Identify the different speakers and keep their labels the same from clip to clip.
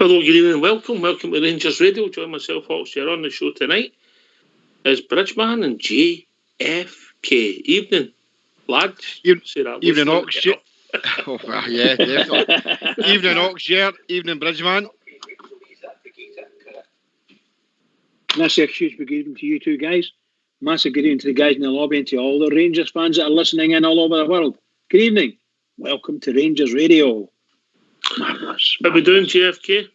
Speaker 1: Hello, good evening and welcome. Welcome to Rangers Radio. Join myself, Hawkshair, on the show tonight is Bridgeman and JFK. Evening, lads.
Speaker 2: Evening, Hawkshair. Oh, yeah, definitely. Evening, Hawkshair. Evening, Bridgeman.
Speaker 3: Massive huge good evening to you two guys. Massive good evening to the guys in the lobby and to all the Rangers fans that are listening in all over the world. Good evening. Welcome to Rangers Radio. Marvellous.
Speaker 1: How are we doing, JFK?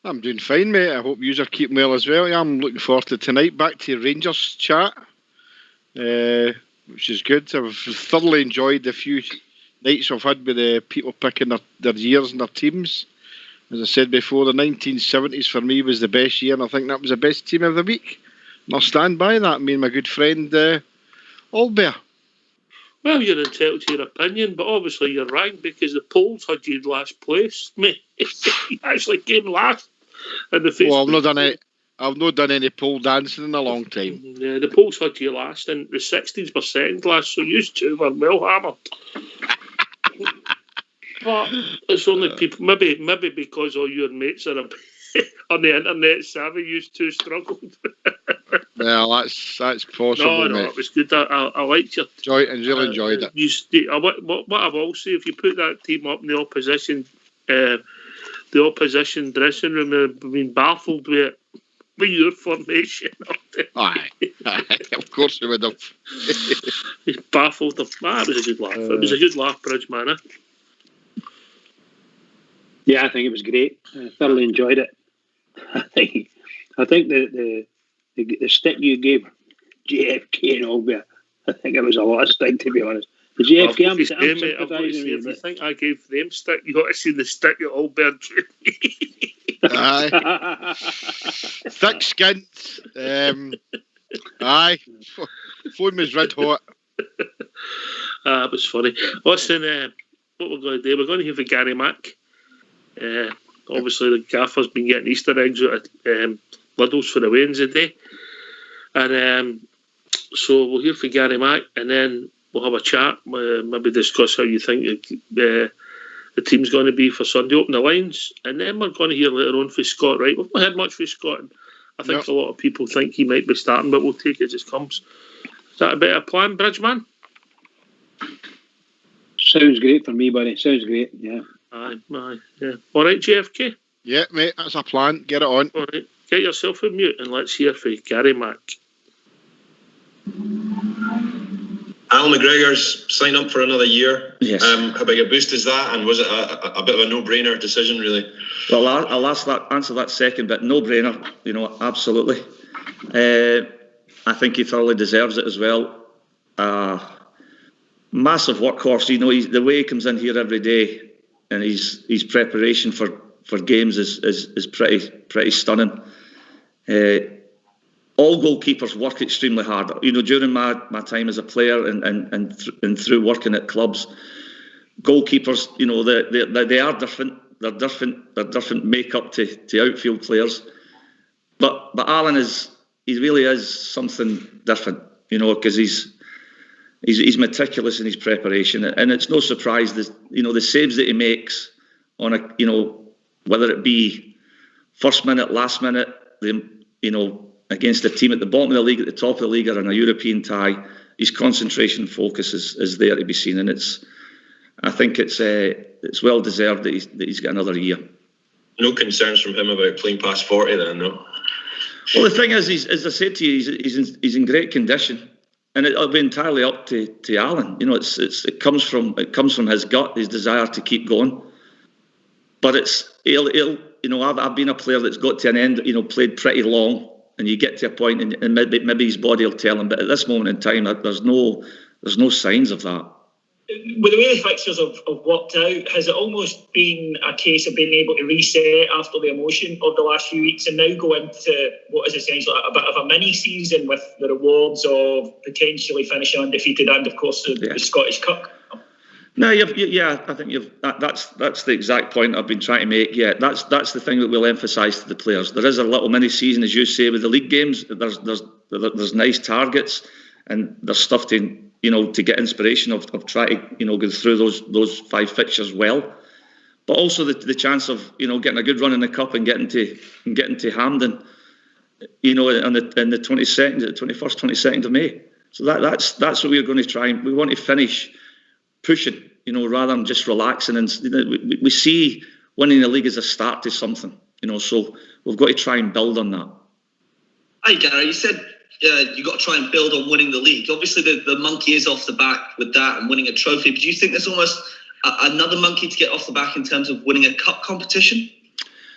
Speaker 2: I'm doing fine, mate. I hope you are keeping well as well. I'm looking forward to tonight. Back to Rangers chat, which is good. I've thoroughly enjoyed the few nights I've had with the people picking their years and their teams. As I said before, the 1970s for me was the best year, and I think that was the best team of the week. And I'll stand by that. Me and my good friend Albert.
Speaker 1: Well, you're entitled to your opinion, but obviously you're right because the polls had you last place. Mate, you actually came last in the Facebook.
Speaker 2: Well, I've not done any pole dancing in a long time.
Speaker 1: Yeah, the polls had you last, and the 60s were second last, so you two were well hammered. But it's only people, maybe because all your mates are on the internet savvy, you two struggled.
Speaker 2: Well, that's possible.
Speaker 1: No, it was good. I liked your.
Speaker 2: Really enjoyed it.
Speaker 1: What I will say, if you put that team up in the opposition dressing room, I've been baffled with your formation.
Speaker 2: Aye, of course we would have.
Speaker 1: He's baffled. It was a good laugh. It was a good laugh, Bridgeman.
Speaker 3: Yeah, I think it was great. I thoroughly enjoyed it. I think the stick you gave JFK and Albert, I think it was a lot of stick, to be honest. The JFK, I'm sympathising.
Speaker 1: If you think I gave them stick, you ought to see the stick that Albert gave me.
Speaker 2: Aye. Thick skins. Aye. Phone was red hot.
Speaker 1: It was funny. Listen, what we're going to do, we're going to hear from Gary Mack. Obviously, the gaffer's been getting Easter eggs out of Lidl's for the Wednesday, and so we'll hear from Gary Mack, and then we'll have a chat, maybe discuss how you think the team's going to be for Sunday. Open the lines, and then we're going to hear later on from Scott Wright. We've not heard much from Scott, and I think a lot of people think he might be starting, but we'll take it as it comes. Is that a better plan, Bridgeman?
Speaker 3: Sounds great for me, buddy. Sounds great, yeah.
Speaker 1: Aye, yeah. All right, JFK?
Speaker 2: Yeah, mate, that's a plan. Get it on.
Speaker 1: All right, get yourself on mute and let's hear from Gary Mack.
Speaker 4: Al McGregor's signed up for another year.
Speaker 5: Yes.
Speaker 4: How big a boost is that? And was it a bit of a no-brainer decision, really?
Speaker 5: Well, I'll answer that second bit. No-brainer, absolutely. I think he thoroughly deserves it as well. Massive workhorse. The way he comes in here every day and his preparation for games is pretty stunning. All goalkeepers work extremely hard. During my time as a player and through working at clubs, goalkeepers, they are different. They're different makeup to outfield players. But Alan he really is something different, because he's meticulous in his preparation, and it's no surprise that the saves that he makes on whether it be first minute, last minute, against a team at the bottom of the league, at the top of the league, or in a European tie, his concentration focus is there to be seen, and I think it's well deserved that he's got another year.
Speaker 4: No concerns from him about playing past 40 then, no?
Speaker 5: Well, the thing is, as I said to you, he's in great condition. And it'll be entirely up to Alan. It comes from his gut, his desire to keep going. But I've been a player that's got to an end. Played pretty long and you get to a point, and maybe his body will tell him. But at this moment in time, there's no signs of that.
Speaker 6: With the way the fixtures have worked out, has it almost been a case of being able to reset after the emotion of the last few weeks and now go into what is essentially a bit of a mini season with the rewards of potentially finishing undefeated and, of course, the Scottish Cup?
Speaker 5: No, I think that's the exact point I've been trying to make. Yeah, that's the thing that we'll emphasise to the players. There is a little mini season, as you say, with the league games. There's nice targets, and there's stuff to get inspiration of trying to go through those 5 fixtures well, but also the chance of getting a good run in the cup and getting to Hampden, in the 21st, 22nd of May. So that's what we're going to try. We want to finish pushing, rather than just relaxing. And we see winning the league as a start to something, So we've got to try and build on that.
Speaker 7: Hi, Gary. You said you got to try and build on winning the league. Obviously, the monkey is off the back with that and winning a trophy. But do you think there's almost another monkey to get off the back in terms of winning a cup competition?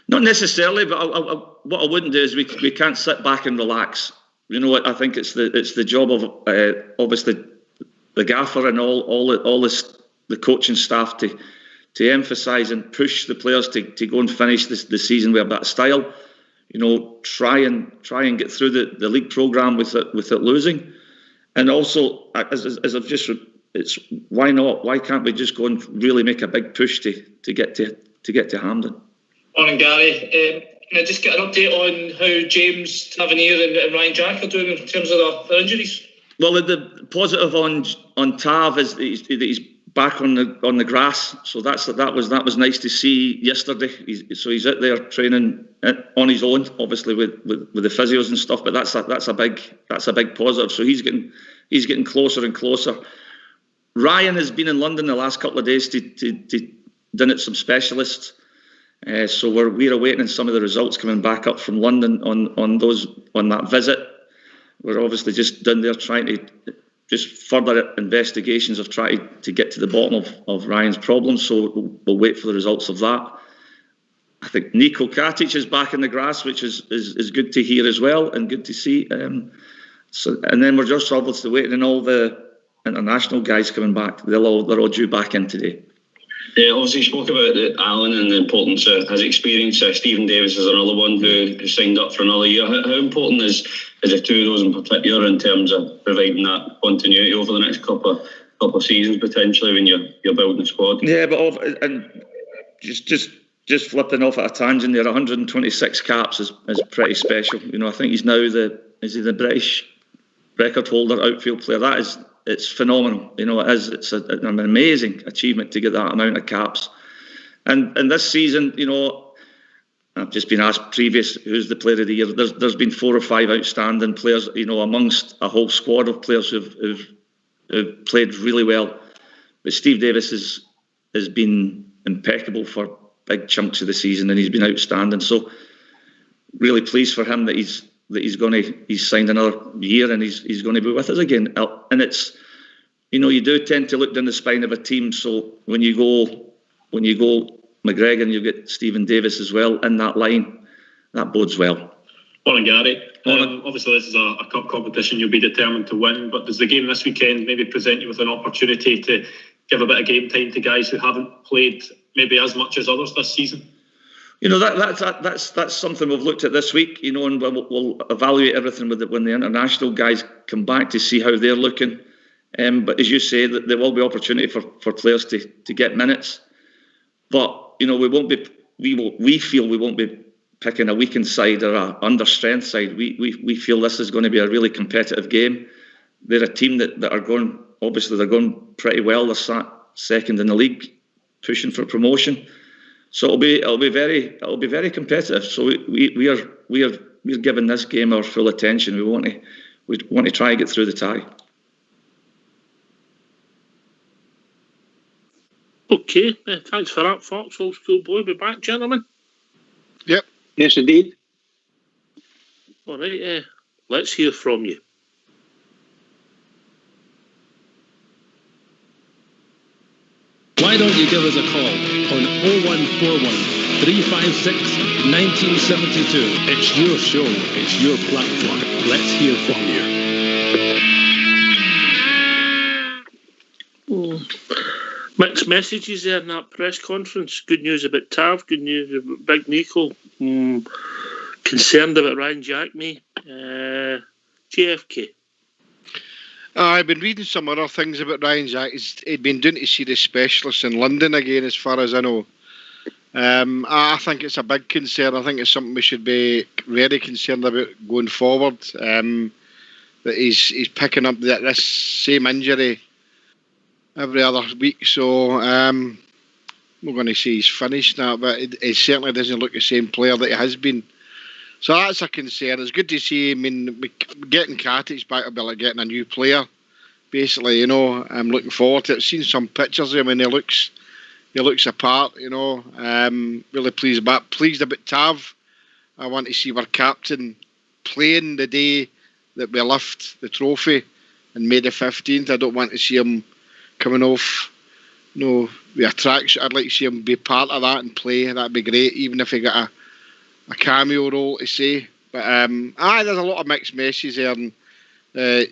Speaker 5: Not necessarily, but what I wouldn't do is we can't sit back and relax. I think it's the job of obviously the gaffer and all the coaching staff to emphasise and push the players to go and finish the season with a bit of style. Try and get through the league programme without losing, and also as I've just, it's why not? Why can't we just go and really make a big push to get to Hampden?
Speaker 6: Morning, Gary. Can I just get an update on how James Tavernier and Ryan Jack are doing in terms of their injuries?
Speaker 5: Well, the positive on Tav is that he's back on the grass, so that was nice to see yesterday. He's out there training on his own, obviously with the physios and stuff. But that's a big positive. So he's getting closer and closer. Ryan has been in London the last couple of days to done at some specialists. So we're awaiting some of the results coming back up from London on that visit. We're obviously just down there trying to just further investigations of trying to get to the bottom of Ryan's problems. So we'll wait for the results of that. I think Nico Katic is back in the grass, which is good to hear as well and good to see. And then we're just obviously waiting on all the international guys coming back. They're all due back in today.
Speaker 8: Yeah, obviously you spoke about Alan and the importance of his experience. Stephen Davis is another one who signed up for another year. How important is the two of those in particular in terms of providing that continuity over the next couple of seasons potentially when you're building a squad?
Speaker 5: Yeah, but and just flipping off at a tangent there, 126 caps is pretty special. I think he's now the British record holder outfield player. It's phenomenal. It is. It's an amazing achievement to get that amount of caps. And this season, I've just been asked previous who's the player of the year. There's been 4 or 5 outstanding players, amongst a whole squad of players who've played really well. But Steve Davis has been impeccable for big chunks of the season, and he's been outstanding. So really pleased for him that he's signed another year and he's going to be with us again. And it's, you do tend to look down the spine of a team. So when you go McGregor and you get Stephen Davis as well in that line, that bodes well.
Speaker 9: Morning, Gary. Obviously, this is a cup competition you'll be determined to win, but does the game this weekend maybe present you with an opportunity to give a bit of game time to guys who haven't played maybe as much as others this season? That's something we've looked at this week, and we'll evaluate everything when the international guys come back to see how they're looking. But as you say, that there will be opportunity for players to get minutes. But we feel we won't be picking a weakened side or a under strength side. We feel this is going to be a really competitive game. They're a team that are going. Obviously, they're going pretty well. They're sat second in the league, pushing for promotion. So it'll be very competitive. So we're giving this game our full attention. We want to try and get through the tie.
Speaker 1: Okay, thanks for that, Foxhall Schoolboy. Be back, gentlemen.
Speaker 2: Yep.
Speaker 3: Yes, indeed.
Speaker 1: All right, let's hear from you.
Speaker 10: Why don't you give us a call on 0141 356-1972. It's your show. It's your platform. Let's hear from you.
Speaker 1: Mixed messages there in that press conference. Good news about Tav, good news about Big Nico. Concerned about Ryan Jack, me. JFK.
Speaker 2: I've been reading some other things about Ryan Jack. He'd been doing to see the specialist in London again, as far as I know. I think it's a big concern. I think it's something we should be very concerned about going forward. That he's picking up this same injury every other week. So we're going to say he's finished now, but he certainly doesn't look the same player that he has been. So that's a concern. It's good to see. I mean, getting Katic back will be like getting a new player. Basically, I'm looking forward to it. I've seen some pictures of him and he looks apart. Really pleased about Tav. I want to see our captain playing the day that we lift the trophy on May the 15th. I don't want to see him coming off, the attraction. I'd like to see him be part of that and play. That'd be great, even if he got a cameo role to say. But there's a lot of mixed messages there, and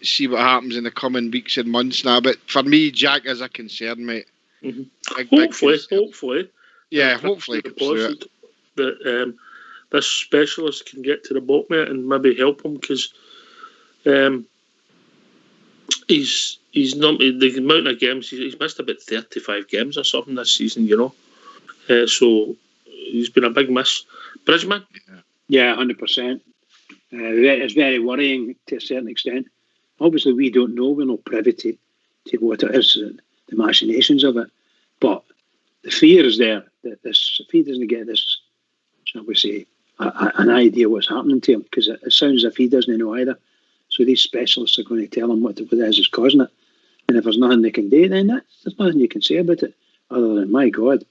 Speaker 2: see what happens in the coming weeks and months now. But for me, Jack is a concern, mate.
Speaker 1: Mm-hmm. Hopefully.
Speaker 2: Yeah, hopefully.
Speaker 1: That this specialist can get to the bottom of it and maybe help him, because he's not the amount of games he's missed about 35 games or something this season, so he's been a big miss. Bridgman?
Speaker 3: Yeah, 100%. It's very worrying to a certain extent. Obviously, we don't know. We're not privy to what it is, the machinations of it. But the fear is there that if he doesn't get this, shall we say, an idea what's happening to him, because it sounds as if he doesn't know either. So these specialists are going to tell him what it is causing it. And if there's nothing they can do, then there's nothing you can say about it other than, my God,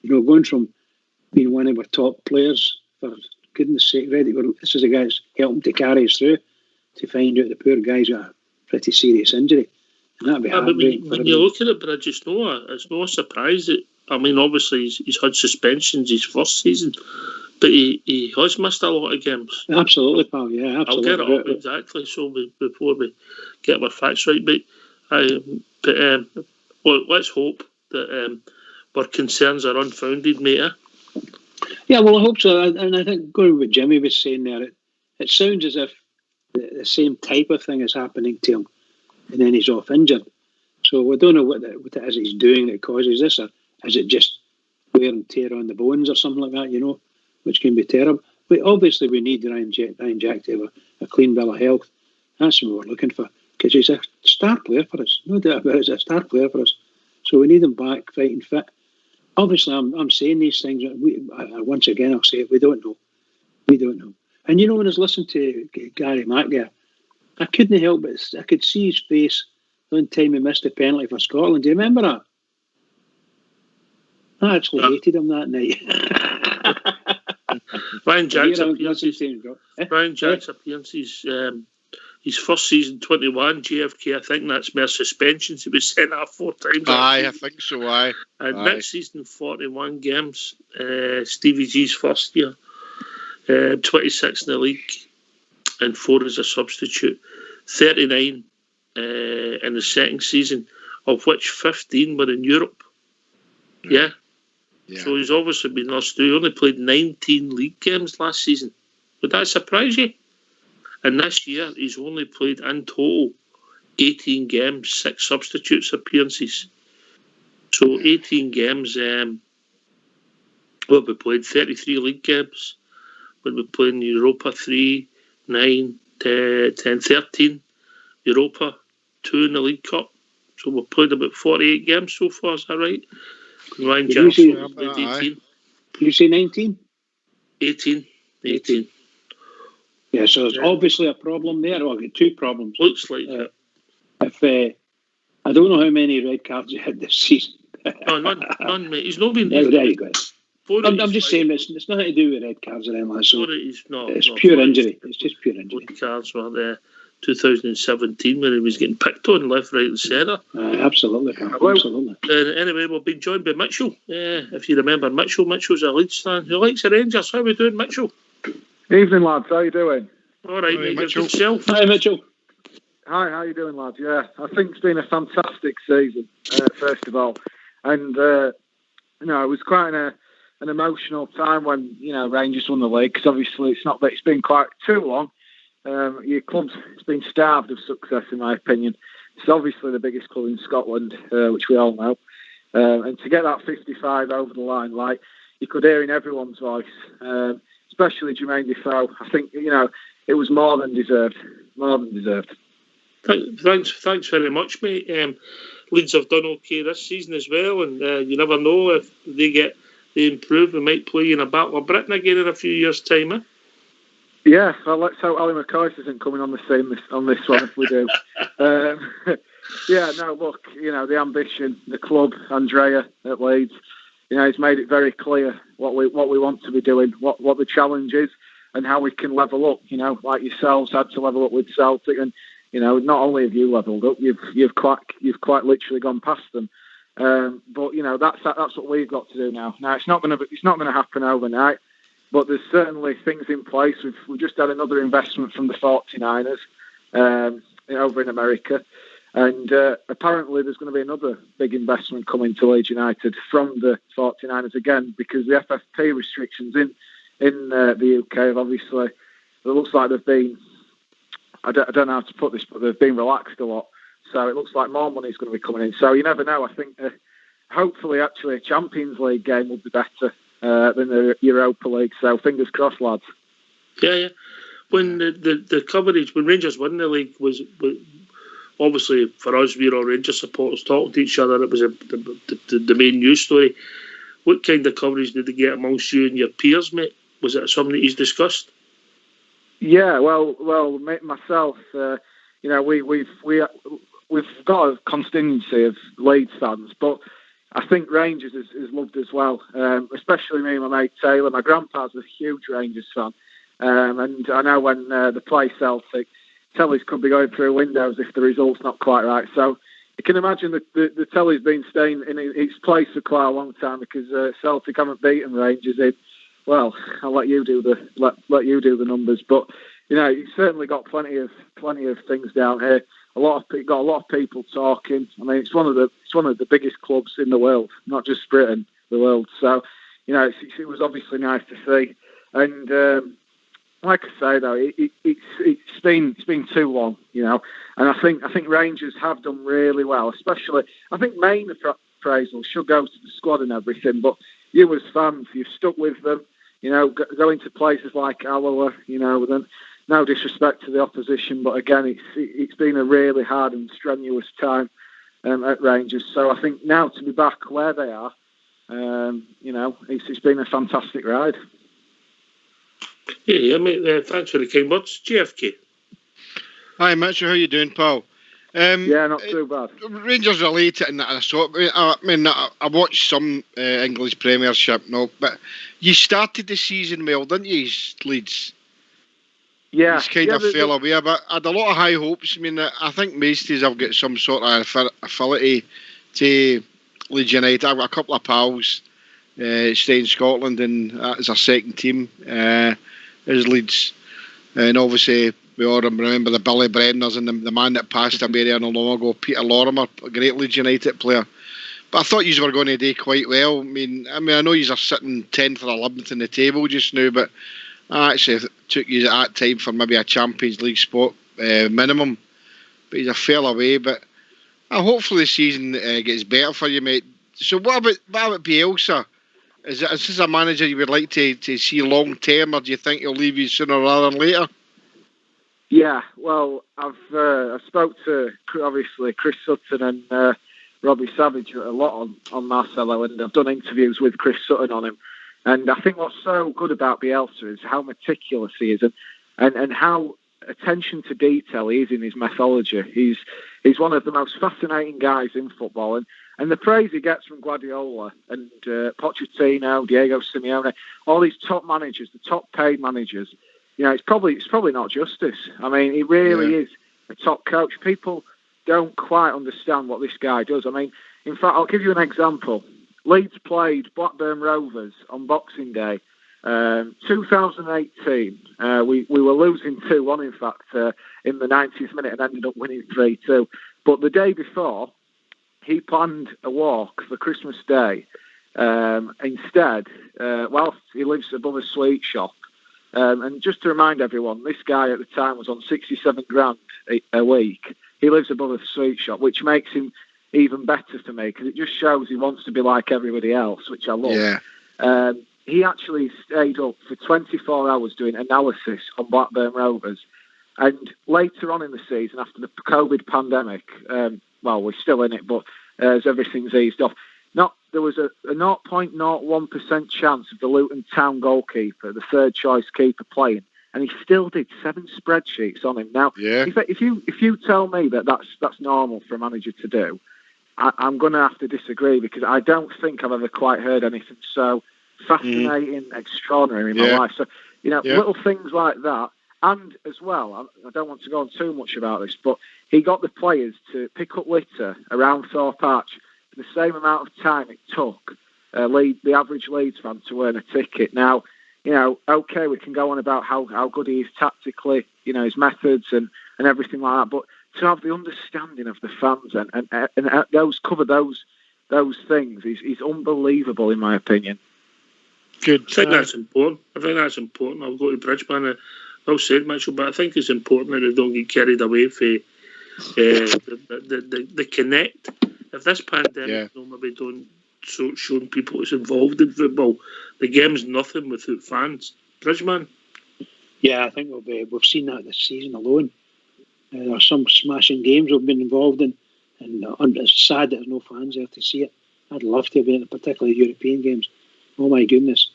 Speaker 3: going from being one of our top players, for goodness sake, this is a guy that's helped him to carry us through, to find out the poor guy's got a pretty serious injury. And that'd be heartbreaking.
Speaker 1: When you look at it, Bridge, it's no surprise that, obviously he's had suspensions his first season, but he has missed a lot of games.
Speaker 3: Absolutely, pal. Yeah, absolutely.
Speaker 1: I'll get it up exactly. So before we get our facts right, well, let's hope that our concerns are unfounded, mate.
Speaker 3: Yeah, well, I hope so. And I think going with what Jimmy was saying there, it sounds as if the same type of thing is happening to him, and then he's off injured. So we don't know what it is he's doing that causes this, or is it just wear and tear on the bones or something like that, which can be terrible. But obviously we need Ryan Jack to have a clean bill of health. That's what we're looking for, because he's a star player for us. No doubt about it, he's a star player for us. So we need him back, fighting fit. Obviously, I'm saying these things. Once again, I'll say it. We don't know. And when I was listening to Gary Mack there, I couldn't help but I could see his face one time he missed the penalty for Scotland. Do you remember that? I actually hated him that night.
Speaker 1: Ryan Jack's appearances. His first season, 21, JFK, I think that's mere suspensions. He was sent off 4 times.
Speaker 2: I think so, aye.
Speaker 1: And next season, 41 games. Stevie G's first year. 26 in the league and 4 as a substitute. 39 in the second season, of which 15 were in Europe. Yeah. So he's obviously been lost through. He only played 19 league games last season. Would that surprise you? And this year, he's only played in total 18 games, 6 substitutes appearances. So 18 games, we played 33 league games. We played in Europa 3, 9, 10, 13. Europa, 2 in the League Cup. So we've played about 48 games so far, is that right? Ryan Jackson played 18.
Speaker 3: Did you say 19?
Speaker 1: 18.
Speaker 3: Yeah, so there's obviously a problem there. Well, I've got 2 problems.
Speaker 1: Looks like it.
Speaker 3: If I don't know how many red cards you had this season.
Speaker 1: No, none, mate. He's not been...
Speaker 3: There you go. I'm just saying it's nothing to do with red cards or anything like that. So it's pure injury. It's just pure injury.
Speaker 1: Red cards were there. 2017 when he was getting picked on left, right and centre.
Speaker 3: Absolutely, absolutely.
Speaker 1: Anyway, we've been joined by Mitchell. If you remember Mitchell, Mitchell's a Leeds fan who likes the Rangers. How are we doing, Mitchell?
Speaker 11: Evening, lads. How you doing?
Speaker 1: All right, mate. Mitchell. Yourself?
Speaker 3: Hi, Mitchell.
Speaker 11: Hi, how you doing, lads? Yeah, I think it's been a fantastic season, first of all. And, it was quite an emotional time when, Rangers won the league, because obviously it's been quite too long. Your club's been starved of success, in my opinion. It's obviously the biggest club in Scotland, which we all know. And to get that 55 over the line, you could hear in everyone's voice, especially Jermaine Defoe. I think, it was more than deserved. More than deserved.
Speaker 1: Thanks very much, mate. Leeds have done okay this season as well, and you never know if they improve. They might play in a Battle of Britain again in a few years' time. Eh?
Speaker 11: Yeah, well, let's hope Ali McCoy isn't coming on the scene on this one if we do. Look, the ambition, the club, Andrea at Leeds, he's made it very clear what we want to be doing, what the challenge is, and how we can level up. Like yourselves had to level up with Celtic, and not only have you levelled up, you've quite literally gone past them. But that's what we've got to do now. Now it's not going to happen overnight, but there's certainly things in place. We've just had another investment from the 49ers over in America, and apparently there's going to be another big investment coming to Leeds United from the 49ers again, because the FFP restrictions in the UK have obviously, it looks like they've been, I don't know how to put this, but they've been relaxed a lot. So it looks like more money is going to be coming in. So you never know. I think hopefully actually a Champions League game will be better than the Europa League. So fingers crossed, lads.
Speaker 1: Yeah. When the coverage, when Rangers won the league, was obviously for us, we're all Rangers supporters talking to each other. It was the main news story. What kind of coverage did they get amongst you and your peers, mate? Was it something that you've discussed?
Speaker 11: Yeah, well, myself, we've got a contingency of Leeds fans, but I think Rangers is loved as well, especially me and my mate Taylor. My grandpa's a huge Rangers fan, and I know when they play Celtic, tellies could be going through windows if the result's not quite right. So you can imagine the telly's been staying in its place for quite a long time, because Celtic haven't beaten Rangers in. Well, I'll let you do the numbers, but you've certainly got plenty of things down here. Got a lot of people talking. I mean, it's one of the biggest clubs in the world, not just Britain, the world. So, it was obviously nice to see. And like I say, though, it's been too long, And I think Rangers have done really well. Especially, I think main appraisal should go to the squad and everything. But you as fans, you've stuck with them. Going to places like Alloa, then. No disrespect to the opposition, but again, it's been a really hard and strenuous time at Rangers. So I think now to be back where they are, it's been a fantastic ride.
Speaker 1: Yeah, mate. Thanks for the kind words, JFK.
Speaker 2: Hi, Mitchell. How you doing, pal?
Speaker 11: Yeah, not too bad.
Speaker 2: Rangers related and that sort. I watched some English Premiership, but you started the season well, didn't you, Leeds?
Speaker 11: Yeah,
Speaker 2: he's kind of fell away, but I had a lot of high hopes. I mean, I think Maesties have got some sort of affinity to Leeds United. I've got a couple of pals stay in Scotland, and that is our second team is Leeds. And obviously, we all remember the Billy Brenners and the man that passed away there not long ago, Peter Lorimer, a great Leeds United player. But I thought you were going to do quite well. I mean, I know you are sitting 10th or 11th in the table just now, but I actually took you at that time for maybe a Champions League spot minimum. But he's a fell away. But hopefully the season gets better for you, mate. So what about Bielsa? Is this a manager you would like to see long term, or do you think he'll leave you sooner rather than later?
Speaker 11: Yeah, well, I've spoke to obviously Chris Sutton and Robbie Savage a lot on Marcelo, and I've done interviews with Chris Sutton on him. And I think what's so good about Bielsa is how meticulous he is, and how attention to detail he is in his methodology. He's one of the most fascinating guys in football, and the praise he gets from Guardiola and Pochettino, Diego Simeone, all these top managers, the top paid managers. It's probably not justice. I mean, it really is. a top coach. People don't quite understand what this guy does. I mean, in fact, I'll give you an example. Leeds played Blackburn Rovers on Boxing Day, 2018. We were losing 2-1, in fact, in the 90th minute and ended up winning 3-2. But the day before, he planned a walk for Christmas Day. Instead, whilst he lives above a sweet shop, and just to remind everyone, this guy at the time was on 67 grand a week. He lives above a sweet shop, which makes him even better for me because it just shows he wants to be like everybody else, which I love.
Speaker 2: Yeah.
Speaker 11: He actually stayed up for 24 hours doing analysis on Blackburn Rovers. And later on in the season, after the COVID pandemic, well, we're still in it, but as everything's eased off, there was a 0.01% chance of the Luton Town goalkeeper, the third choice keeper, playing, and he still did 7 spreadsheets on him. Now, if you tell me that that's normal for a manager to do, I'm going to have to disagree because I don't think I've ever quite heard anything so fascinating, extraordinary in my life. So, little things like that. And as well, I don't want to go on too much about this, but he got the players to pick up litter around Thorpe Arch for the same amount of time it took the average Leeds fan to earn a ticket. Now, okay, we can go on about how good he is tactically, his methods and everything like that, but to have the understanding of the fans and cover those things is unbelievable in my opinion.
Speaker 1: Good. I think that's important. I'll go to Bridgeman. Well said, Mitchell, but I think it's important that they don't get carried away for the connect. If this pandemic maybe don't showing people what's involved in football, the game's nothing without fans. Bridgeman?
Speaker 3: Yeah, I think we've seen that this season alone. There are some smashing games we've been involved in, and it's sad that there's no fans there to see it. I'd love to be in particularly European games. Oh my goodness,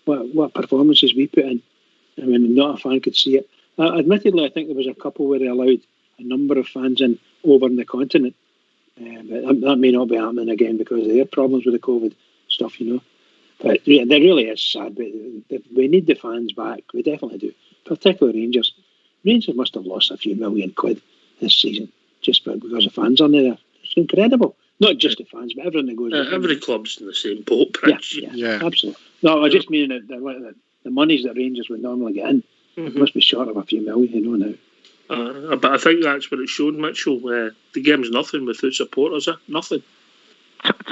Speaker 3: what performances we put in. I mean, not a fan could see it. Admittedly, I think there was a couple where they allowed a number of fans in over in the continent. But that may not be happening again because of their problems with the COVID stuff, But yeah, there really is sad. But we need the fans back. We definitely do. Particularly Rangers. Rangers must have lost a few million quid this season just because the fans are there. It's incredible. Not just the fans, but everything that goes on.
Speaker 1: Every club's in the same boat, Prince.
Speaker 3: Yeah, absolutely. No, I just mean that the monies that Rangers would normally get in must be short of a few million, now.
Speaker 1: But I think that's what it showed, Mitchell. The game's nothing without supporters. Nothing.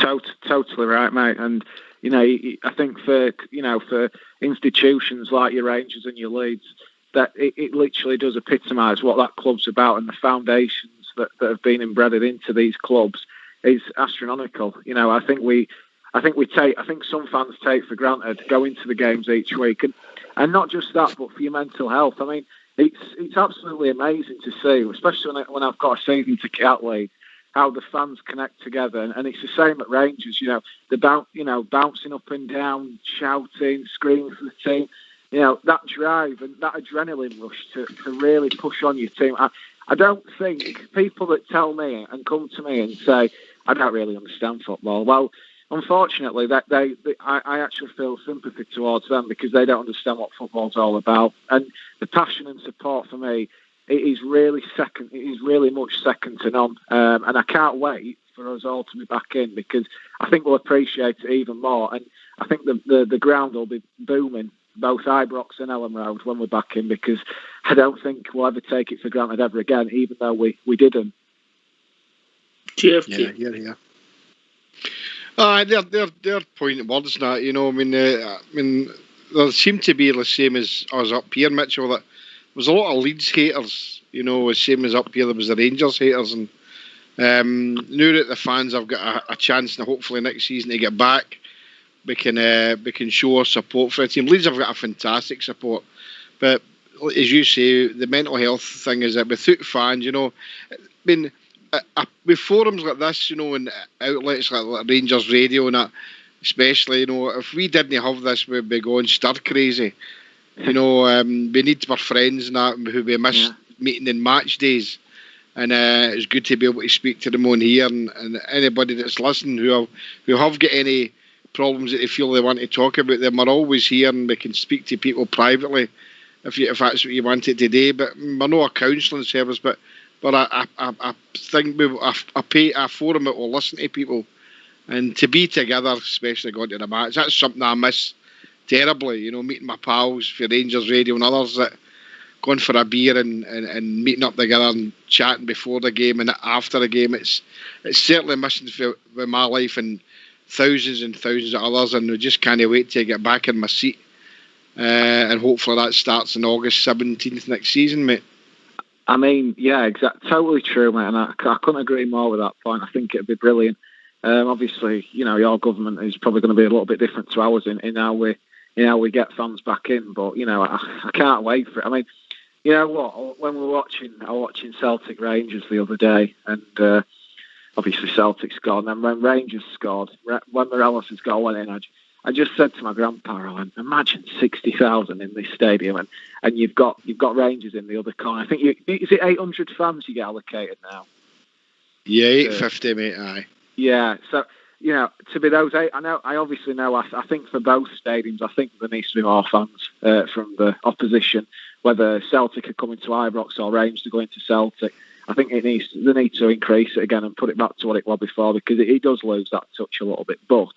Speaker 11: Totally right, mate. And I think for institutions like your Rangers and your Leeds, that it literally does epitomise what that club's about, and the foundations that have been embedded into these clubs is astronomical. I think some fans take for granted going to the games each week, and not just that, but for your mental health. I mean, it's absolutely amazing to see, especially when I've got a season ticket at Leeds, how the fans connect together, and it's the same at Rangers. Bouncing up and down, shouting, screaming for the team. That drive and that adrenaline rush to really push on your team. I don't think people that tell me and come to me and say, I don't really understand football. Well, unfortunately, I actually feel sympathy towards them because they don't understand what football's all about. And the passion and support for me, it is really much second to none. And I can't wait for us all to be back in because I think we'll appreciate it even more. And I think the ground will be booming, both Ibrox and Elland Road, when we're back in, because I don't think we'll ever take it for granted ever again, even though we didn't.
Speaker 1: GFT.
Speaker 2: Yeah. They're pointing words now. I mean, there seemed to be the same as us up here, Mitchell. That there was a lot of Leeds haters. The same as up here. There was the Rangers haters, and now that the fans have got a chance, and hopefully next season to get back, we can show our support for the team. Leeds have got a fantastic support, but as you say, the mental health thing is that without fans, with forums like this, and outlets like Rangers Radio and that, especially, if we didn't have this, we'd be going stir crazy. We need our friends and that who we miss meeting in match days, and it's good to be able to speak to them on here, and anybody that's listening who have got any problems that they feel they want to talk about them are always here, and we can speak to people privately if that's what you wanted today. But we're not a counselling service, but But I think I forum it will listen to people, and to be together, especially going to the match, that's something I miss terribly. You know, meeting my pals for Rangers Radio and others, that going for a beer and meeting up together and chatting before the game and after the game. It's certainly missing with my life and thousands of others, and I just can't wait to get back in my seat. And hopefully that starts on August 17th next season, mate.
Speaker 11: I mean, yeah, exactly, totally true, mate, and I couldn't agree more with that point. I think it'd be brilliant. Obviously, you know, your government is probably going to be a little bit different to ours in how we get fans back in, but you know, I can't wait for it. I mean, you know what? When I was watching Celtic Rangers the other day, and obviously Celtic scored, and then when Rangers scored, when Morelos' goal went in, I just said to my grandpa, I went, imagine 60,000 in this stadium, and you've got Rangers in the other corner. I think is it 800 fans you get allocated now?
Speaker 2: Yeah, 850, mate. Aye.
Speaker 11: Yeah, so you know, to be those eight, I obviously know. I think for both stadiums, I think there needs to be more fans from the opposition, whether Celtic are coming to Ibrox or Rangers are going to Celtic. I think they need to increase it again and put it back to what it was before, because it does lose that touch a little bit. But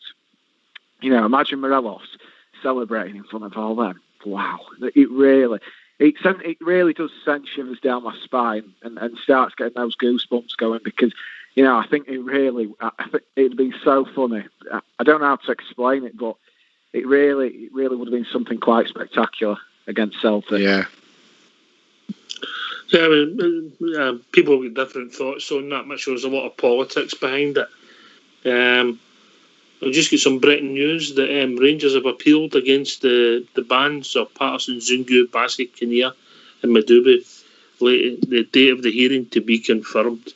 Speaker 11: you know, imagine Morelos celebrating in front of all them. Wow, it really does send shivers down my spine and starts getting those goosebumps going, because you know, I think it'd been so funny. I don't know how to explain it, but it really would have been something quite spectacular against Celtic.
Speaker 2: Yeah.
Speaker 1: Yeah, I mean, people with different thoughts on that. I'm sure there's a lot of politics behind it. I'll just get some breaking news that Rangers have appealed against the bans of Patterson, Zungu, Bassett, Kinnear and Madubi. The date of the hearing to be confirmed.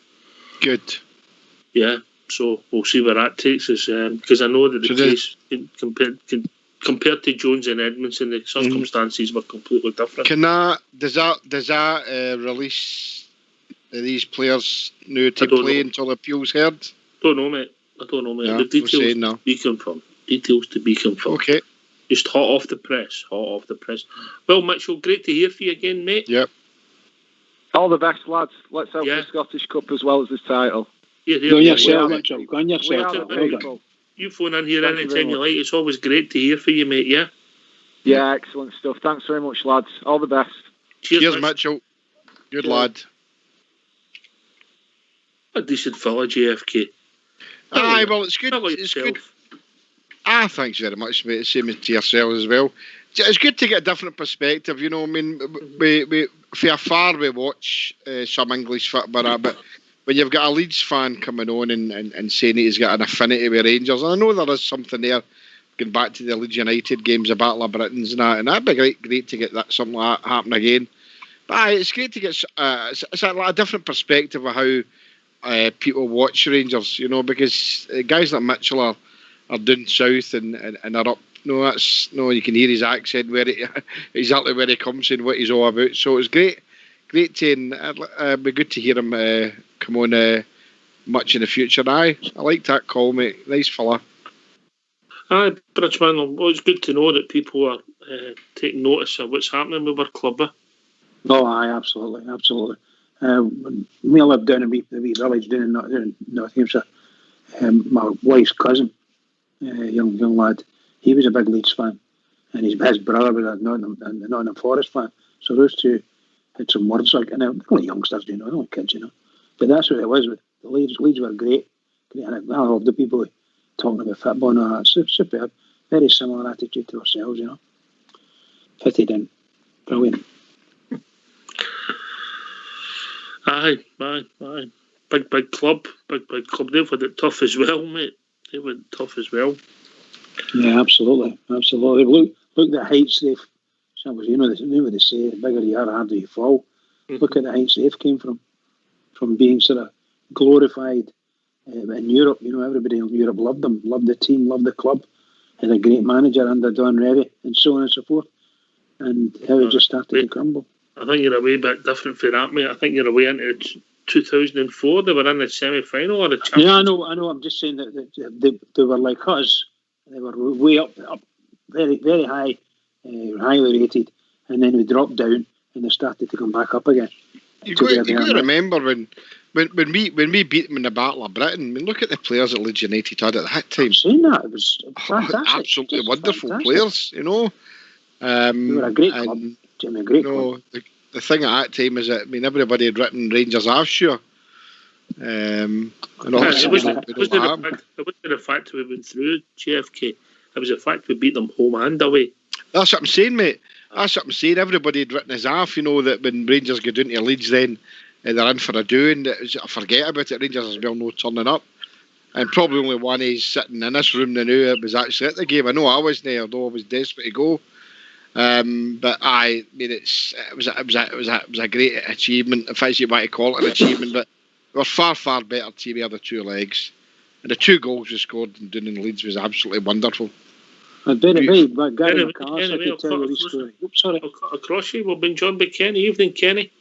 Speaker 2: Good.
Speaker 1: Yeah, so we'll see where that takes us, because I know that the case compared to Jones and Edmondson, the circumstances were completely different.
Speaker 2: Does that release these players now to play until the appeal's heard?
Speaker 1: Don't know, mate.
Speaker 2: No,
Speaker 1: the details to be confirmed. Details to be confirmed.
Speaker 2: Okay.
Speaker 1: Just hot off the press. Well, Mitchell, great to hear from you again, mate.
Speaker 2: Yep.
Speaker 11: All the best, lads. Let's hope the Scottish Cup as well as this title.
Speaker 3: Go on yourself, Mitchell. Go on yourself.
Speaker 1: You phone in here anytime you like. It's always great to hear from you, mate, yeah?
Speaker 11: Yeah, excellent stuff. Thanks very much, lads. All the best.
Speaker 2: Cheers Mitchell. Good lad.
Speaker 1: A decent fella, JFK.
Speaker 2: Aye, well, it's good. It's good. Thanks very much, mate. Same to yourself as well. It's good to get a different perspective, you know. I mean, we from afar we watch some English football, but when you've got a Leeds fan coming on and saying he's got an affinity with Rangers, and I know there is something there, going back to the Leeds United games, the Battle of Britons and that'd be great to get that something like that happen again. But it's great to get it's a different perspective of how people watch Rangers, you know, because guys like Mitchell are down south and are up. You can hear his accent exactly where he comes and what he's all about. So it's great to, and be good to hear him come on much in the future. I like that call, mate. Nice fella.
Speaker 1: Aye, Bridgeman. Well, it's good to know that people are taking notice of what's happening with our club.
Speaker 3: Oh, aye, absolutely. Me, I live down in the wee village down in Nottinghamshire. My wife's cousin, young lad, he was a big Leeds fan, and his brother was a Nottingham Forest fan. So those two had some words like, and they're only youngsters, you know, they're only kids, you know. But that's what it was. The Leeds were great, and I love the people talking about football and all that. Superb, very similar attitude to ourselves, you know. Fitted in, brilliant.
Speaker 1: Aye. Big club. They've had it tough as well, mate.
Speaker 3: Yeah, absolutely. Look at the heights they've. You know what they say: the bigger you are, the harder you fall. Mm-hmm. Look at the heights they've came from being sort of glorified in Europe. You know, everybody in Europe loved them, loved the team, loved the club. Had a great manager under Don Revie, and so on and so forth. And how it just started to crumble.
Speaker 1: I think you're a wee bit different for that, mate. I think you're away into 2004. They were in the semi-final or the Champions.
Speaker 3: Yeah, I know. I'm just saying that they were like us. They were way up, very, very high, highly rated, and then we dropped down, and they started to come back up again.
Speaker 2: You got to remember when we beat them in the Battle of Britain. I mean, look at the players that Leeds United had at that time.
Speaker 3: I've seen that. It was fantastic.
Speaker 2: Absolutely
Speaker 3: Just
Speaker 2: wonderful
Speaker 3: fantastic.
Speaker 2: players, you know.
Speaker 3: They were a great club. Jimmy, a great club.
Speaker 2: The thing at that time is that, I mean, everybody had written Rangers offshore. And
Speaker 1: it wasn't the fact we went through JFK. It was the fact we beat them home and away.
Speaker 2: That's what I'm saying, mate. That's what I'm saying. Everybody had written us off, you know, that when Rangers go down to Leeds then, they're in for a doing. I forget about it. Rangers as well no turning up. And probably only one is sitting in this room now that was actually at the game. I know I wasn't there, although I was desperate to go. But I mean, it was a great achievement. In fact, you might call it an achievement, but we were far better team with the two legs, and the 2 goals we scored in Doon and Leeds was absolutely wonderful.
Speaker 3: Gary McCarthy, I could tell you this story. Oops, sorry.
Speaker 1: Across you, we've been joined by Kenny. Evening, Kenny.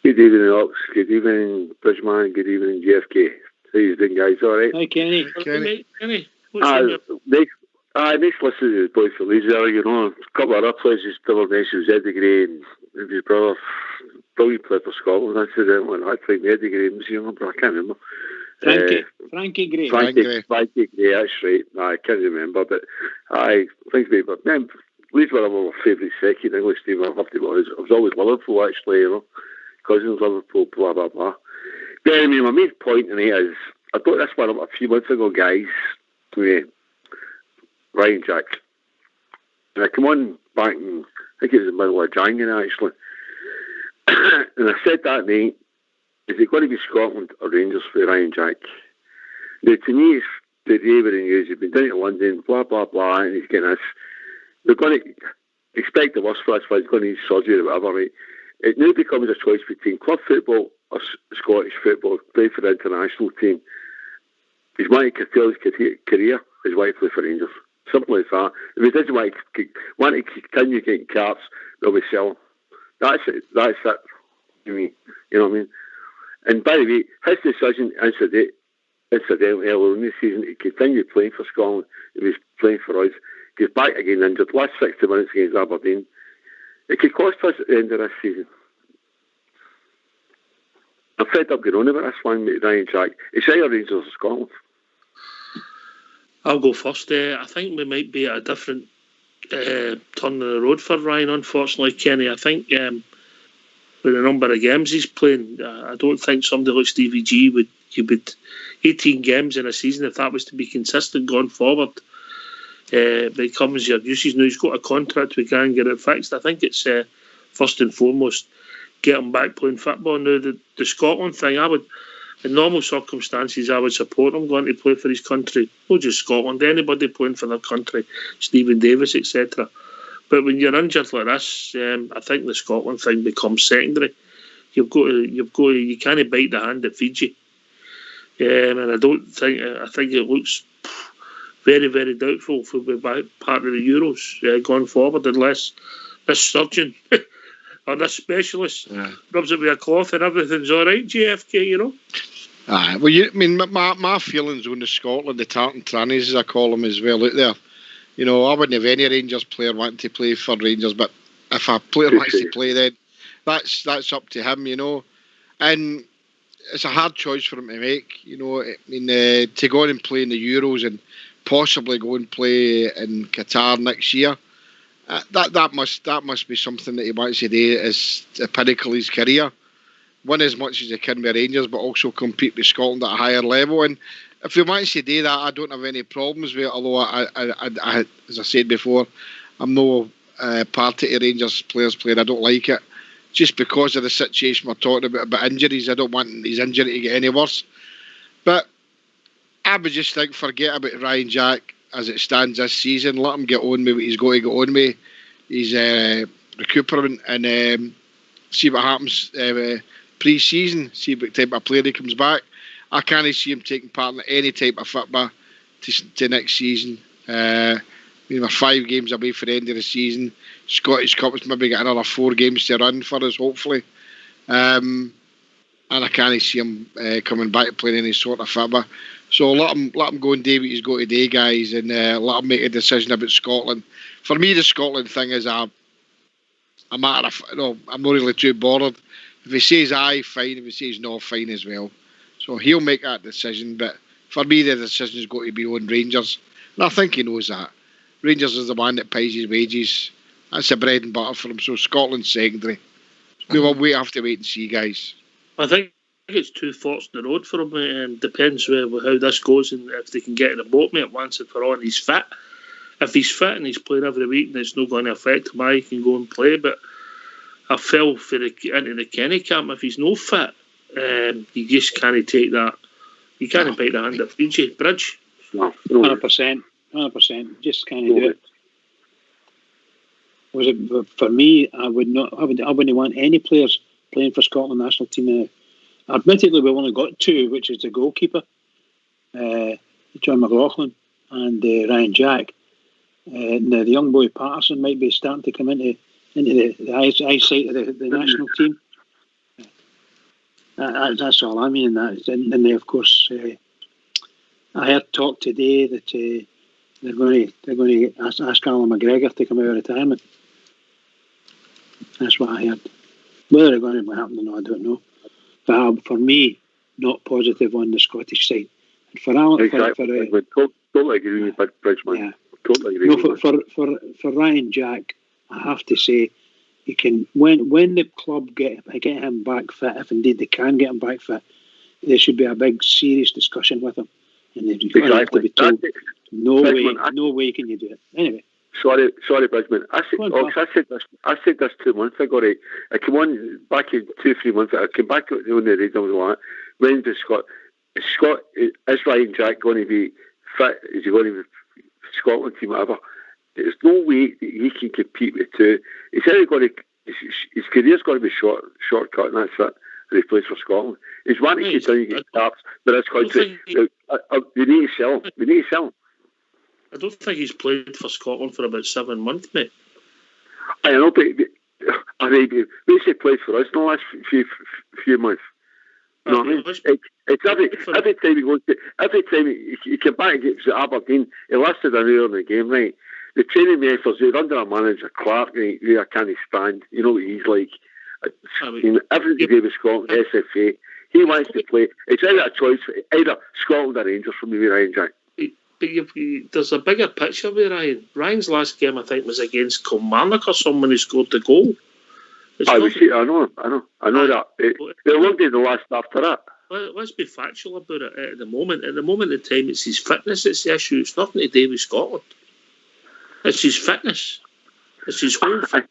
Speaker 12: Good evening, Ox. Good evening, Bridgeman. Good evening, JFK. How you doing, guys? All right?
Speaker 3: Hi, Kenny.
Speaker 1: Kenny.
Speaker 12: Next listen to the boys for Leeds there, you know. A couple of other places still mentioned was Eddie Gray and his brother. Brilliant player for Scotland. I said I think Eddie Gray was younger, I can't remember.
Speaker 3: Frankie Gray.
Speaker 12: Frankie Gray, that's right. I can't remember, but things maybe. But man, Leeds were my favourite second English team. I was always Liverpool, actually, you know. Cousins, Liverpool, blah, blah, blah. But anyway, my main point in it is, I brought this one up a few months ago, guys, with Ryan Jack. And I come on back in, I think it was the middle of January, actually. And I said that night, is it going to be Scotland or Rangers for Ryan Jack? Now, to me, it's the day where the news, he's been down to London, blah, blah, blah, and he's getting this. They're going to expect the worst for us, he's going to need surgery or whatever, right? It now becomes a choice between club football or Scottish football, play for the international team. He's wanting to curtail his career, he's wanting to play for Rangers. Simple as that. If he doesn't want to continue getting caps, they'll be selling. That's it. To me. You know what I mean? And by the way, his decision, incidentally, earlier in the season, to continue playing for Scotland, if he's playing for us, goes back again injured, last 60 minutes against Aberdeen. It could cost us at the end of this season. I'm fed up going on about this one, mate, Ryan Jack. It's either Rangers or Scotland.
Speaker 1: I'll go first. I think we might be at a different turn in the road for Ryan, unfortunately, Kenny. I think with the number of games he's playing, I don't think somebody like Stevie G would 18 games in a season, if that was to be consistent going forward, becomes your usage. Now he's got a contract, we can get it fixed. I think it's first and foremost get him back playing football. Now the Scotland thing, I would, in normal circumstances, I would support him going to play for his country. Not just Scotland, anybody playing for their country, Stephen Davis, etc. But when you're injured like this, I think the Scotland thing becomes secondary. You can't bite the hand that feeds you. And I think it looks very, very doubtful if we'll be part of the Euros going forward, unless this surgeon or this specialist rubs it with a cloth and everything's all right, JFK, you know.
Speaker 2: My feelings on the Scotland, the tartan trannies, as I call them, as well out there. You know, I wouldn't have any Rangers player wanting to play for Rangers, but if a player wants to play, then that's up to him, you know. And it's a hard choice for him to make, you know. I mean, to go on and play in the Euros and possibly go and play in Qatar next year, that must be something that he wants to do as the pinnacle of his career. Win as much as he can with Rangers, but also compete with Scotland at a higher level. And if he wants to do that, I don't have any problems with it. Although, I as I said before, I'm no party to Rangers players playing. I don't like it. Just because of the situation we're talking about injuries. I don't want his injury to get any worse. But I would just think, forget about Ryan Jack as it stands this season. Let him get on with what he's got to get on with. He's recuperating and see what happens pre-season. See what type of player he comes back. I can't see him taking part in any type of football to next season. We're 5 games away for the end of the season. Scottish Cup's maybe got another 4 games to run for us, hopefully. And I can't see him coming back to playing any sort of football. So let him go and do what he's got today, guys, and let him make a decision about Scotland. For me, the Scotland thing is a matter of, I'm not really too bothered. If he says aye, fine. If he says no, fine as well. So he'll make that decision. But for me, the decision's got to be on Rangers. And I think he knows that. Rangers is the one that pays his wages. That's the bread and butter for him. So Scotland's secondary. We have to wait and see, guys.
Speaker 1: I think it's 2 forks in the road for him, and depends how this goes and if they can get in the boat, mate, once and for all, and he's fit. If he's fit and he's playing every week, then it's not going to affect him. He can go and play, but I fell into the Kenny camp. If he's no fit, you just can't take that. You can't bite the hand that feeds you. Bridge?
Speaker 3: No. 100%. Just can't do it. Was it for me? I wouldn't want any players playing for Scotland national team. Admittedly, we've only got 2, which is the goalkeeper, John McLaughlin, and Ryan Jack. Now the young boy Patterson might be starting to come into the eyesight of the national team. That's all I mean. And then, of course, I heard talk today that they're going to ask Alan McGregor to come out of retirement. That's what I heard. Whether they're going to happen or not, I don't know. But for me, not positive on the Scottish side. And for Alan,
Speaker 12: totally agree with you, Bridgman. Yeah. Totally agree.
Speaker 3: No, for Ryan Jack, I have to say, he can when the club get him back fit, if indeed they can get him back fit, there should be a big serious discussion with him, and they're going to have to be told, no way can you do it. Anyway.
Speaker 12: Sorry, Bridgman. I said this 2 months ago. Right? I came on back in 2-3 months ago. I came back on the radio. When does is Ryan Jack going to be fit? Is he going to be Scotland team, whatever? There's no way that he can compete with 2. He's either going to his career's going to be shortcut, and that's it. And he plays for Scotland. He's wanting to continue to get caps, but that's country. We need to sell him. We need to sell him.
Speaker 1: I don't think he's played for Scotland for about 7 months, mate.
Speaker 12: I know, but basically played for us in the last few months. You know what I mean? It's every time he goes to, every time he came back against Aberdeen, he lasted an hour in the game, right? The training methods, he's under a manager, Clark, who I can't stand. You know what he's like. Every game with Scotland, SFA, he wants to play. It's either a choice, either Scotland or Rangers for me, Ryan Jack.
Speaker 1: But there's a bigger picture with Ryan. Ryan's last game, I think, was against Kilmarnock or someone who scored the goal.
Speaker 12: I know that. They won't be the last after that.
Speaker 1: Let's be factual about it at the moment. At the moment in time, it's his fitness that's the issue. It's nothing to do with Scotland. It's his fitness. It's his whole thing.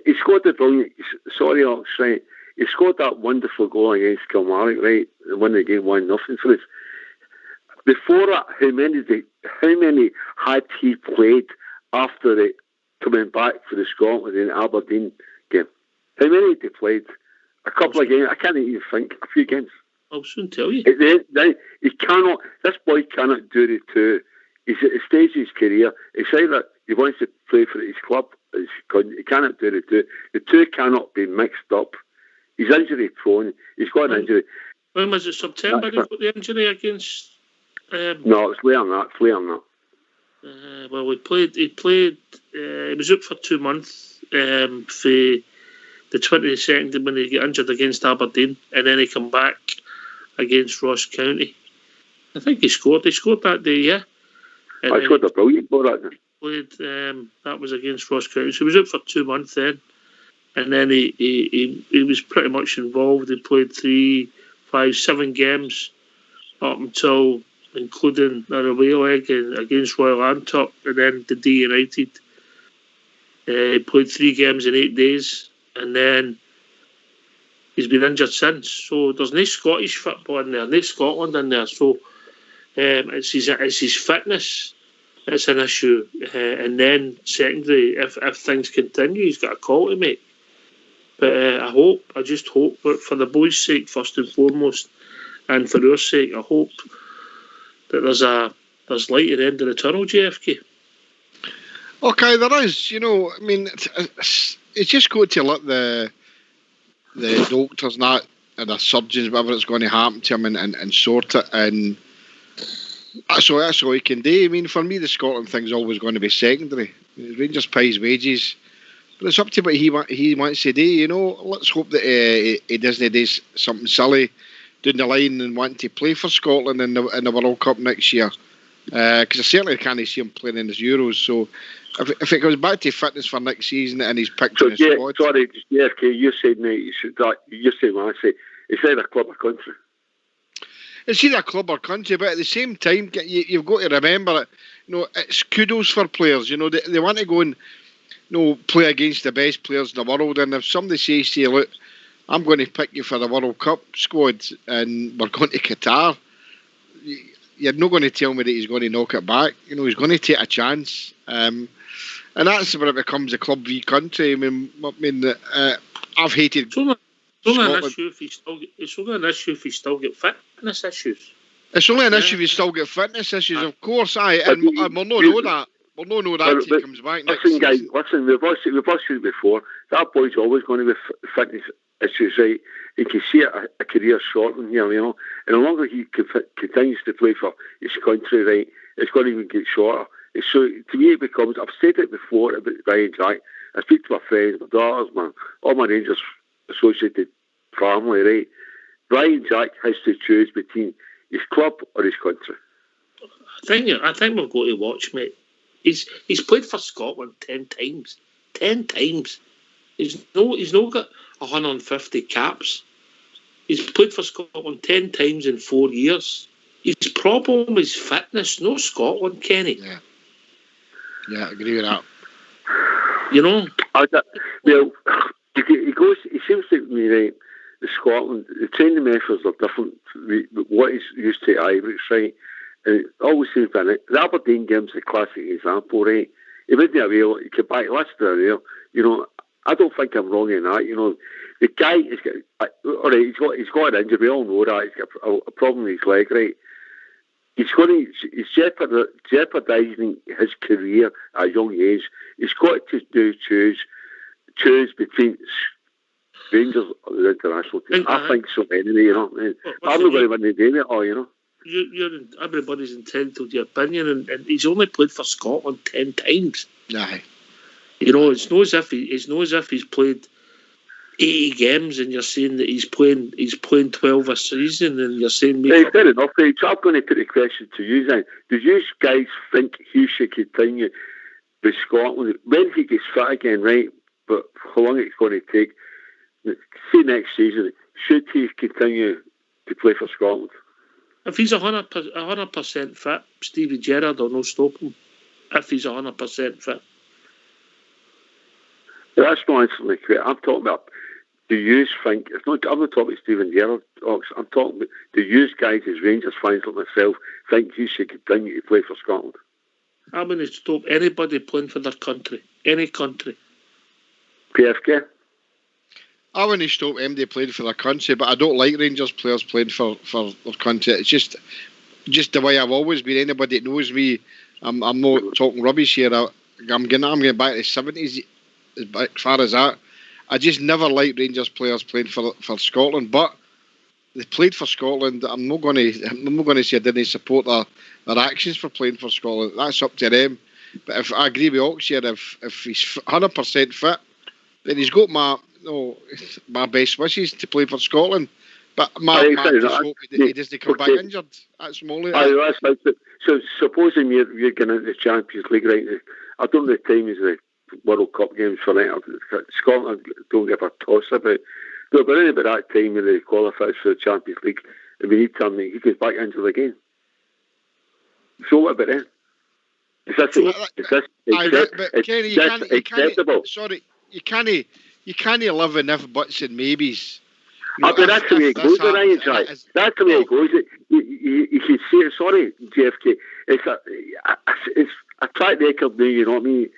Speaker 12: He scored the brilliant. Sorry, Alex, right? He scored that wonderful goal against Kilmarnock, right? And won the game 1-0 for us. Before that, how many had he played after it coming back for the Scotland and Aberdeen game? How many had he played? A couple of games. I can't even think. A few games.
Speaker 1: I'll soon tell you.
Speaker 12: He cannot. This boy cannot do the 2. He's at the stage of his career. It's either he wants to play for his club. He cannot do the 2. The 2 cannot be mixed up. He's injury prone. He's got an injury.
Speaker 1: When was it? September? He got the injury against.
Speaker 12: No, it's later than that.
Speaker 1: Well, he played. He was out for 2 months for the 22nd when he got injured against Aberdeen, and then he come back against Ross County. I think he scored. He scored that day, yeah.
Speaker 12: I scored a brilliant goal that day.
Speaker 1: Played. That was against Ross County. So he was out for 2 months then, and then he was pretty much involved. He played 3, 5, 7 games up until, including an away leg against Royal Antwerp, and then the D United. He played 3 games in 8 days, and then he's been injured since. So there's no Scottish football in there, no Scotland in there. So it's his fitness that's an issue. And then secondly, if things continue, he's got a call to make. But I just hope, but for the boys' sake first and foremost, and for our sake, I hope that there's light at the end of the tunnel, JFK.
Speaker 2: Okay, there is. You know, I mean, it's just got to let the doctors and the surgeons, whatever it's going to happen to him, and sort it. And that's all he can do. I mean, for me, the Scotland thing's always going to be secondary. Rangers pays wages. But it's up to what he wants to do, you know. Let's hope that he doesn't do something silly down the line and wanting to play for Scotland in the World Cup next year. Because I certainly can't see him playing in his Euros. So if it goes back to fitness for next season and he's picked in his squad...
Speaker 12: Sorry, JFK, you said, mate, you said what I say. It's either club or country.
Speaker 2: It's either club or country, but at the same time, you've got to remember that, you know, it's kudos for players. You know, they want to go and, you know, play against the best players in the world. And if somebody says to you, look, I'm going to pick you for the World Cup squad and we're going to Qatar, you're not going to tell me that he's going to knock it back. You know, he's going to take a chance. And that's when it becomes a club v country. I mean, I've hated...
Speaker 1: It's only an issue if he still get fitness issues.
Speaker 2: It's only an issue if you still get fitness issues, of course. And we'll not know that. We'll not know that until he comes back next season.
Speaker 12: Guys, listen, we've watched it before. That boy's always going to be fitness issues, right? You can see a career shortening here, you know. And the longer he continues to play for his country, right, it's going to even get shorter. So to me, it becomes... I've said it before about Ryan Jack. I speak to my friends, my daughters, all my Rangers associated family, right? Ryan Jack has to choose between his club or his country.
Speaker 1: I think we've got to watch, mate. He's played for Scotland 10 times. 10 times. He's not got 150 caps. He's played for Scotland 10 times in 4 years. His problem is fitness, no Scotland, Kenny.
Speaker 2: Yeah, I agree with that.
Speaker 1: You know?
Speaker 12: He seems to me, right, the Scotland, the training methods are different. What he's used to Irish, right? And it always seems to be, the Aberdeen game's a classic example, right? He wouldn't have able to get back last year, you know. I don't think I'm wrong in that, you know. The guy is all right, he's got an injury, we all know that. He's got a problem with his leg, right? He's jeopardising his career at a young age. He's got to choose between Rangers or the international team. I think so anyway, you know. I'm not going to win the game at all, you know.
Speaker 1: Everybody's entitled to your opinion, and he's only played for Scotland 10 times.
Speaker 2: Aye.
Speaker 1: You know, it's not as if he's played 80 games and you're saying that he's playing 12 a season, and you're saying...
Speaker 12: fair enough, right? So I'm going to put the question to you then. Do you guys think he should continue with Scotland when he gets fit again, right? But how long it's going to take? See next season, should he continue to play for Scotland?
Speaker 1: If he's 100% fit, Stevie Gerrard will not stop him. If he's 100% fit.
Speaker 12: That's not answering the question. I'm talking about, do you think, I'm not talking about Stephen Gerrard, I'm talking about, do you guys as Rangers fans like myself think he should continue to play for Scotland?
Speaker 1: I'm going to stop anybody playing for their country. Any country.
Speaker 12: PFK?
Speaker 2: I wouldn't stop MD playing for their country, but I don't like Rangers players playing for their country. It's just the way I've always been. Anybody that knows me, I'm not talking rubbish here. I'm going back to the 70s as far as that. I just never liked Rangers players playing for Scotland, but they played for Scotland. I'm not going to say I didn't support their actions for playing for Scotland. That's up to them. But if I agree with Ox here, if he's 100% fit, then he's got my best wishes to play for Scotland. But my just hope that he doesn't come back injured. That's Molly.
Speaker 12: So supposing you're getting into the Champions League right now, I don't know the time is the World Cup games for that. Scotland don't give a toss about. But around about that time when they qualifies for the Champions League, and we need something, he goes back injured again. So what about that?
Speaker 2: Kenny, you can't live in if buts and maybes.
Speaker 12: But that's the way it goes, Ryan Jack. That's the way it goes. You can see it. Sorry, JFK. It's a track record now. You know what I mean?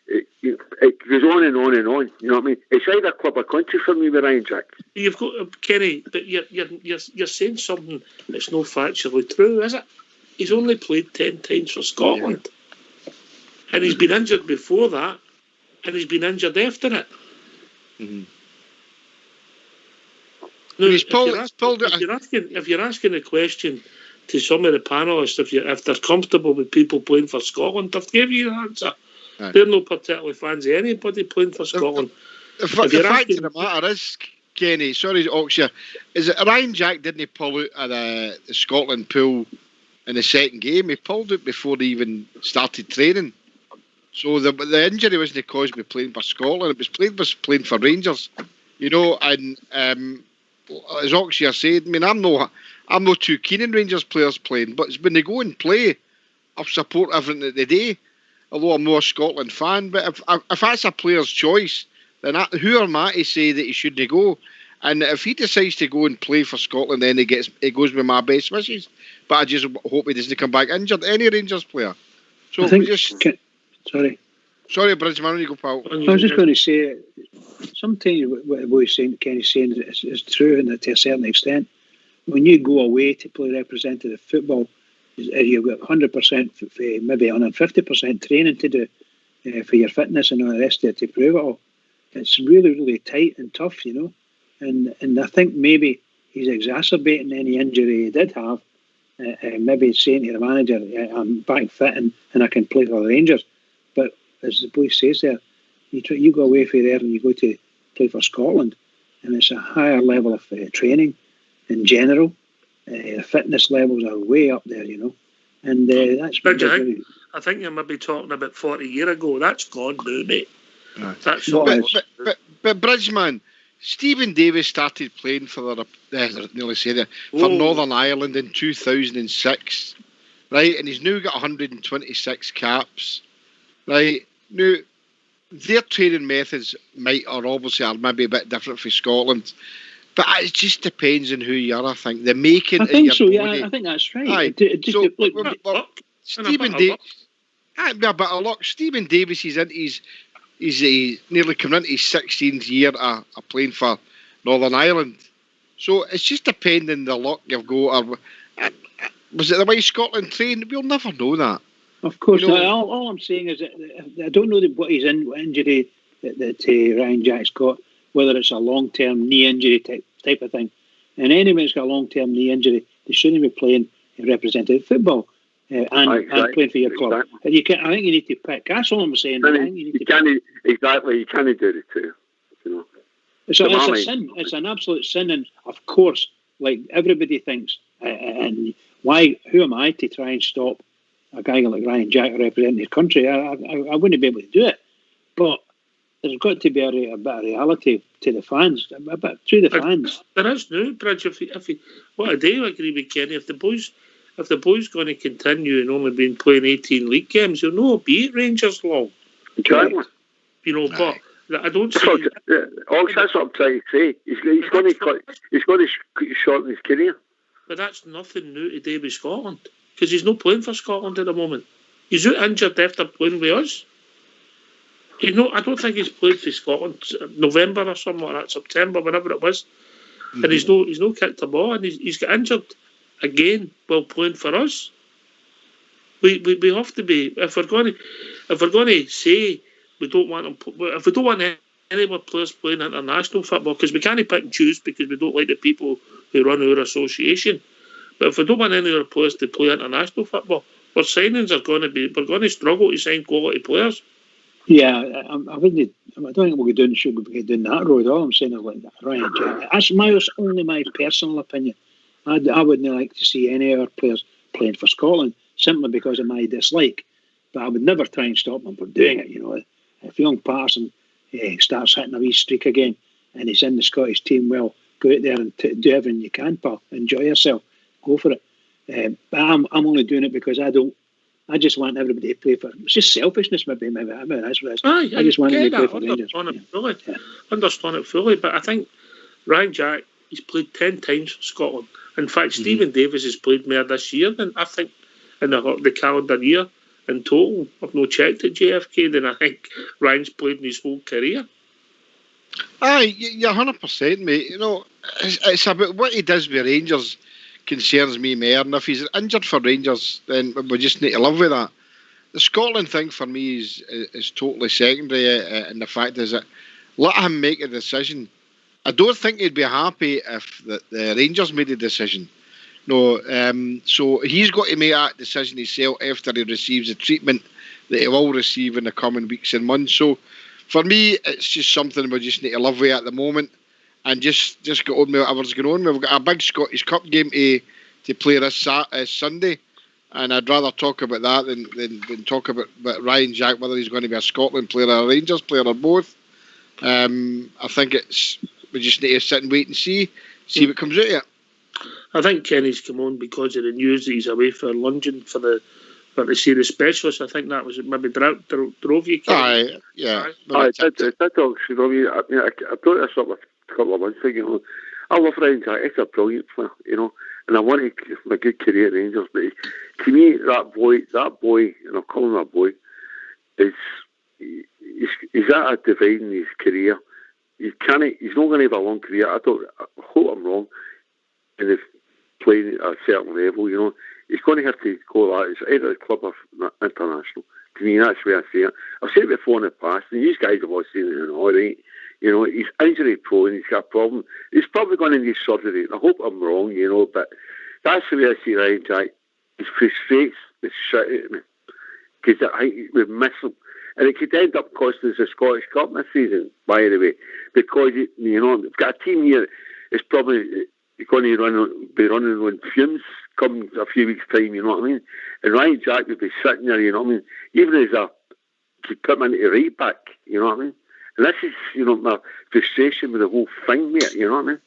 Speaker 12: It goes on and on and on. You know what I mean? It's either club or country for me with Ryan Jack.
Speaker 1: You've got Kenny, but you're saying something that's not factually true, is it? He's only played 10 times for Scotland, and he's been injured before that, and he's been injured after it.
Speaker 2: Mm-hmm.
Speaker 1: Now, if you're asking a question to some of the panellists, if they're comfortable with people playing for Scotland, they've given you the answer. They're not particularly fans of anybody playing for Scotland.
Speaker 2: The fact of the matter is, Kenny, sorry to ox you, is that Ryan Jack didn't pull out of the Scotland pool in the second game. He pulled out before they even started training. So the injury wasn't caused by playing for Scotland. It was playing for Rangers. You know, and as Oxia said, I mean, I'm not too keen on Rangers players playing, but when they go and play, I'll support everything that they do. Although I'm not a Scotland fan, but if that's a player's choice, then who am I to say that he shouldn't go? And if he decides to go and play for Scotland, then he goes with my best wishes. But I just hope he doesn't come back injured. Any Rangers player. So
Speaker 3: I think,
Speaker 2: sorry, Bridgman, you go, pal.
Speaker 3: I was just going to say, sometimes what Kenny's saying is true, and to a certain extent. When you go away to play representative football, you've got 100%, maybe 150% training to do for your fitness and all the rest of it to prove it all. It's really, really tight and tough, you know. And I think maybe he's exacerbating any injury he did have. Maybe saying to the manager, I'm back fit and I can play for the Rangers. But as the boy says there, you go away from there and you go to play for Scotland, and it's a higher level of training in general. The fitness levels are way up there, you know. And that's...
Speaker 1: I think you're maybe talking about 40 years ago. That's gone now, mate. That's
Speaker 2: but Bridgman, Stephen Davis started playing for for Northern Ireland in 2006, right? And he's now got 126 caps, right? Now, their training methods are maybe a bit different for Scotland, but it just depends on who you are. I think the making.
Speaker 3: I think
Speaker 2: of your
Speaker 3: so.
Speaker 2: body.
Speaker 3: Yeah, I think that's right.
Speaker 2: Stephen Davis. But a lot. Stephen Davis he's nearly coming into his 16th year of playing for Northern Ireland. So it's just depending the luck you've got. Or was it the way Scotland trained? We'll never know that.
Speaker 3: Of course, you know, all I'm saying is that I don't know what his injury that Ryan Jack's got, whether it's a long-term knee injury type of thing. And anyone that's got a long-term knee injury, they shouldn't be playing representative football and playing for your club.
Speaker 12: Exactly.
Speaker 3: I think you need to pick. That's all I'm saying.
Speaker 12: You can't do the two. You know,
Speaker 3: it's a sin. It's an absolute sin, and of course, like everybody thinks, and why? Who am I to try and stop a guy like Ryan Jack representing his country? I wouldn't be able to do it. But there's got to be a bit of reality to the fans, a bit through the fans.
Speaker 1: There is no Bridge. What I do agree with Kenny. If the boys going to continue and only playing 18 league games, you'll not be at Rangers long.
Speaker 12: Exactly.
Speaker 1: You know, but I don't see.
Speaker 12: That's what I'm trying to say. He's going to shorten his career.
Speaker 1: But that's nothing new to do with Scotland, because he's not playing for Scotland at the moment. He's out injured after playing with us. You know, I don't think he's played for Scotland November or something like that, September, whenever it was. Mm-hmm. And he's no kicked a ball, and he's got injured again while playing for us. We have to be, if we're going to say we don't want him, if we don't want any more players playing international football, because we can't pick and choose because we don't like the people who run our association. But if we don't want any other players to play international football, our signings we're going to struggle to sign quality players.
Speaker 3: Yeah, I don't think we'll should be doing that road. All I'm saying is like that, Ryan Jack. That's only my personal opinion. I wouldn't like to see any other players playing for Scotland simply because of my dislike. But I would never try and stop them from doing it. You know, if young Patterson starts hitting a wee streak again and he's in the Scottish team, well, go out there and do everything you can, pal. Enjoy yourself. Go for it. But I'm only doing it because I just want everybody to play for. It's just selfishness, maybe that's what it is. I just want them to play for Rangers.
Speaker 1: Understand it fully, but I think Ryan Jack, he's played 10 times for Scotland. In fact, Stephen Davis has played more this year than I think in the calendar year in total. I've no checked at JFK than I think Ryan's played in his whole career.
Speaker 2: Aye, you're 100%, mate. You know, it's about what he does with Rangers concerns me more, and if he's injured for Rangers, then we just need to live with that. The Scotland thing for me is totally secondary, and the fact is that let him make a decision. I don't think he'd be happy if the Rangers made a decision. No, so he's got to make that decision himself after he receives the treatment that he will receive in the coming weeks and months. So for me, it's just something we just need to live with at the moment and just get on with whatever's going on. We've got a big Scottish Cup game to play this Sunday, and I'd rather talk about that than talk about Ryan Jack, whether he's going to be a Scotland player or a Rangers player or both. I think we just need to sit and wait and see what comes out of it.
Speaker 1: I think Kenny's come on because of the news that he's away for London for to see the specialist. I think that was maybe drove you, Kenny.
Speaker 12: Aye, yeah. It did actually. I brought this up a couple of months ago. I love Ryan Jack. He's a brilliant player, and I want to give him a good career at Rangers. But to me, that boy, and I'll call him a boy, he's at a divide in his career. He's not going to have a long career. I hope I'm wrong. And if playing at a certain level, he's going to have to go that. It's either a club or international. To me, that's the way I see it. I've said it before in the past, and these guys have all seen it all right. He's injury prone, he's got a problem. He's probably going to need surgery. I hope I'm wrong, but that's the way I see Ryan Jack. He frustrates the shit out of me. Because we miss him. And it could end up costing us the Scottish Cup this season, by the way. Because, we've got a team here, it's probably going to be running on fumes come a few weeks' time, you know what I mean? And Ryan Jack would be sitting there, you know what I mean? Even as could put him into right back, you know what I mean? And this is, my frustration with the whole thing, mate, you know what I mean?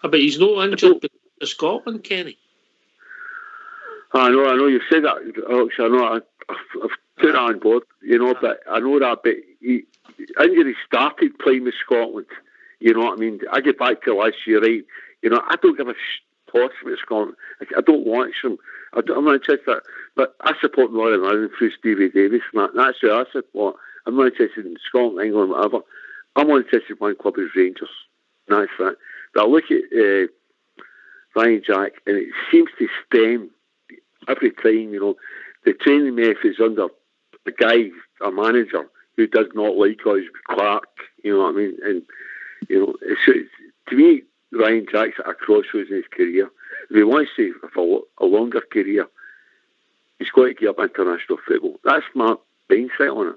Speaker 1: But he's not injured because of Scotland, Kenny.
Speaker 12: I know, you've said that, Alex, I know, I've put that on board, but I know that, but injury started playing with Scotland, you know what I mean? I get back to last year, right? I don't give a toss with Scotland. I don't watch them. I'm not interested, but I support Northern Ireland through Stevie Davis, and that's who I support. I'm not interested in Scotland, England, whatever. I'm not interested in one club is Rangers. That's that. But I look at Ryan Jack, and it seems to stem every time, the training methods under a guy, a manager, who does not like us, Clark, you know what I mean? And, to me, Ryan Jack's at a crossroads in his career. If he wants to have a longer career, he's got to give up international football. That's my mindset on it,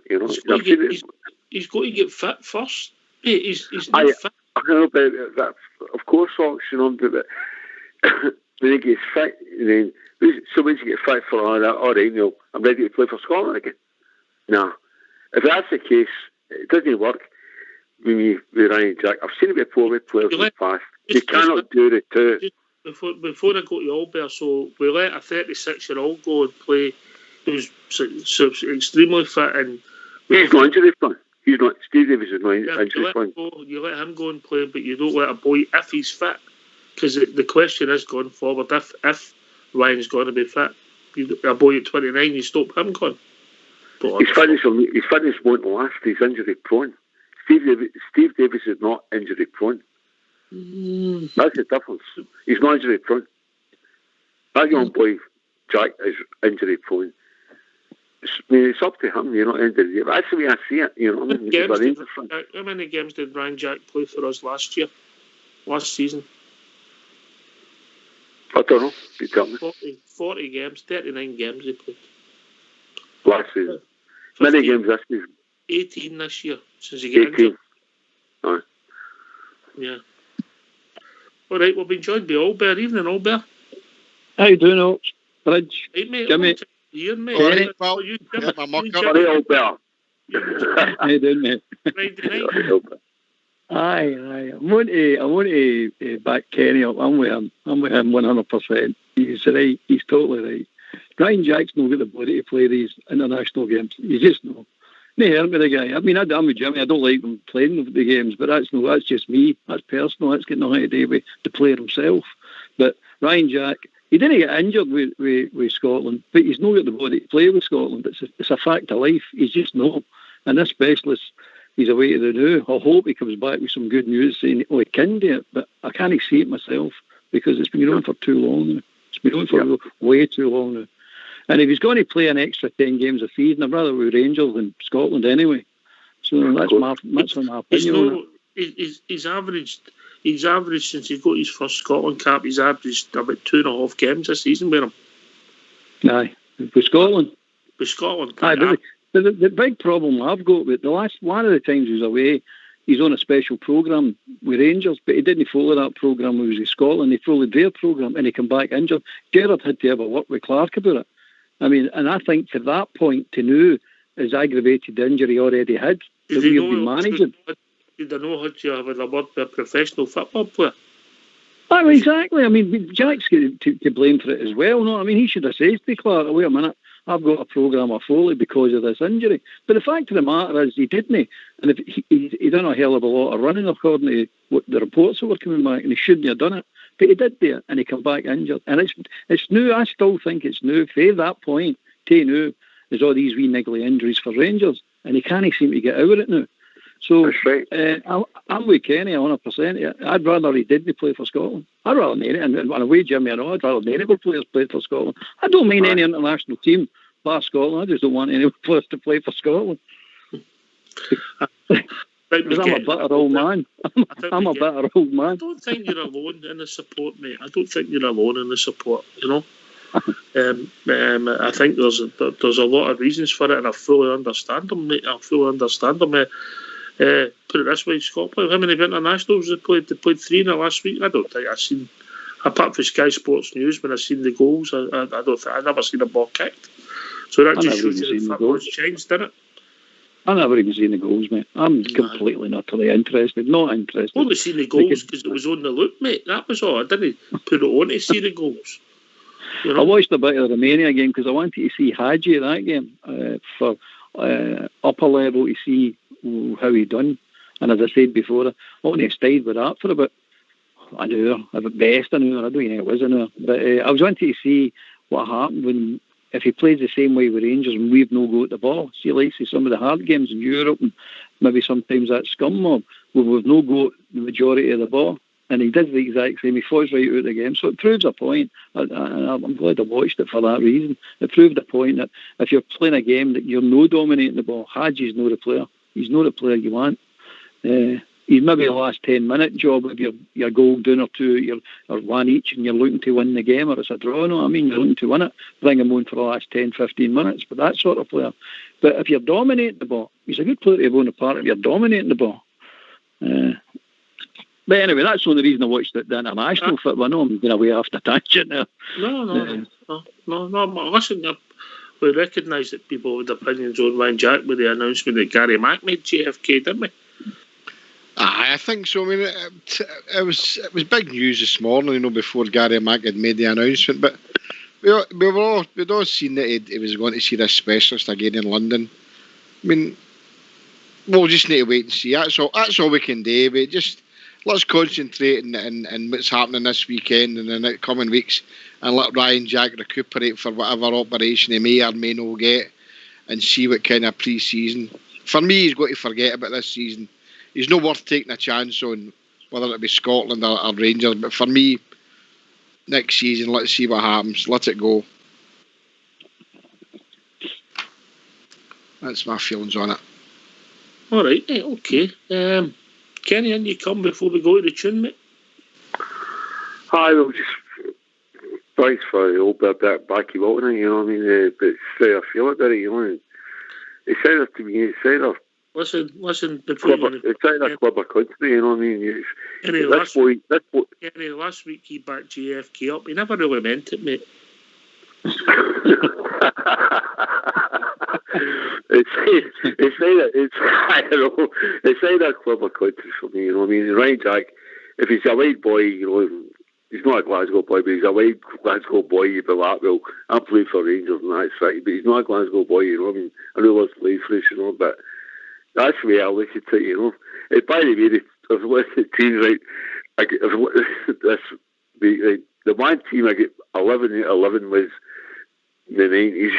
Speaker 1: He's got to get fit first. He's not fit.
Speaker 12: I know about that, of course, Ox, but when he gets fit, then once you get fit for all that, all right, I'm ready to play for Scotland again. No. If that's the case, it doesn't work with Ryan Jack. I've seen it before with players in the past. You cannot do the two.
Speaker 1: Before I go to Albert, so we let a 36-year-old go and play who's so extremely fit. And
Speaker 12: he's not injury prone. He's not. Steve Davis is not injury prone.
Speaker 1: You let him go and play, but you don't let a boy if he's fit. Because the question is going forward, if Ryan's going to be fit, a boy at 29, you stop him going.
Speaker 12: His fitness won't last. He's injury prone. Steve Davis is not injury prone. That's the difference. He's not injury prone. That young boy, Jack, is injury prone. It's up to him, end of the day. But that's the way I see it,
Speaker 1: How many games did Ryan Jack play for us last season?
Speaker 12: I don't know. You tell me.
Speaker 1: 40 games, 39 games he played.
Speaker 12: Last season. Many games this season.
Speaker 1: 18 this year, since he got injured.
Speaker 12: Aye.
Speaker 1: Yeah. All right, we'll be joined by Albert. Evening, Albert.
Speaker 13: How you doing, Ox? Bridge.
Speaker 1: Hey, mate.
Speaker 13: Jimmy.
Speaker 1: Ian, mate.
Speaker 2: All right, well, you my mucker.
Speaker 12: All right, Albert.
Speaker 13: How you doing, mate?
Speaker 1: Friday night.
Speaker 13: Aye. I want to back Kenny up. I'm with him 100%. He's right. He's totally right. Ryan Jack's not got the body to play these international games. He's just not. No, hurt me, the guy. I mean, I'm with Jimmy. I don't like him playing the games, but that's just me. That's personal. That's got nothing to do with the player himself. But Ryan Jack, he didn't get injured with Scotland, but he's not got the body to play with Scotland. It's a fact of life. He's just not. And this specialist, he's away to the new. I hope he comes back with some good news saying, he can do it, but I can't see it myself because it's been going on for too long now. It's been going for way too long now. And if he's going to play an extra 10 games a season, I'd rather with Rangers than Scotland anyway. So that's my opinion.
Speaker 1: He's averaged since he got his first Scotland cap. He's averaged about 2.5 games a season with him.
Speaker 13: Aye, with Scotland.
Speaker 1: With Scotland.
Speaker 13: Aye, But the big problem I've got with one of the times he was away, he's on a special programme with Rangers, but he didn't follow that programme when he was in Scotland. He followed their programme and he came back injured. Gerrard had to have a word with Clark about it. I mean, and I think to that point, to know his aggravated injury he already had, that we've been managing.
Speaker 1: You don't know how to have a word with a professional football player.
Speaker 13: Oh, exactly. I mean, Jack's to blame for it as well. No, I mean, he should have said to Clark, wait a minute, I've got a programme of folly because of this injury. But the fact of the matter is, he didn't. And if he done a hell of a lot of running according to what the reports that were coming back, and he shouldn't have done it. But he did do it, and he come back injured. And it's new. I still think it's new. From that point to now, there's all these wee niggly injuries for Rangers, and he can't seem to get out of it now. So I'm with Kenny 100%. I'd rather he didn't play for Scotland. I'd rather Nene, and when I weigh Jimmy, I know I'd rather any players played for Scotland. I don't mean any international team bar Scotland. I just don't want any players to play for Scotland. Because I'm a bitter old man. I'm a bitter old man.
Speaker 1: I don't think you're alone in the support, mate. I don't think you're alone in the support, you know. I think there's a lot of reasons for it, and I fully understand them, mate. I fully understand them. Put it this way, Scotland, how many internationals they played? They played 3 in the last week. I don't think I've seen, apart from Sky Sports News, when I've seen the goals, I've never seen a ball kicked. So that just shows you that football's changed, didn't it?
Speaker 13: I've never even seen the goals, mate. I'm completely not interested. Not interested.
Speaker 1: Only seen the goals because it was on the loop, mate. That was all. I didn't put it on to see the goals. You know?
Speaker 13: I watched a bit of the Romania game because I wanted to see Hadji at that game for upper level to see how he done. And as I said before, I only stayed with that for about an hour, at best an hour. I don't think it was an hour. But I was wanting to see what happened if he plays the same way with Rangers and we've no got the ball. See, like some of the hard games in Europe and maybe sometimes that scum mob where we've no got the majority of the ball. And he did the exact same. He falls right out of the game. So it proves a point. And I'm glad I watched it for that reason. It proved a point that if you're playing a game that you're no dominating the ball, Hadji's not the player. He's not the player you want. He's maybe the last 10-minute job if you're goal down or two, or one each, and you're looking to win the game, or it's a draw. No, I mean, you're looking to win it. Bring him on for the last 10, 15 minutes, but that sort of player. But if you're dominating the ball, he's a good player to have on the part if you're dominating the ball. But anyway, that's the only reason I watched the international football. I know I'm going away off the tangent now.
Speaker 1: No. Listen, we recognise that people with opinions on Ryan Jack with the announcement that Gary Mack made JFK, didn't we?
Speaker 2: I think so. I mean, it was big news this morning, you know, before Gary Mack had made the announcement. But we'd all seen that he was going to see this specialist again in London. I mean, we'll just need to wait and see. That's all we can do. But just let's concentrate on what's happening this weekend and in the coming weeks, and let Ryan Jack recuperate for whatever operation he may or may not get, and see what kind of pre-season. For me, he's got to forget about this season. He's not worth taking a chance on, whether it be Scotland or Rangers. But for me, next season, let's see what happens. Let it go. That's my feelings on it.
Speaker 1: All right, okay. Kenny, in you come before we go to the tune, mate?
Speaker 12: Hi, well, just thanks for the old bit back you up, you know what I mean? But straight I feel it, you know. It's either to me, it's either.
Speaker 1: Listen.
Speaker 12: It's either a club or country, you know what I mean?
Speaker 1: Last week he backed JFK up. He never really meant it, mate. It's either a club or country for me, you know what I mean? Ryan Jack, if he's a white boy, you know, he's not a Glasgow boy, but he's a white Glasgow boy, you'd be like, well, I'm playing for Rangers and that's right, but he's not a Glasgow boy, you know what I mean? I know there's play for us, you know, but that's the way I look at it, you know. And by the way, I've looked at teams like, this week, like, the one team I get 11 out of 11 was the 90s.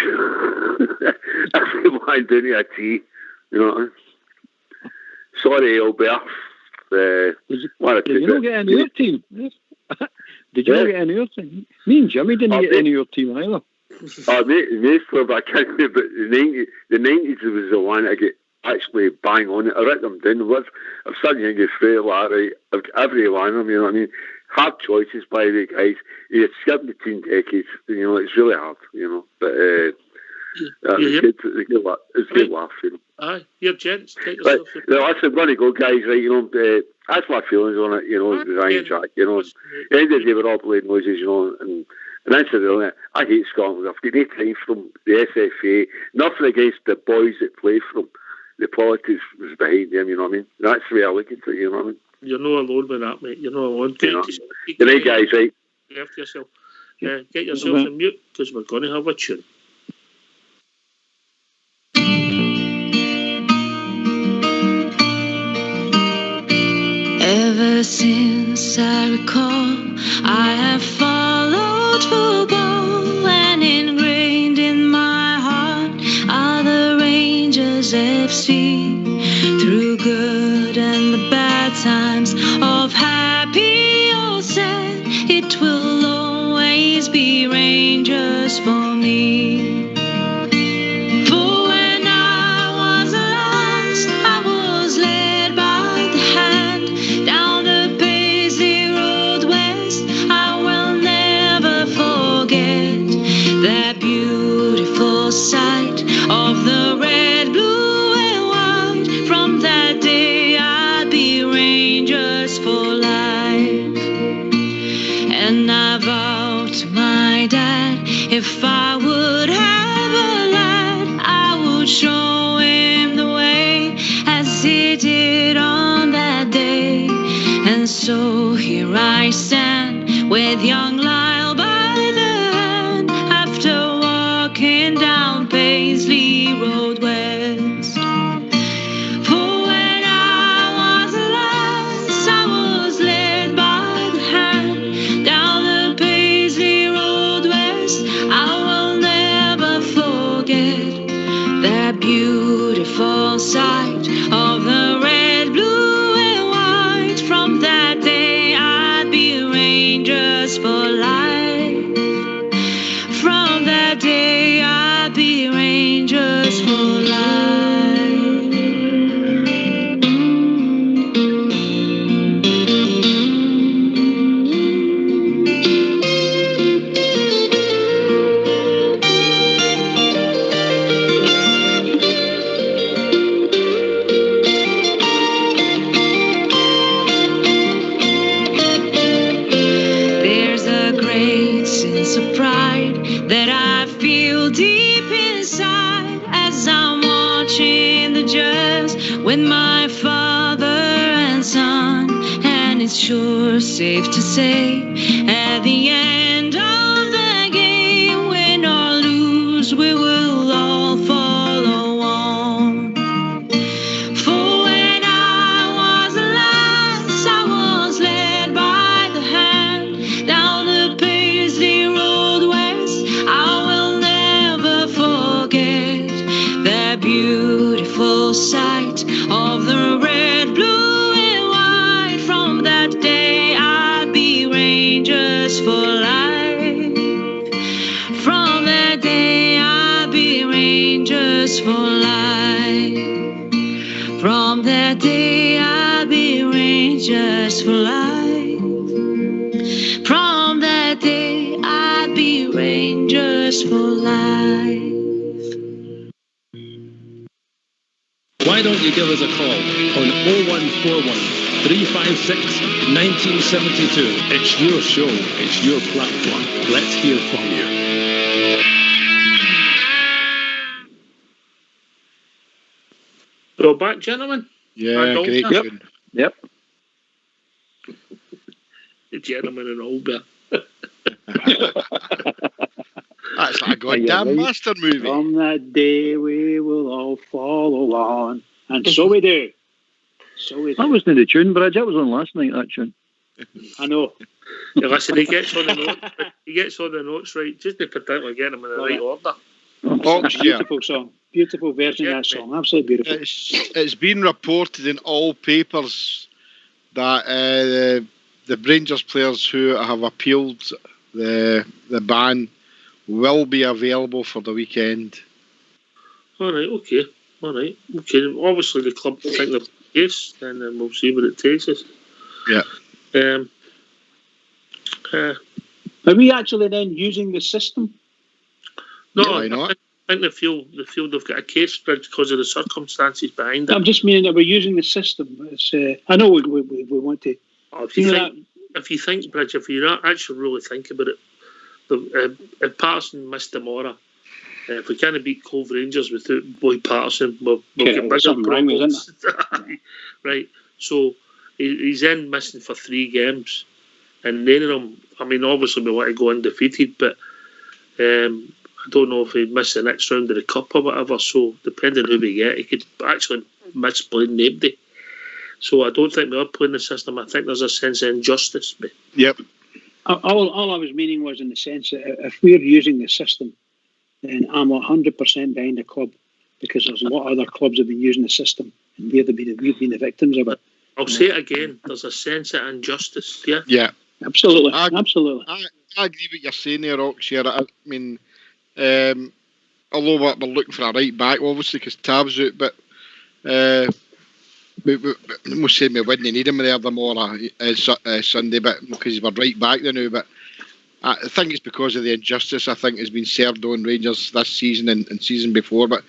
Speaker 1: Everyone doing a T, you know. Sorry, Albert.
Speaker 13: Did you not get any of your team? Did you not get any of your team? Me and Jimmy didn't get any of your team either.
Speaker 12: Most club I can't remember, but the 90s was the one I get actually bang on it. I write them down. I've started to get straight right. Every one of them, you know what I mean? Hard choices by the guys. You're skipping between decades, you know, it's really hard, you know. But It's a good laugh, you know.
Speaker 1: Aye, you're gents. Take
Speaker 12: Right,
Speaker 1: yourself.
Speaker 12: listen, when you go, guys, right, you know, that's my feelings on it, you know, Ryan Jack, you know. At the end of the day, we're all playing noises, you know, and incidentally, I hate Scotland. I've got no time from the SFA, nothing against the boys that play for them. The politics was behind them, you know what I mean? That's the way I look at it, you know what I mean?
Speaker 1: You're not alone with that, mate. You're not alone.
Speaker 12: You know, the right guys, right?
Speaker 1: After yourself. Get yourself on mute, because we're going to have a tune.
Speaker 14: Ever since I recall, I have followed football, and ingrained in my heart are the Rangers FC. Through good and the bad times, of happy or sad, it will always be Rangers for me. Sight of the red, blue and white. From that day I'd be Rangers for life. And I vowed to my dad, if I would have a lad, I would show him the way, as he did on that day. And so here I stand with young Lyle by the hand, after walking down Paisley Road West. For when I was a lass, I was led by the hand down the Paisley Road West. I will never forget that beautiful sight of the red, blue and white. From that day I'd be Rangers for life. From that day I'd be Rangers for life. There's a great sense of pride that I feel deep inside as I'm watching the Jazz with my father and son. And it's sure safe to say, at the end of the game, win or lose, we will all follow on. For when I was a lass, I was led by the hand down the Paisley Road West. I will never forget that beautiful sight of the red, blue and white. From that day I'd be Rangers for life. From that day I'd be Rangers for life. From that day I'd be Rangers for life. From that day I'd be Rangers for life.
Speaker 10: Why don't you give us a call on 0141 356 1972? It's your show, it's your platform. Let's hear from you.
Speaker 1: Well, back, gentlemen.
Speaker 2: Yeah, great tune.
Speaker 11: Yep.
Speaker 1: The gentleman and all bit.
Speaker 2: That's like a goddamn master movie.
Speaker 3: From that day we will all follow on. And so we do. So we do.
Speaker 13: That wasn't the tune, Bridge. That was on last night, that tune.
Speaker 3: I know.
Speaker 1: Yeah, listen, he gets on the notes. He gets on the notes right. Just in particular, getting them in the right order.
Speaker 3: Beautiful song. Beautiful version of that song. Absolutely beautiful.
Speaker 2: It's been reported in all papers that the Rangers players who have appealed the ban will be available for the weekend.
Speaker 1: All right, okay. Obviously, the club think they're yes, and then we'll see what it takes us.
Speaker 2: Yeah.
Speaker 3: Are we actually then using the system?
Speaker 1: No,
Speaker 2: why not?
Speaker 1: think they feel they've got a case bridge because of the circumstances behind it.
Speaker 3: I'm just meaning that we're using the system. It's, I know we want to.
Speaker 1: If you think, Bridge, if you not actually really think about it, if Patterson missed tomorrow, if we can't beat Cove Rangers without Boyd Patterson, we'll get bigger problems. Right. So he's then missing for 3 games, and none of them. I mean, obviously we want to go undefeated, but I don't know if he'd miss the next round of the cup or whatever. So depending who we get, he could actually miss playing nobody. So I don't think we are playing the system. I think there's a sense of injustice.
Speaker 2: Yep.
Speaker 3: All I was meaning was in the sense that if we're using the system, then I'm 100% behind the club, because there's a lot of other clubs that have been using the system, and we've been the victims of it.
Speaker 1: I'll say it again. There's a sense of injustice. Yeah.
Speaker 2: Yeah.
Speaker 3: Absolutely.
Speaker 2: I
Speaker 3: Absolutely.
Speaker 2: I agree with you're saying there, Ox. I mean, although we're looking for a right back, obviously, because Tab's out, but we must say we wouldn't need him there tomorrow, Sunday, but because we're right back there now. But I think it's because of the injustice I think has been served on Rangers this season and season before, but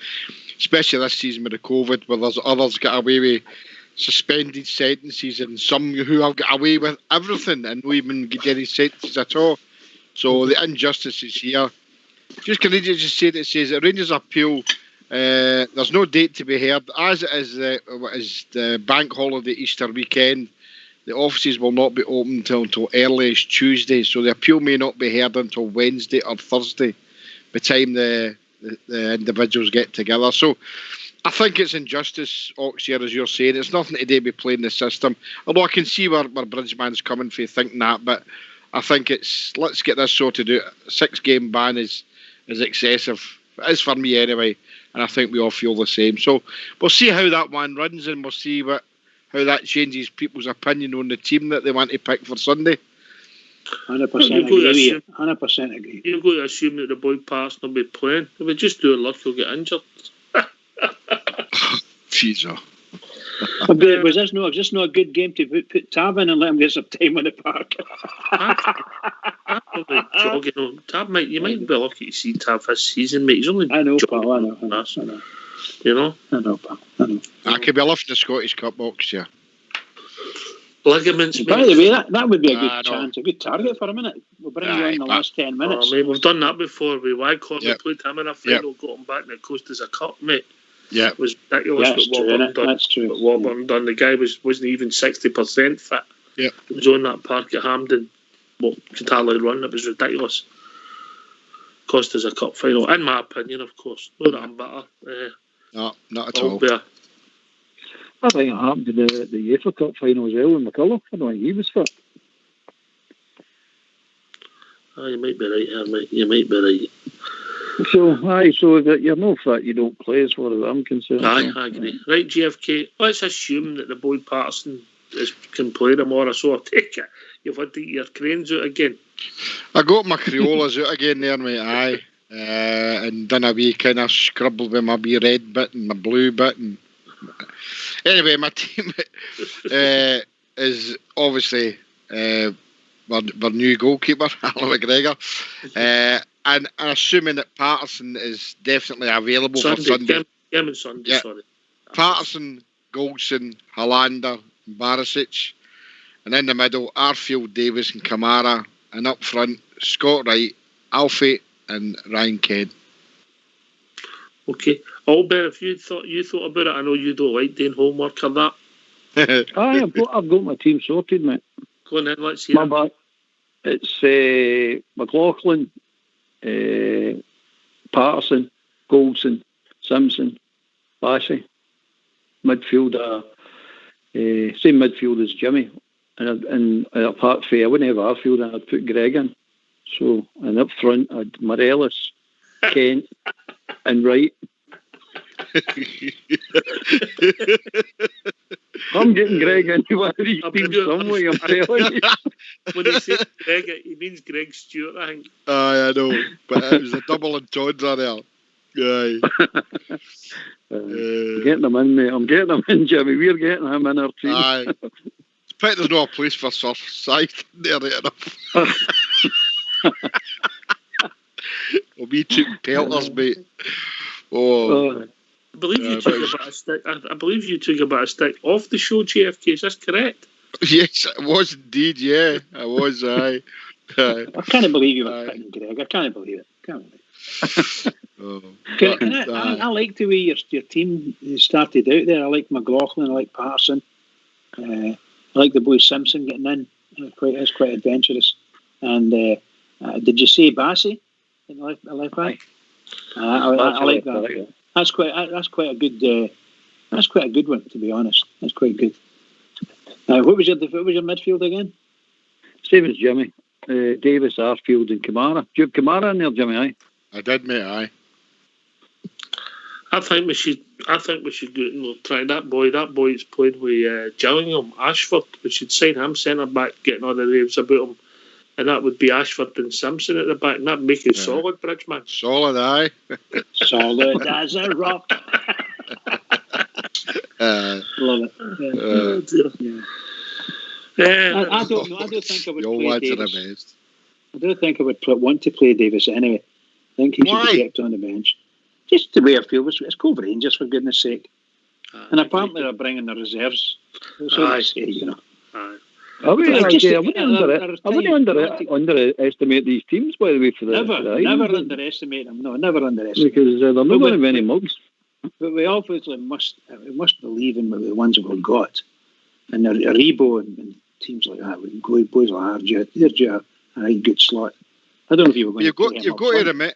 Speaker 2: especially this season with the COVID, where there's others got away with suspended sentences and some who have got away with everything and no even get any sentences at all. So the injustice is here. Just can I just say that it says that Rangers appeal. There's no date to be heard, as it is the bank holiday Easter weekend. The offices will not be open until early as Tuesday, so the appeal may not be heard until Wednesday or Thursday, by the time the individuals get together. So I think it's injustice, Ox, here, as you're saying. It's nothing to do with playing the system. Although I can see where Bridgeman's coming for thinking that, but I think it's, let's get this sorted out. A 6-game ban is excessive. It is for me anyway, and I think we all feel the same. So we'll see how that one runs, and we'll see how that changes people's opinion on the team that they want to pick for Sunday.
Speaker 3: 100% agree. 100% agree.
Speaker 1: You're going to assume that the Boyd Patterson will be playing. If we just do a luck, he'll get injured.
Speaker 2: Jesus.
Speaker 3: Was this not a good game to put Tab in and let him get some time on the park?
Speaker 1: Tab you might be lucky to see Tab this season, mate. He's only
Speaker 3: I know, pal. I know.
Speaker 1: You know?
Speaker 3: I know, pal. I know.
Speaker 2: I could be lifting the Scottish Cup box, yeah.
Speaker 1: Ligaments.
Speaker 3: By the way, that would be a good chance, a good target for a minute. We'll bring you in the last 10 minutes.
Speaker 1: Mate, we've done that before. We Wycott, we played him in a final, got him back, and it cost us a cup, mate.
Speaker 2: Yeah,
Speaker 1: it was ridiculous what Warburton done.
Speaker 3: That's true.
Speaker 1: What Warburton done. The guy wasn't even 60% fit.
Speaker 2: Yeah,
Speaker 1: he was on that park at Hampden. Could hardly run. It was ridiculous. Cost us a cup final, in my opinion, of course. Not that I'm better.
Speaker 2: No, not at all.
Speaker 13: I think it happened to the UEFA Cup final as well in McCullough. I don't think he was fit.
Speaker 1: You might be right, mate. You might be right.
Speaker 13: So that you're no fit, you don't play, as far as I'm concerned.
Speaker 1: I agree. Right, GFK, let's assume that the Boyd Patterson can play tomorrow, so I'll take it. You've had to get your cranes out again.
Speaker 2: I got my Criolas out again there, mate, aye. And done a wee kind of scrubble with my wee red bit and my blue bit. And anyway, my team is obviously our new goalkeeper, Alan McGregor. And assuming that Patterson is definitely available for Sunday.
Speaker 1: Sunday, sorry.
Speaker 2: Patterson, Goldson, Hollander, and Barisic. And in the middle, Arfield, Davis and Kamara. And up front, Scott Wright, Alfie and Ryan Kent.
Speaker 1: Okay. Albert, if you thought about it, I know you don't like doing homework or that.
Speaker 13: I've got my team sorted, mate.
Speaker 1: Go on then, let's hear it.
Speaker 13: It's McLaughlin, Patterson, Goldson, Simpson, Bassey. Midfield, same midfield as Jimmy. And apart from I wouldn't have Arfield, and I'd put Greg in. So, and up front, I'd Morelos, Kent, and Wright. I'm getting Greg into one of these teams somewhere, I'm telling you.
Speaker 1: When he says Greg, he means Greg Stewart, I think.
Speaker 2: I know, but it was a double entendre there. Aye.
Speaker 13: Getting them in, mate. I'm getting them in, Jimmy. We're getting him in our team.
Speaker 2: Aye. But there's no place for Surfside there, right enough. Well, we took pelters, mate. Oh.
Speaker 1: I believe you took a bit of stick. I believe you took a bit of stick off the show, JFK. Is that correct?
Speaker 2: Yes, it was indeed. Yeah, I was. Aye.
Speaker 3: I can't believe you were picking Greg. I can't believe it. I like the way your team started out there. I like McLaughlin. I like Patterson. I like the boy Simpson getting in. It's quite adventurous. And did you say Bassey in the left back? I like that. That's quite a good. That's quite a good one, to be honest. That's quite good. What was your midfield again?
Speaker 13: Same as Jimmy. Davis, Arfield, and Kamara. Do you have Kamara in there, Jimmy? Aye.
Speaker 2: I did, mate. Aye.
Speaker 1: I think we should go and try that boy. That boy's playing with Gillingham, Ashford. We should sign him centre back, getting all the names about him, and that would be Ashford and Simpson at the back, and that'd make it solid, Bridgeman.
Speaker 2: Solid, aye.
Speaker 3: Solid as a rock. Love it. I don't know. I don't think I would play Davis. I don't think I would want to play Davis anyway. I think he should be kept on the bench. Just the way I feel. It's Cove Rangers, for goodness sake. And apparently they're bringing the reserves. That's what I say, you know.
Speaker 13: I wouldn't underestimate these teams, by the way.
Speaker 3: Never underestimate them. No, never underestimate.
Speaker 13: Because they're not going to be any mugs.
Speaker 3: But we obviously must believe in the ones we've got. And Rebo and teams like that, boys like that, they're just a good slot. I don't know if you were going
Speaker 2: you've got to remember.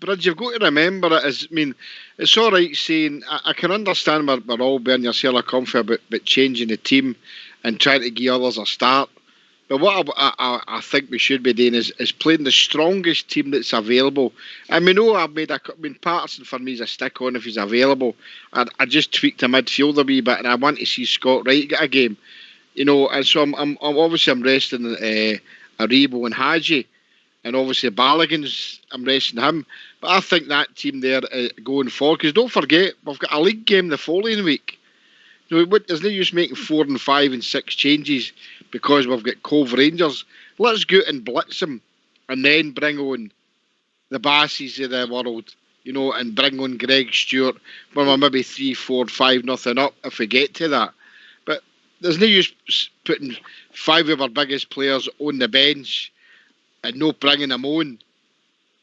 Speaker 2: Brad, you've got to remember it as. I mean, it's all right saying. I can understand we're all bearing yourself a comfort about changing the team and trying to give others a start. But what I think we should be doing is playing the strongest team that's available. And we know Patterson for me is a stick on if he's available. I just tweaked the midfield a wee bit, and I want to see Scott Wright get a game. You know, and so I'm obviously resting Aribo and Hadji. And obviously Balogun's, I'm resting him. But I think that team there going forward, because don't forget, we've got a league game the following week. You know, there's no use making 4 and 5 and 6 changes because we've got Cove Rangers. Let's go out and blitz them and then bring on the Bassies of the world, you know, and bring on Greg Stewart when we're maybe 3, 4, 5 nothing up if we get to that. But there's no use putting 5 of our biggest players on the bench and not bringing them on,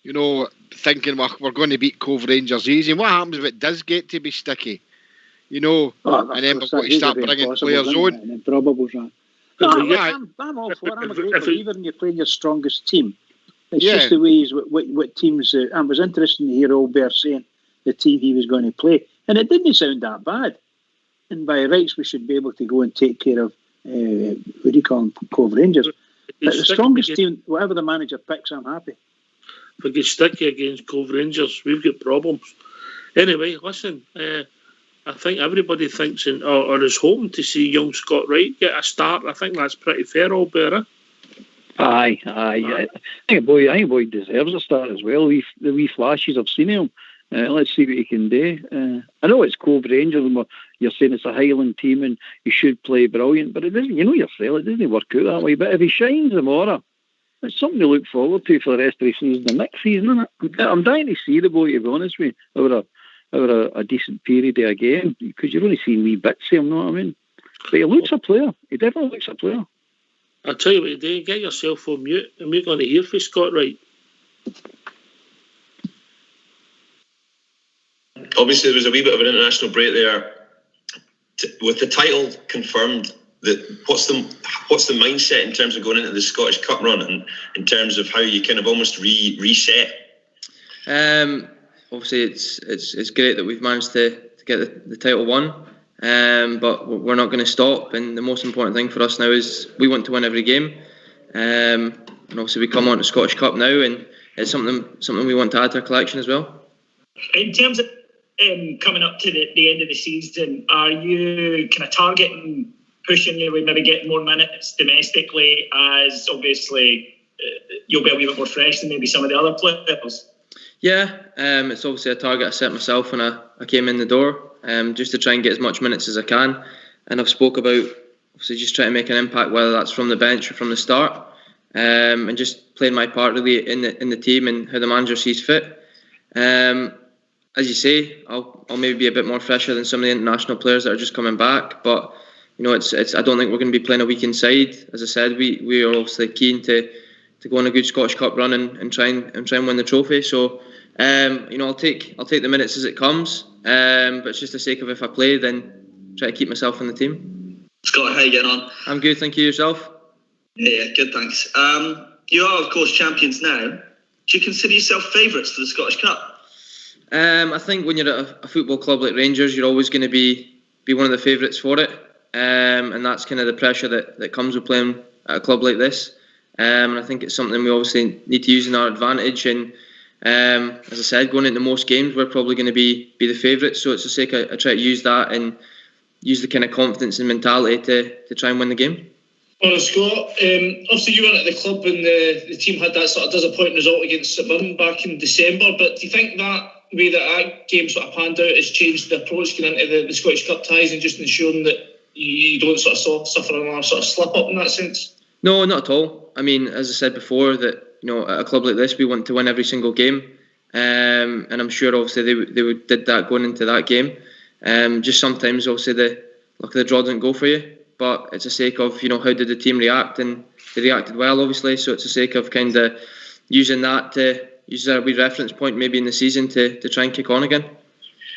Speaker 2: you know, thinking we're going to beat Cove Rangers easy. And what happens if it does get to be sticky? You know, and then we've got to start bringing players on.
Speaker 3: Probable, I'm all for it. I'm a great believer in you playing your strongest team. It's just the ways what teams... it was interesting to hear Albert saying the team he was going to play. And it didn't sound that bad. And by rights, we should be able to go and take care of, what do you call them, Cove Rangers. But the strongest team, whatever the manager picks, I'm happy.
Speaker 1: If we get sticky against Cove Rangers, we've got problems. Anyway, listen, I think everybody thinks or is hoping to see young Scott Wright get a start. I think that's pretty fair, Albert.
Speaker 13: Aye. I think a boy deserves a start as well. The wee flashes I've seen him. Let's see what he can do. I know it's Cove Rangers, and you're saying it's a Highland team and he should play brilliant, but it doesn't. You know yourself, it doesn't work out that way. But if he shines tomorrow, it's something to look forward to for the rest of the season, the next season, isn't it? I'm dying to see the boy, to be honest with you, over a decent period of a game, because you're only seeing wee bits of him, you know what I mean? But he looks a player. He definitely looks a player.
Speaker 1: I'll tell you what you do, get yourself on mute, and we're going to hear from Scott Wright.
Speaker 4: Obviously, there was a wee bit of an international break there. With the title confirmed, what's the mindset in terms of going into the Scottish Cup run, and in terms of how you kind of almost reset?
Speaker 15: Obviously, it's great that we've managed to get the title won, but we're not going to stop. And the most important thing for us now is we want to win every game. And obviously, we come on to Scottish Cup now, and it's something we want to add to our collection as well. In terms of coming up to the end of the season, are you kind of targeting pushing you with maybe getting more minutes domestically, as obviously you'll be a wee bit more fresh than maybe some of the other players? Yeah, it's obviously a target I set myself when I came in the door, just to try and get as much minutes as I can. And I've spoke about obviously just trying to make an impact, whether that's from the bench or from the start. and just playing my part really in the team and how the manager sees fit. As you say, I'll maybe be a bit more fresher than some of the international players that are just coming back, but it's I don't think we're going to be playing a weekend side. As I said, we are obviously keen to go on a good Scottish Cup run and try and win the trophy. So I'll take the minutes as it comes, but it's just the sake of if I play, then try to keep myself in the team.
Speaker 7: Scott, how you getting on?
Speaker 15: I'm good, thank you. Yourself?
Speaker 7: Yeah, good, thanks. You are, of course, champions now. Do you consider yourself favourites for the Scottish Cup?
Speaker 15: I think when you're at a football club like Rangers, you're always going to be one of the favourites for it, and that's kind of the pressure that comes with playing at a club like this. And I think it's something we obviously need to use in our advantage. And as I said, going into most games, we're probably going to be the favourites. So it's the sake I try to use that and use the kind of confidence and mentality to try and win the game.
Speaker 16: Well, Scott, obviously you weren't at the club when the team had that sort of disappointing result against St Mirren back in December, but do you think that way that game sort of panned out has changed the approach going into the Scottish Cup ties and just ensuring that you don't sort of suffer another sort of slip up in that sense?
Speaker 15: No, not at all. I mean, as I said before, that at a club like this we want to win every single game, and I'm sure obviously they did that going into that game. Just sometimes obviously the luck of the draw didn't go for you, but it's a sake of how did the team react, and they reacted well obviously. So it's a sake of kind of using that to use as a wee reference point maybe in the season to try and kick on again.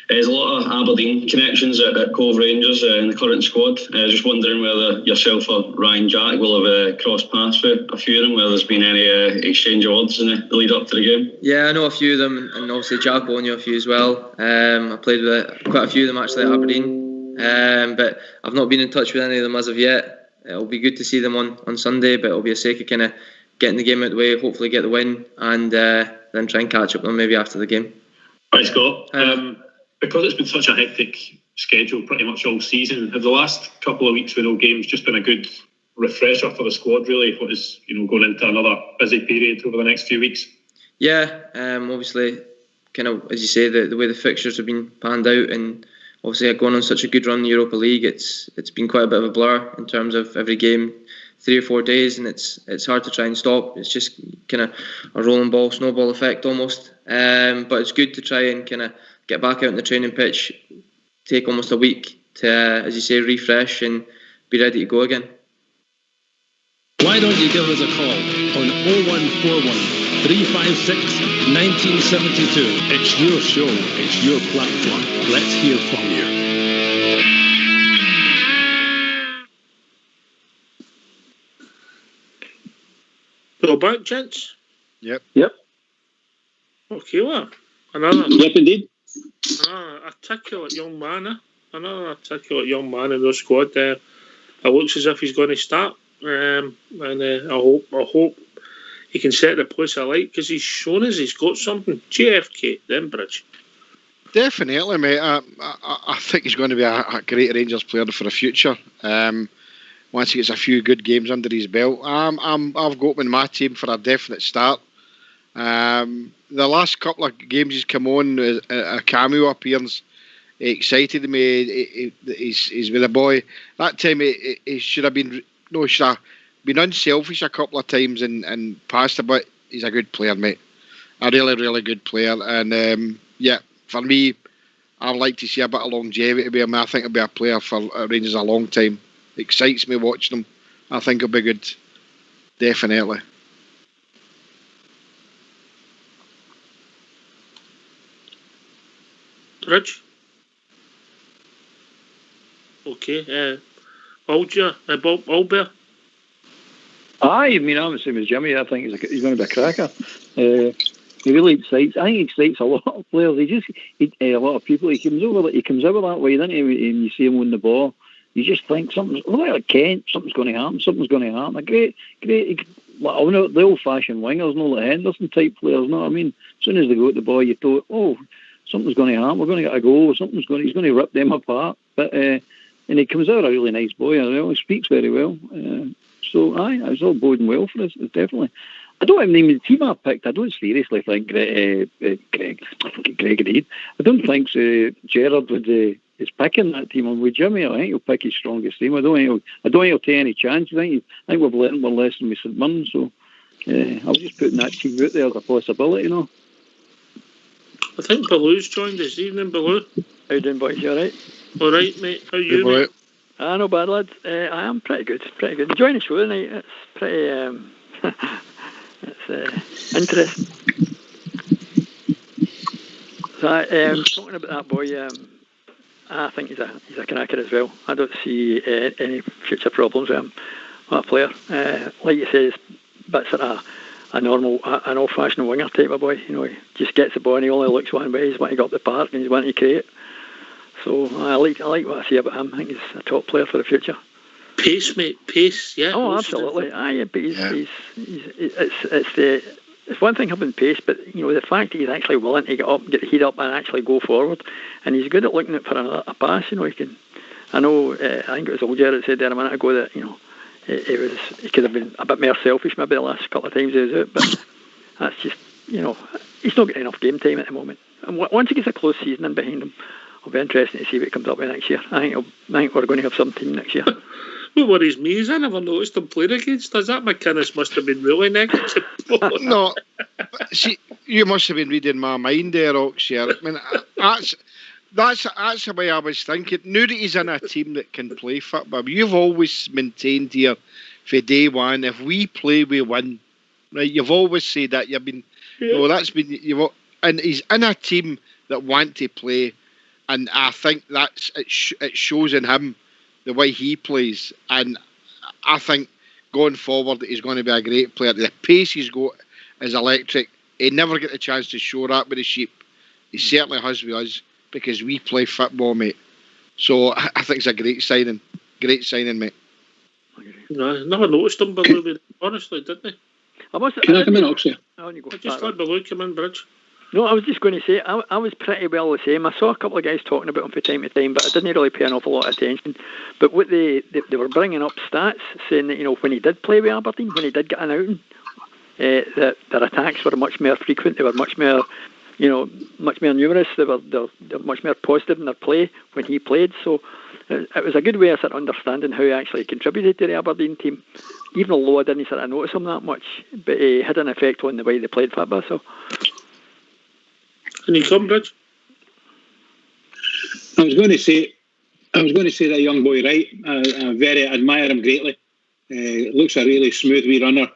Speaker 8: There's a lot of Aberdeen connections at Cove Rangers in the current squad. Just wondering whether yourself or Ryan Jack will have crossed paths with a few of them, whether there's been any exchange of words in the lead up to the game.
Speaker 15: Yeah, I know a few of them, and obviously Jack will know a few as well. I played with quite a few of them actually at Aberdeen, but I've not been in touch with any of them as of yet. It'll be good to see them on Sunday, but it'll be a sake of kind of getting the game out of the way, hopefully get the win, and then try and catch up with them maybe after the game.
Speaker 17: Right, Scott. Because it's been such a hectic schedule pretty much all season, have the last couple of weeks with no games just been a good refresher for the squad really, what is going into another busy period over the next few weeks?
Speaker 15: Yeah, obviously kind of as you say, the way the fixtures have been panned out, and obviously going on such a good run in the Europa League, it's been quite a bit of a blur in terms of every game 3 or 4 days, and it's hard to try and stop. It's just kind of a rolling ball, snowball effect almost, but it's good to try and kind of get back out on the training pitch, take almost a week to, as you say, refresh and be ready to go again.
Speaker 10: Why don't you give us a call on 0141 356 1972. It's your show, it's your platform. Let's hear from you.
Speaker 1: Go back, gents?
Speaker 2: Yep.
Speaker 1: Okay, well, another...
Speaker 3: Yep, indeed.
Speaker 1: Articulate young man, another articulate young man in the squad. It looks as if he's going to start, and I hope he can set the place alight, because he's shown us he's got something. JFK, then Bridge.
Speaker 2: Definitely, mate. I think he's going to be a great Rangers player for the future. Once he gets a few good games under his belt, I've got him in my team for a definite start. The last couple of games he's come on, a cameo appearance, excited me. He's with a boy. That time he should have been unselfish a couple of times and passed a bit. He's a good player, mate. A really, really good player. And for me, I'd like to see a bit of longevity with him. I think he'll be a player for Rangers a long time. Excites me watching him. I think he'll be good. Definitely.
Speaker 1: Rich? Okay, Albert?
Speaker 13: Aye, I mean, I'm the same as Jimmy. I think he's going to be a cracker. He really excites. I think he excites a lot of players. A lot of people. He comes out that way, doesn't he? And you see him win the ball, you just think something's like Kent. Something's going to happen. A great. The old-fashioned wingers, no like Henderson type players. No, I mean, as soon as they go at the ball, you thought, oh, something's going to happen. We're going to get a goal. He's going to rip them apart. But and he comes out a really nice boy. He speaks very well. So it's all boding well for us. Definitely. I don't even name the team I picked. I don't seriously think Greg Reid. I don't think Gerrard is picking that team. And with Jimmy, I think he'll pick his strongest team. I don't think he'll take any chances. I think we're letting more less than we St Mirren. So I was just putting that team out there as a possibility, you know.
Speaker 1: I think Baloo's joined us. Evening, Baloo.
Speaker 13: How you doing, boys? You alright?
Speaker 1: Alright, mate. How are you, mate?
Speaker 13: No bad, lads. I am pretty good. Enjoying the show tonight. It's pretty... it's interesting. So, talking about that boy, I think he's a cracker as well. I don't see any future problems with him. What a player. Like you say, it's a bit sort of an old-fashioned winger type of boy. You know, he just gets the ball and he only looks one way. He's wanting to go up the park and he's wanting to create. So I like what I see about him. I think he's a top player for the future.
Speaker 1: Pace, mate. Pace, yeah.
Speaker 13: Oh, absolutely. But it's one thing having pace, but you know the fact that he's actually willing to get up, get the heat up, and actually go forward, and he's good at looking at for a pass. You know, he can. I know. I think it was old Jared said there a minute ago that you know he could have been a bit more selfish maybe the last couple of times he was out, but that's just he's not getting enough game time at the moment. And once he gets a close season in behind him, it'll be interesting to see what comes up with next year. I think we're going to have some team next year.
Speaker 1: What worries me is I never noticed him playing against us. That McInnes must have been really negative.
Speaker 2: No, see, you must have been reading my mind there, Oxshire. I mean, that's the way I was thinking. Now that he's in a team that can play football, you've always maintained here for day one, if we play, we win. Right? You've always said that. You've been, that's been, and he's in a team that want to play, and I think it shows in him the way he plays, and I think going forward he's going to be a great player. The pace he's got is electric. He never get the chance to show that with the Sheep. He certainly has with us because we play football, mate. So I think it's a great signing. Great signing, mate.
Speaker 1: No, I never noticed him, Baloo, honestly, didn't he?
Speaker 3: Can I come in, Oxley?
Speaker 1: I just let Baloo come in, Bridge.
Speaker 13: No, I was just going to say, I was pretty well the same. I saw a couple of guys talking about him from time to time, but I didn't really pay an awful lot of attention. But what they were bringing up stats, saying that, you know, when he did play with Aberdeen, when he did get an outing, that their attacks were much more frequent, they were much more, you know, much more numerous, they were much more positive in their play when he played. So it was a good way of sort of understanding how he actually contributed to the Aberdeen team, even although I didn't sort of notice him that much, but he had an effect on the way they played football, so...
Speaker 1: Can you come, Bridge?
Speaker 3: I was going to say that young boy, right? I admire him greatly. Looks a really smooth wee runner,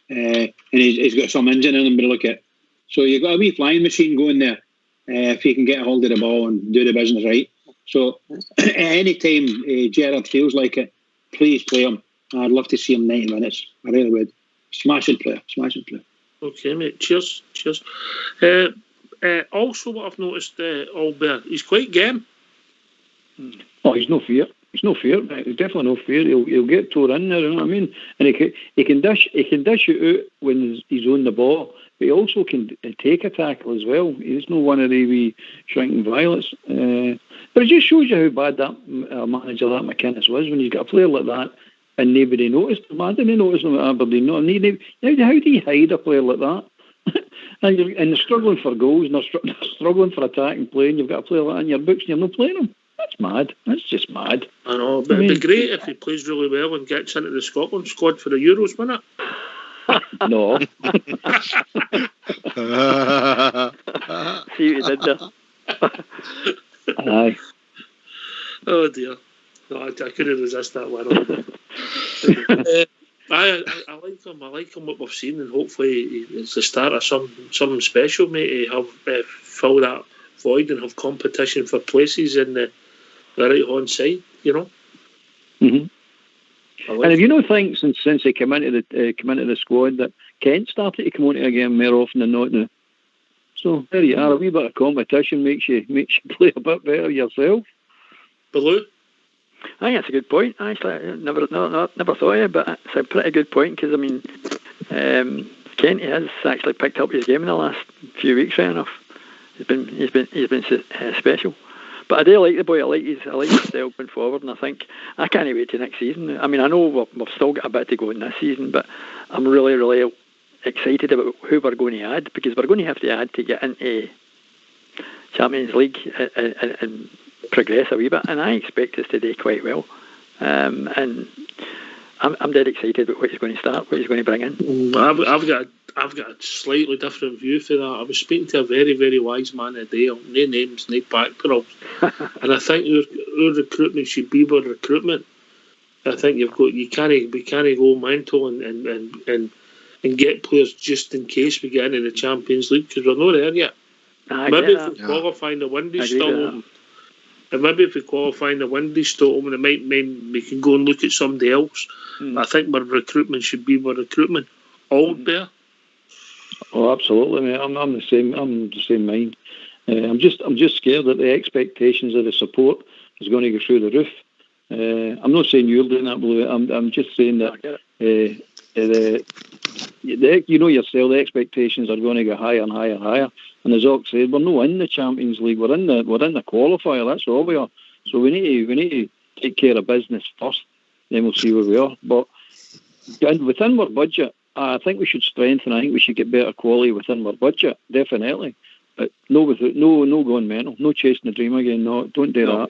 Speaker 3: and he's got some engine in him to look at. So you've got a wee flying machine going there if he can get a hold of the ball and do the business right. So any time Gerard feels like it, please play him. I'd love to see him 90 minutes. I really would. Smashing player.
Speaker 1: Okay, mate. Cheers. Also, what I've noticed, Albert, he's quite game.
Speaker 13: Oh, he's no fear. He's definitely no fear. He'll get tore in there. You know what I mean? And he can dish it out when he's on the ball. But he also can take a tackle as well. He's no one of the wee shrinking violets. But it just shows you how bad that manager that McInnes was when you've got a player like that and nobody noticed him. I didn't notice him at Aberdeen. No, how do you hide a player like that? And they're struggling for goals and they're struggling for attack and play, and you've got a player like that in your books and you're not playing him. That's mad. That's just mad.
Speaker 1: I know, but it'd be great if he plays really well and gets into the Scotland squad for the Euros, wouldn't it?
Speaker 13: No. See what you did there. Aye.
Speaker 1: Oh dear. No, I couldn't resist that one. I like him. I like him. What we've seen, and hopefully it's the start of something special, mate. To have fill that void and have competition for places in the right hand side. You know.
Speaker 13: Mm-hmm. And have you not think since he came into the squad that Kent started to come on again more often than not now? So there you are. A wee bit of competition makes you play a bit better yourself.
Speaker 1: Baloo.
Speaker 13: I think that's a good point. Actually, I never thought of it, but it's a pretty good point because I mean, Kenty has actually picked up his game in the last few weeks. Fair enough, he's been special. But I do like the boy. I like his style going forward, and I can't wait to next season. I mean, I know we've still got a bit to go in this season, but I'm really, really excited about who we're going to add because we're going to have to add to get into Champions League and progress a wee bit, and I expect us to do quite well. And I'm dead excited about what he's going to start, what he's going to bring in.
Speaker 1: I've got a slightly different view for that. I was speaking to a very, very wise man today, no names, no backgrounds, and I think our recruitment should be about recruitment. I think we can't go mental and get players just in case we get into the Champions League, because we're not there yet. Maybe if we qualify in the window's still open, and maybe if we qualify in the window's still open, it might mean we can go and look at somebody else. I think our recruitment should be our recruitment. All there.
Speaker 13: Oh, absolutely, mate. I'm the same. I'm the same mind. I'm just scared that the expectations of the support is going to go through the roof. I'm not saying you're doing that, Blue. I'm just saying that you know yourself, the expectations are going to go higher and higher and higher. And as Ox said, we're not in the Champions League. We're in the qualifier. That's all we are. So we need to take care of business first. Then we'll see where we are. But within our budget, I think we should strengthen. I think we should get better quality within our budget, definitely. But no going mental, no chasing the dream again. No, don't do that.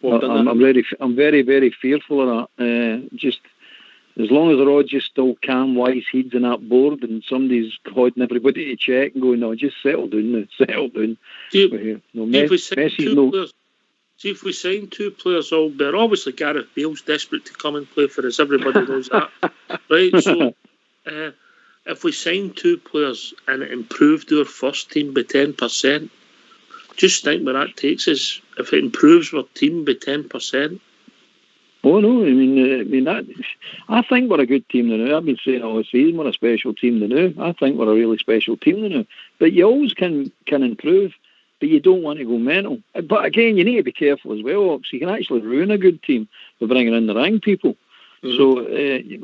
Speaker 13: I'm very, very fearful of that. Just as long as they're all just still calm, wise heads in that board, and somebody's holding everybody to check and going, no, just settle down now, settle down.
Speaker 1: See if we sign two players all there. Obviously, Gareth Bale's desperate to come and play for us. Everybody knows that, right? So, if we sign two players and it improved our first team by 10%, just think where that takes us. If it improves our team by 10%.
Speaker 13: Oh no! I mean that. I think we're a good team now. I've been saying all the season we're a special team now. I think we're a really special team now. But you always can improve, but you don't want to go mental. But again, you need to be careful as well, Ox. You can actually ruin a good team by bringing in the wrong people. Mm-hmm. So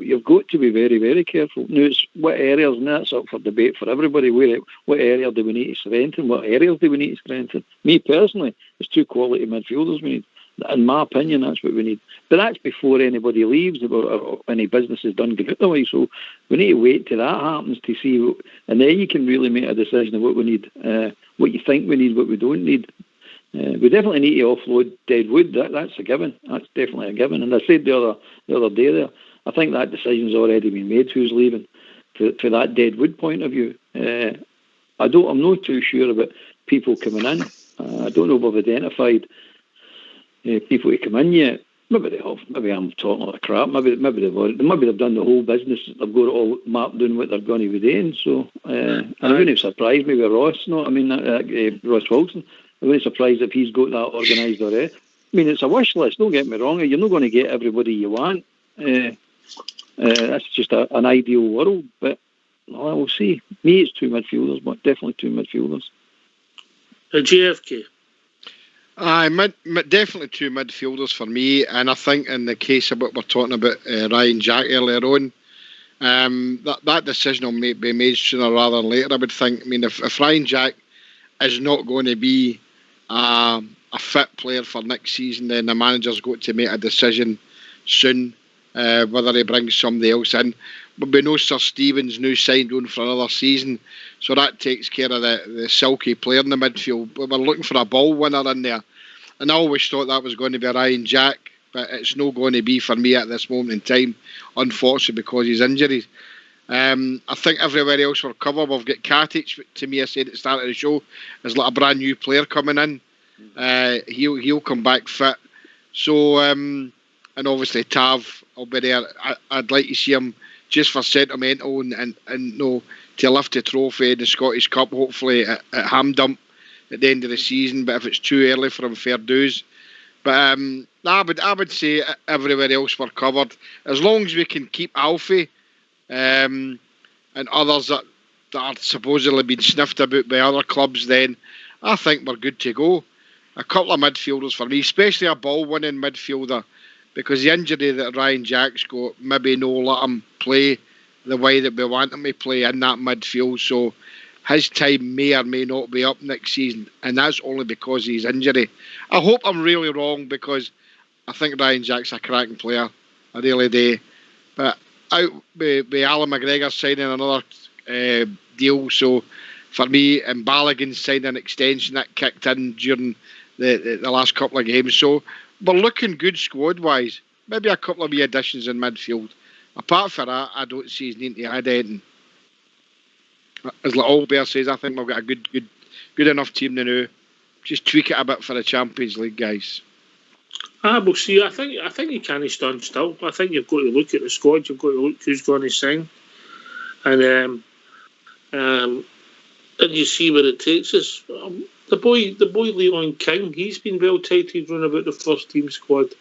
Speaker 13: you've got to be very, very careful. Now, it's what areas, and that's up for debate for everybody. What area do we need to strengthen? What areas do we need to strengthen? Me personally, it's two quality midfielders we need. In my opinion, that's what we need. But that's before anybody leaves or any business is done greatly. So we need to wait till that happens to see, and then you can really make a decision of what we need, what you think we need, what we don't need. We definitely need to offload dead wood. That's a given. That's definitely a given. And I said the other day there, I think that decision's already been made. Who's leaving? For that dead wood point of view, I'm not too sure about people coming in. I don't know if we've identified people to come in yet. Maybe they have. Maybe I'm talking a lot of crap. Maybe they've done the whole business. They've got it all mapped down what they're going to be doing. So and it wouldn't surprise me with Ross. No, I mean Ross Wilson. I wouldn't surprise if he's got that organised already. I mean, it's a wish list. Don't get me wrong. You're not going to get everybody you want. That's just an ideal world. But we'll see. Me, it's two midfielders, but definitely two midfielders.
Speaker 1: JFK.
Speaker 2: Definitely two midfielders for me, and I think in the case of what we're talking about Ryan Jack earlier on, that decision will be made sooner rather than later, I would think. I mean, if Ryan Jack is not going to be a fit player for next season, then the manager's got to make a decision soon whether he brings somebody else in. But we know Sir Stevens now signed on for another season, so that takes care of the silky player in the midfield. But we're looking for a ball winner in there, and I always thought that was going to be Ryan Jack, but it's not going to be for me at this moment in time, unfortunately, because of his injuries. I think everywhere else we're covered. We've got Katic, to me, I said at the start of the show, is like a brand new player coming in. He'll come back fit. So, and obviously Tav will be there. I'd like to see him just for sentimental and to lift the trophy in the Scottish Cup, hopefully at Hamdump at the end of the season. But if it's too early for him, fair dues. But I would say everywhere else we're covered. As long as we can keep Alfie and others that are supposedly being sniffed about by other clubs, then I think we're good to go. A couple of midfielders for me, especially a ball-winning midfielder, because the injury that Ryan Jack's got maybe no let him play the way that we want him to play in that midfield. So his time may or may not be up next season, and that's only because of his injury. I hope I'm really wrong, because I think Ryan Jack's a cracking player. I really do. But out with Alan McGregor signing another deal, so for me, and Balogun signed an extension that kicked in during the last couple of games. So we're looking good squad-wise. Maybe a couple of wee additions in midfield. apart from that, I don't see his need to add anything. As like Albert says, I think we've got a good enough team now. Just tweak it a bit for the Champions League, guys.
Speaker 1: We'll see. I think you can't stand still. I think you've got to look at the squad. You've got to look who's going to sign, and you see where it takes us. The boy Leon King, he's been well tighted round about the first team squad.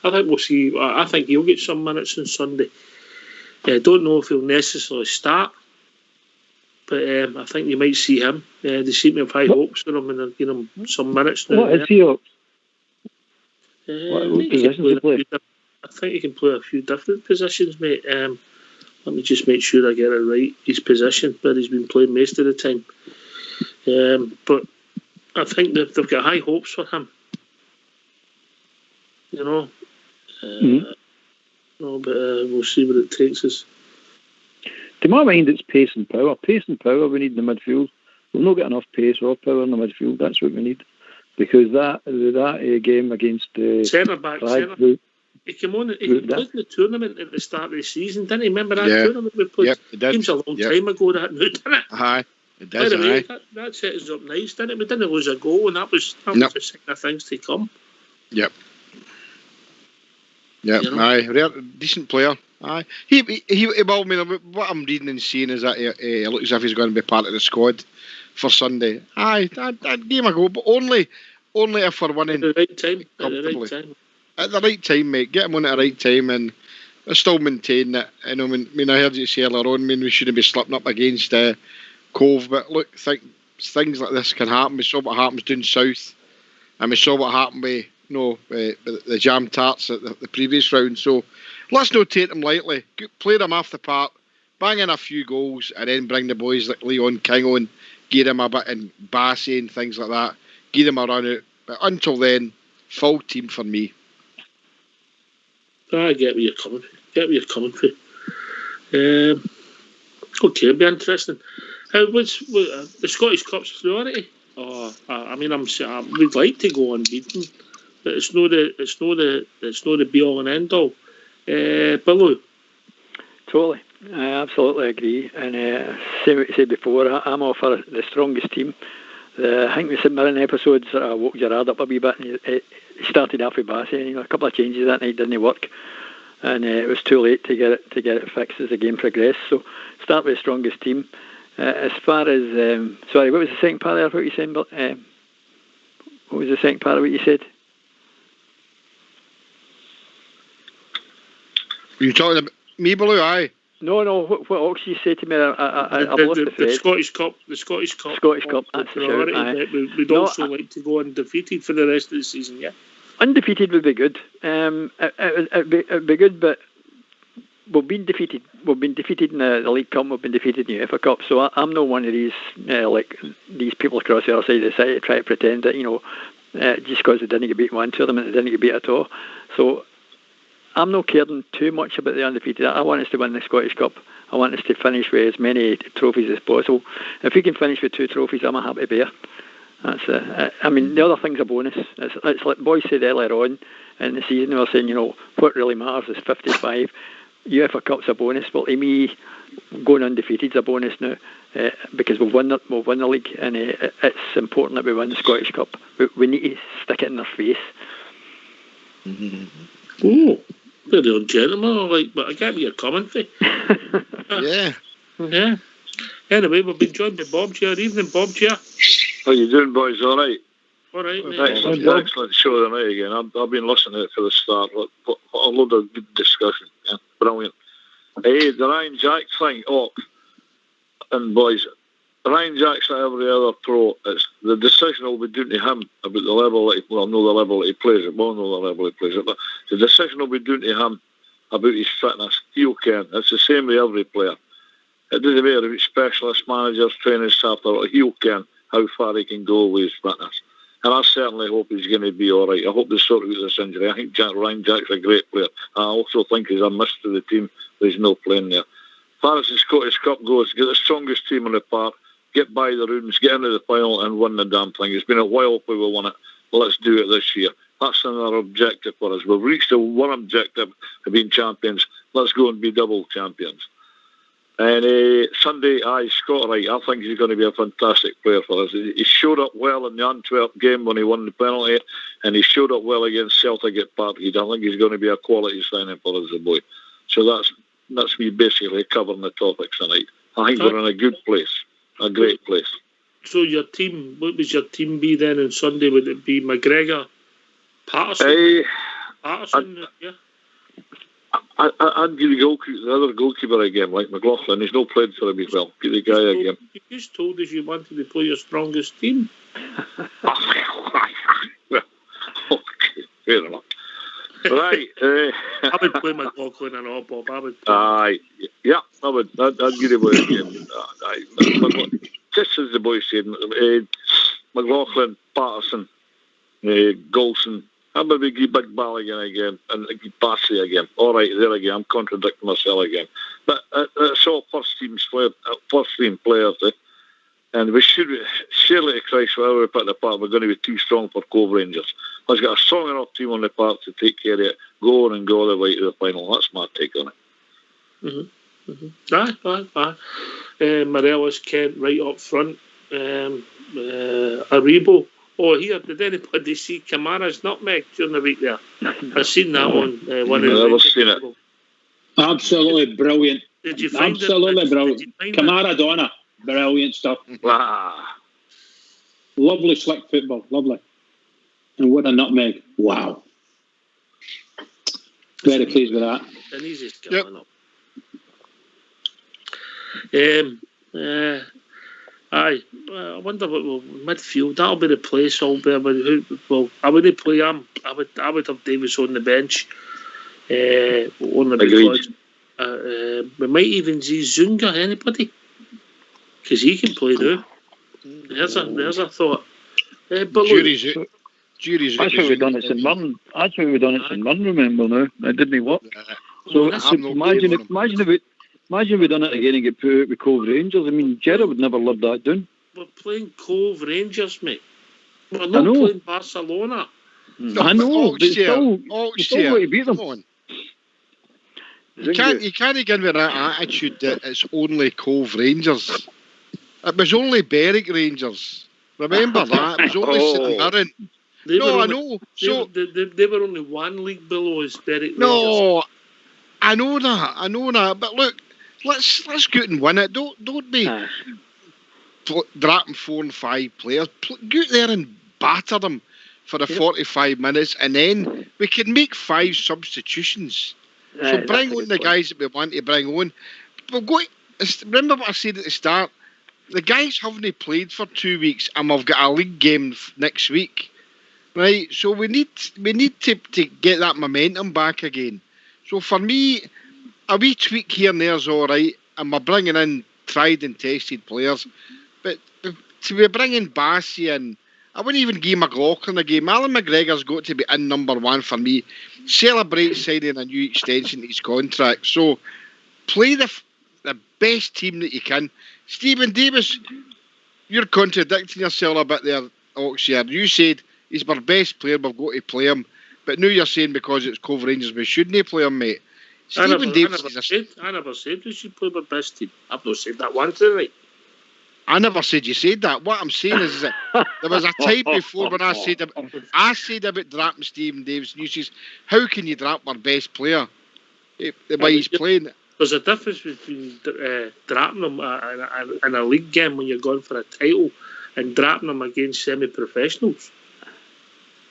Speaker 1: I think we'll see. I think he'll get some minutes on Sunday. I don't know if he'll necessarily start, but I think you might see him. They seem to have high hopes for him, and they're giving him some minutes now.
Speaker 13: What is he up?
Speaker 1: What position to play? I think he can play a few different positions, mate. Let me just make sure I get it right. His position, but he's been playing most of the time. But I think they've got high hopes for him. You know. No, but we'll see what it takes us.
Speaker 13: To my mind, it's pace and power. Pace and power we need in the midfield. We'll not get enough pace or power in the midfield. That's what we need. Because that game against
Speaker 1: centre back, he came on. He played in the tournament at the start of the season, didn't he? Remember that tournament we played?
Speaker 2: Yep, it did.
Speaker 1: Seems a long time ago that now, didn't it?
Speaker 2: Aye, it does. Anyway,
Speaker 1: that set us up nice, didn't it? We didn't lose a goal, and that was the sign of things to come.
Speaker 2: Yep. Yep. You know? Aye, decent player. Aye, he well, I mean, what I'm reading and seeing is that he looks as if he's going to be part of the squad for Sunday. Aye, I'd give him a go, but only if we're winning
Speaker 1: at the right time.
Speaker 2: At the right time, mate. Get him on at the right time, and I still maintain that. I know. I mean, I heard you say earlier on. I mean, we shouldn't be slipping up against Cove, but look, things like this can happen. We saw what happens down south, and we saw what happened with the Jam Tarts at the previous round. So let's not take them lightly. Play them off the park, bang in a few goals, and then bring the boys like Leon King on, give them a bit in Bassey and things like that. Give them a run out. But until then, full team for me.
Speaker 1: I get where you're coming from. Okay, it'll be interesting. What's the Scottish Cup's priority? I mean, we'd like to go unbeaten, but it's not the be all and end all. Billu.
Speaker 13: Totally, I absolutely agree. And same what you said before, I'm all for the strongest team. I think the St Mirren episodes woke your heart up a wee bit, and it started off with Bassey. A couple of changes that night didn't work, and it was too late to get it fixed as the game progressed. So start with the strongest team. As far as sorry, what was the second part of what you said? What was the second part of what you said?
Speaker 2: Were you talking about me, Billu? Aye.
Speaker 13: No. What Oxy said to me, I've lost the thread.
Speaker 1: The Scottish Cup. That's
Speaker 13: the shout.
Speaker 1: We'd also like to go undefeated for the rest of the season. Yeah.
Speaker 13: Undefeated would be good. It'd be good, but we've been defeated. We've been defeated in the League Cup. We've been defeated in the UEFA Cup. So I'm not one of these like these people across the other side of the site try to pretend that just because they didn't get beat one tournament, they didn't get beat at all. So I'm not caring too much about the undefeated. I want us to win the Scottish Cup. I want us to finish with as many trophies as possible. If we can finish with 2 trophies, I'm a happy bear. That's I mean, the other thing's a bonus. It's like boys said earlier on in the season, they were saying, what really matters is 55. UEFA Cup's a bonus. Well, to me, going undefeated's a bonus now because we've won the league, and it's important that we win the Scottish Cup. We need to stick it in their face.
Speaker 1: Oh, very old gentleman, but I get where you're coming from. Yeah. Anyway, we've been joined by Bob here. Evening, Bob here.
Speaker 18: How you doing, boys? All right.
Speaker 1: All right, mate.
Speaker 18: Excellent show tonight again. I've been listening to it for the start. A load of good discussion. Yeah, brilliant. Hey, the Ryan Jack thing. And boys, Ryan Jack's like every other pro. The decision will be down to him about the level that he plays at. Well, know the level he plays at, but the decision will be down to him about his fitness. He'll can. It's the same with every player. It doesn't matter if it's specialist managers, trainers, staff, he'll can how far he can go with his fitness. And I certainly hope he's going to be all right. I hope they sort out this injury. I think Ryan Jack's a great player. I also think he's a miss to the team. There's no playing there. As far as the Scottish Cup goes, get the strongest team in the park, get by the rounds, get into the final and win the damn thing. It's been a while since we won it. Let's do it this year. That's another objective for us. We've reached the one objective of being champions. let's go and be double champions. And Sunday, Scott Wright, I think he's going to be a fantastic player for us. He showed up well in the Antwerp game when he won the penalty, and he showed up well against Celtic at Parkhead. I think he's going to be a quality signing for us, the boy. So that's me basically covering the topics tonight. I think we're in a good place, a great place.
Speaker 1: So your team, what would your team be then on Sunday? Would it be McGregor, Patterson? Patterson, yeah.
Speaker 18: I'd give the other goalkeeper again, like McLaughlin. He's not played for him as well. Give the guy again.
Speaker 1: You just told us you wanted to play your strongest team.
Speaker 18: Well, okay, fair enough. Right.
Speaker 1: I would play McLaughlin and all, Bob. I would.
Speaker 18: Yeah, I would. I'd give it away again. Just as the boy said, McLaughlin, Patterson, Golson. I'm going to give Big Balogun again and give Bassey again. All right, there again. I'm contradicting myself again. But it's all first team players. And we should, surely to Christ, wherever we put the park, we're going to be too strong for Cove Rangers. Let's get a strong enough team on the park to take care of it, go on and go all the way to the final. That's my take on it.
Speaker 1: Morelos, Kent, right up front. Aribo. Oh, here, did anybody see Kamara's nutmeg during the week there? I've seen that on one of the...
Speaker 18: I've never seen it.
Speaker 3: Absolutely brilliant.
Speaker 1: Did you find
Speaker 3: Absolutely brilliant. Kamaradona, brilliant stuff.
Speaker 18: Wow.
Speaker 3: Lovely slick football, lovely. And what a nutmeg. Wow. Very pleased with that.
Speaker 1: And he's just coming up. I wonder what midfield. That'll be the place. I wouldn't play him. I would have Davis on the bench. Only because we might even see Zunga. Anybody? Because he can play now. There's a thought. But
Speaker 2: jury's
Speaker 13: that's what we've done at St Mirren. That's what we've done at St Mirren. Remember now? It didn't work. So imagine if we done it again and get put out with Cove Rangers. I mean, Gerrard would never live that down.
Speaker 1: We're playing Cove Rangers, mate. We're not playing Barcelona.
Speaker 2: No,
Speaker 13: I know, but still
Speaker 2: going
Speaker 13: to beat them.
Speaker 2: You can't get with that attitude that it's only Cove Rangers. It was only Berwick Rangers. Remember that? It was only St Mirren. I know. So
Speaker 1: they were only one league below as Berwick Rangers.
Speaker 2: No, I know that. But look, let's go out and win it. Don't be dropping 4 and 5 players. Go out there and batter them for the 45 minutes, and then we can make 5 substitutions. So bring on the guys that we want to bring on. Remember what I said at the start? The guys haven't played for 2 weeks, and we've got a league game next week, right? So we need to get that momentum back again. So for me, a wee tweak here and there is all right, and we're bringing in tried and tested players. But to be bringing Bassey in, I wouldn't even give McLaughlin a game. Alan McGregor's got to be in number 1 for me. Celebrate signing a new extension to his contract. So play the best team that you can. Stephen Davis, you're contradicting yourself a bit there, Oxyard. You said he's our best player, we've got to play him. But now you're saying because it's Cove Rangers, we shouldn't play him, mate.
Speaker 1: I never said we should play our best team. I've not said that once, right?
Speaker 2: I never said you said that. What I'm saying is that there was a time before when I said about dropping Stephen Davis, and you says, how can you drop our best player by he's playing?
Speaker 1: There's a difference between dropping him in a league game when you're going for a title and dropping him against semi-professionals.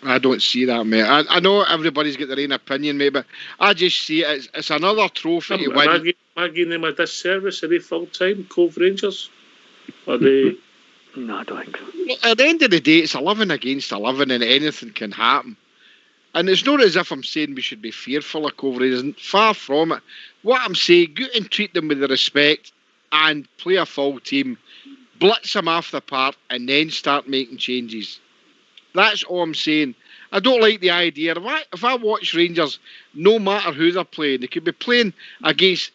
Speaker 2: I don't see that, mate. I know everybody's got their own opinion, mate, but I just see it. It's another trophy to win.
Speaker 1: Am I giving them a disservice? Are they full-time, Cove Rangers? Are they...
Speaker 13: No, I don't think so.
Speaker 2: Well, at the end of the day, it's 11 against 11 and anything can happen. And it's not as if I'm saying we should be fearful of Cove Rangers. Far from it. What I'm saying, go and treat them with the respect and play a full team, blitz them off the park, and then start making changes. That's all I'm saying. I don't like the idea. If I watch Rangers, no matter who they're playing, they could be playing against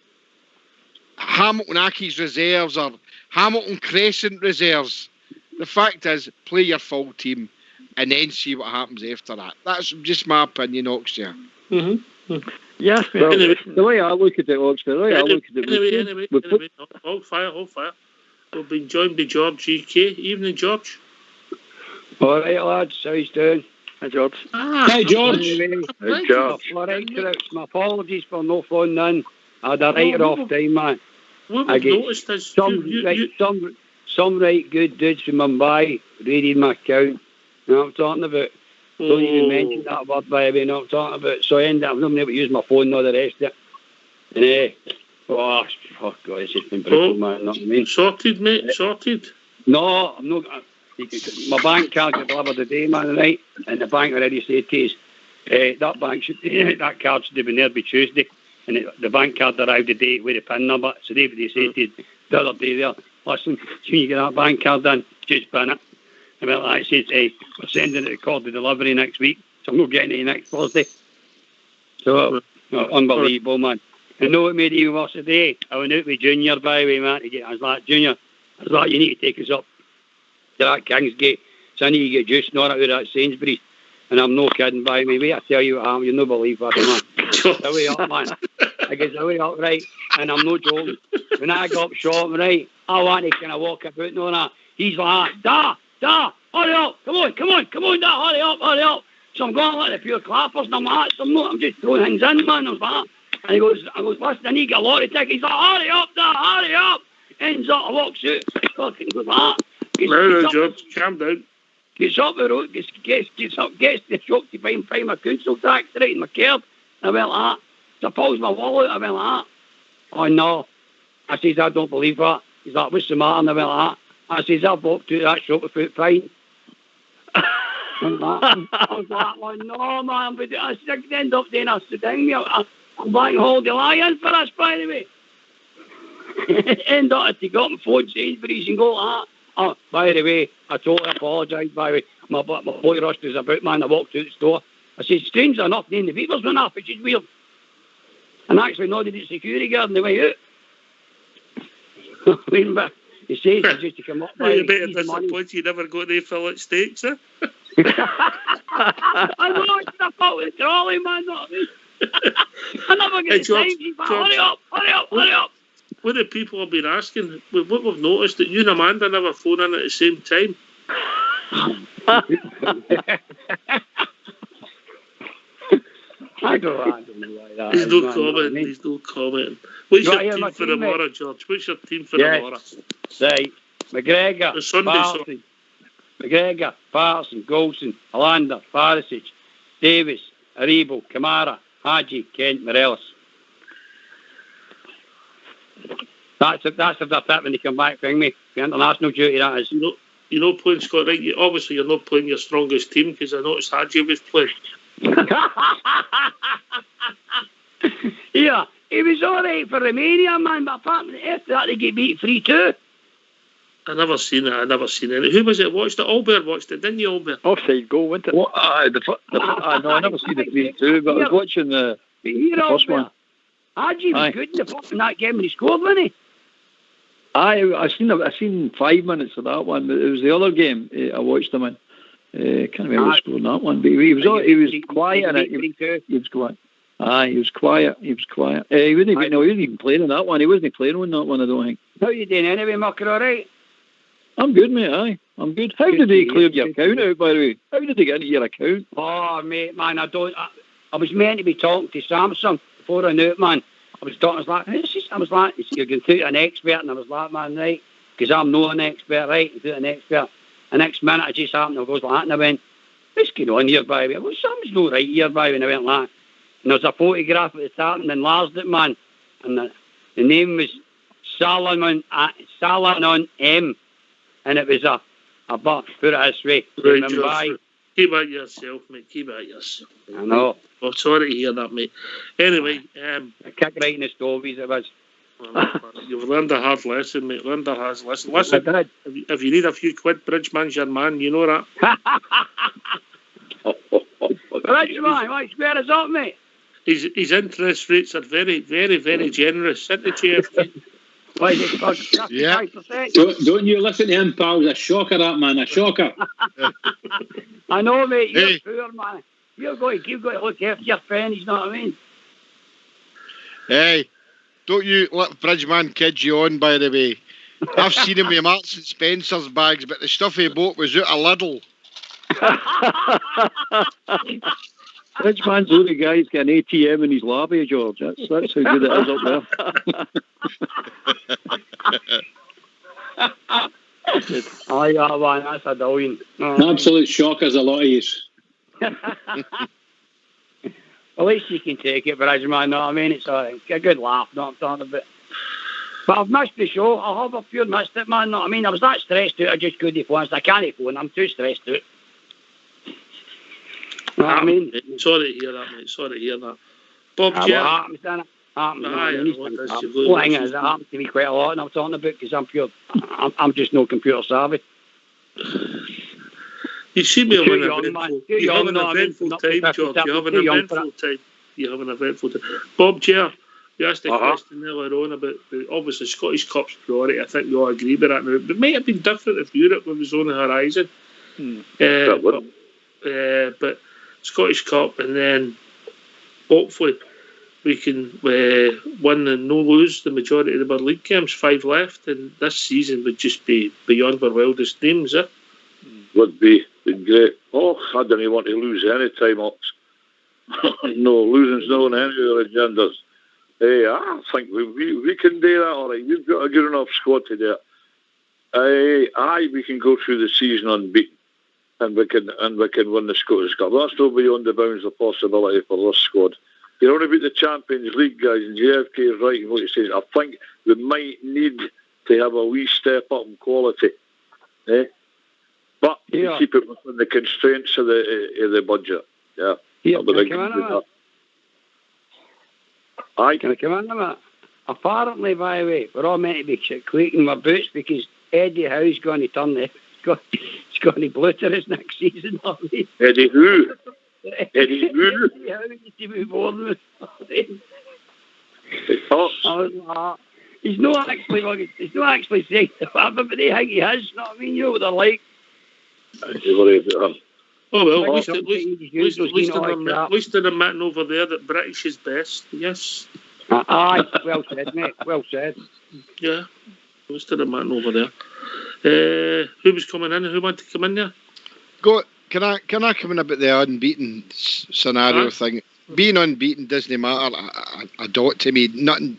Speaker 2: Hamilton Accies reserves or Hamilton Crescent reserves. The fact is, play your full team and then see what happens after that. That's just my opinion, Oxia.
Speaker 13: Yeah, Yes, well,
Speaker 1: Anyway.
Speaker 13: the way I look at it, Oxford, the way I look at it,
Speaker 1: Anyway, hold fire. We've been joined by George GK. Evening, George.
Speaker 19: All right, lads. How you doing?
Speaker 13: Hi, George.
Speaker 19: Hi, George.
Speaker 13: Hey,
Speaker 19: George. All right, my apologies for no phoning in. I had a write-off time, man.
Speaker 1: What
Speaker 19: I
Speaker 1: we've
Speaker 19: get
Speaker 1: noticed is
Speaker 19: some right good dudes from Mumbai raided my account. You know what I'm talking about? Don't even mention that word, by the way. You know what I'm talking about? So I ended up not being able to use my phone and all the rest of it. And oh God, it's just been brutal, man. You know what I mean?
Speaker 1: Sorted, mate. Sorted.
Speaker 19: No, I'm not. My bank card got delivered today, man, right? And the bank already said to us, that card should have been there by Tuesday. And the bank card arrived today with the PIN number. So they said to us the other day there, listen, soon you get that bank card in, just pin it. And well, I said, we're sending it to recorded delivery next week. So I'm not getting it next Thursday. So, unbelievable, man. And know what made it even worse today? I went out with Junior, by the way, man. I was like, Junior, you need to take us up to that Kingsgate. So I need to get juice and all that out of that Sainsbury's. And I'm no kidding, by me. Wait, I tell you what happened. You'll not believe that, man. The way up, man. I get the way up, right? And I'm not joking. When I got up shopping, right, I want to kind of walk about and all that. He's like, Da, hurry up. Come on, Da, hurry up. So I'm going like the pure clappers, and I'm just throwing things in, man. I was like, and he goes, listen, I need to get a lottery ticket. He's like, hurry up, Da, hurry up. Ends up, I walks out. Fucking goes like that.
Speaker 1: No, George, calm down.
Speaker 19: Gets up the road, gets to the shop to find my council tax, right, in my card. I went like that. So I pulls my wallet, I went like that. Oh, no. I says, I don't believe that. He's like, what's the matter? And I went like that. I says, I've walked out of that shop without fine. I was like, oh, no, man. But I end up doing a thing. I'm buying holiday lion for us, by the way. End up to go up and phone Sainsbury's and go like that. Oh, by the way, I totally apologise, by the way. My boy rushed us about, man. I walked out the store. I said, strangely enough, none of the people's went off, which is weird. And actually nodded at security guard on the way out. He says it's just to come up.
Speaker 1: You better disappoint you never got any fillet steaks, eh?
Speaker 19: I know, it's a fault with the trolley, man. I never get the time. But hurry up.
Speaker 1: What the people have been asking, what we've noticed, that you and Amanda never phone in at the same time.
Speaker 19: I don't know why that.
Speaker 1: There's no comment. What's your team for tomorrow, George? What's your team for tomorrow?
Speaker 19: Right. McGregor, Patterson, Goldson, Hollander, Farisic, Davis, Aribo, Kamara, Hadji, Kent, Morelos. That's if they're fit when they come back from me. The international duty, that is.
Speaker 1: You're not playing Scott, right? Obviously, you're not playing your strongest team because I noticed Hadji was playing.
Speaker 19: Yeah, he was all right for Romania, man, but apart after that, they get beat 3-2.
Speaker 1: I never seen it. Who was it? Watched it? Albert watched it, didn't you, Albert?
Speaker 13: Offside goal, wasn't it? No, I never seen the 3-2, but I was watching the first one.
Speaker 19: Hadji was good in that game when he scored, wasn't he?
Speaker 13: I seen 5 minutes of that one, but it was the other game I watched him in. Can't remember who scored that one, but he was quiet in it. He was quiet. He was quiet. He wasn't even playing in that one. He wasn't playing on that one, I don't think.
Speaker 19: How you doing anyway, Mucker? All right?
Speaker 13: I'm good, mate. Aye, I'm good. How did they clear your account out, by the way? How did they get into your account?
Speaker 19: Oh, mate, man, I was meant to be talking to Samsung before I knew it, man. I was talking, you're going to an expert, and I was like, man, right, because I'm not an expert, right, an expert. The next minute, I just happened to go like that, and I went, what's going on here, by the way? Well, something's not right here, by the way, and I went like that. And there was a photograph at the top, and enlarged it, man, and the name was Salonon M, and it was a buck, put it this way.
Speaker 1: Right, keep it yourself, mate, keep it yourself.
Speaker 19: I know.
Speaker 1: Oh, sorry to hear that, mate. Anyway,
Speaker 19: a kick right in the stovies it was.
Speaker 1: You've learned a hard lesson, mate. Listen, if you need a few quid, Bridgeman's your man, you know that.
Speaker 19: Bridgeman, why square us up, mate?
Speaker 1: His interest rates are very, very, very generous, isn't it, JFK?
Speaker 19: Yeah.
Speaker 3: Don't you listen to him, pal. A shocker, that man. A shocker.
Speaker 19: I know, mate. You're poor, man. You've got to look after your friends, you know what I mean?
Speaker 2: Hey, don't you let Bridgeman kid you on, by the way. I've seen him with Marks and Spencer's bags, but the stuff he bought was out of Lidl.
Speaker 13: Bridgeman's the only guy who's got an ATM in his lobby, George. That's how good it is up there.
Speaker 19: Oh, yeah, man, that's a brilliant.
Speaker 3: An absolute shockers, a lot of yous.
Speaker 19: At least you can take it, Bridgeman. No, I mean, it's a good laugh, not I'm talking about. But I've missed the show. I have a pure missed it, man. No, I mean, I was that stressed out, I just couldn't phone. I can't phone, I'm too stressed out. I mean,
Speaker 1: sorry to hear that, mate. Sorry to hear that. Bob,
Speaker 19: It happens. It happens to me quite a lot, and I'm talking about because I'm just no computer savvy.
Speaker 1: You see me
Speaker 19: Too
Speaker 1: on
Speaker 19: young,
Speaker 1: an
Speaker 19: man.
Speaker 1: eventful,
Speaker 19: Too
Speaker 1: you have
Speaker 19: young,
Speaker 1: an
Speaker 19: no, I mean,
Speaker 1: eventful
Speaker 19: not
Speaker 1: time,
Speaker 19: 50,
Speaker 1: George. You have an
Speaker 19: too young for
Speaker 1: eventful time. You have an eventful time. Bob Chair, you asked a question earlier on about obviously Scottish Cup's priority. I think we all agree with that now. It might have been different if Europe was on the horizon. But Scottish Cup, and then hopefully we can win and no lose the majority of our league games, 5 left, and this season would just be beyond our wildest dreams.
Speaker 18: Would be great. Oh, I didn't want to lose any time up. No, losing's not on any of the agendas. Hey, I think we can do that, all right. We've got a good enough squad to do it. We can go through the season unbeaten, and we can win the Scottish Cup. That's not beyond the bounds of possibility for this squad. You're on about the Champions League, guys, and JFK is right in what he says. I think we might need to have a wee step up in quality. But to keep it within the constraints of the budget. Yeah.
Speaker 19: Can I come in a minute? Apparently, by the way, we're all meant to be clicking my boots because Eddie Howe's going to turn the... He's going to blue to us next season.
Speaker 18: Eddie who? Eddie who?
Speaker 19: Eddie Howe needs to move on. He's not actually saying the fabric, but they think he has. You know what I mean? You know what they're like.
Speaker 1: Oh well, at least they're admitting over there that British is best. Yes.
Speaker 19: Aye, well said, mate. Well said.
Speaker 1: Yeah, at least they're admitting over there. Who was coming in? Who wanted to come in there?
Speaker 2: Can I come in about the unbeaten scenario thing? Being unbeaten doesn't matter a dot to me. Nothing.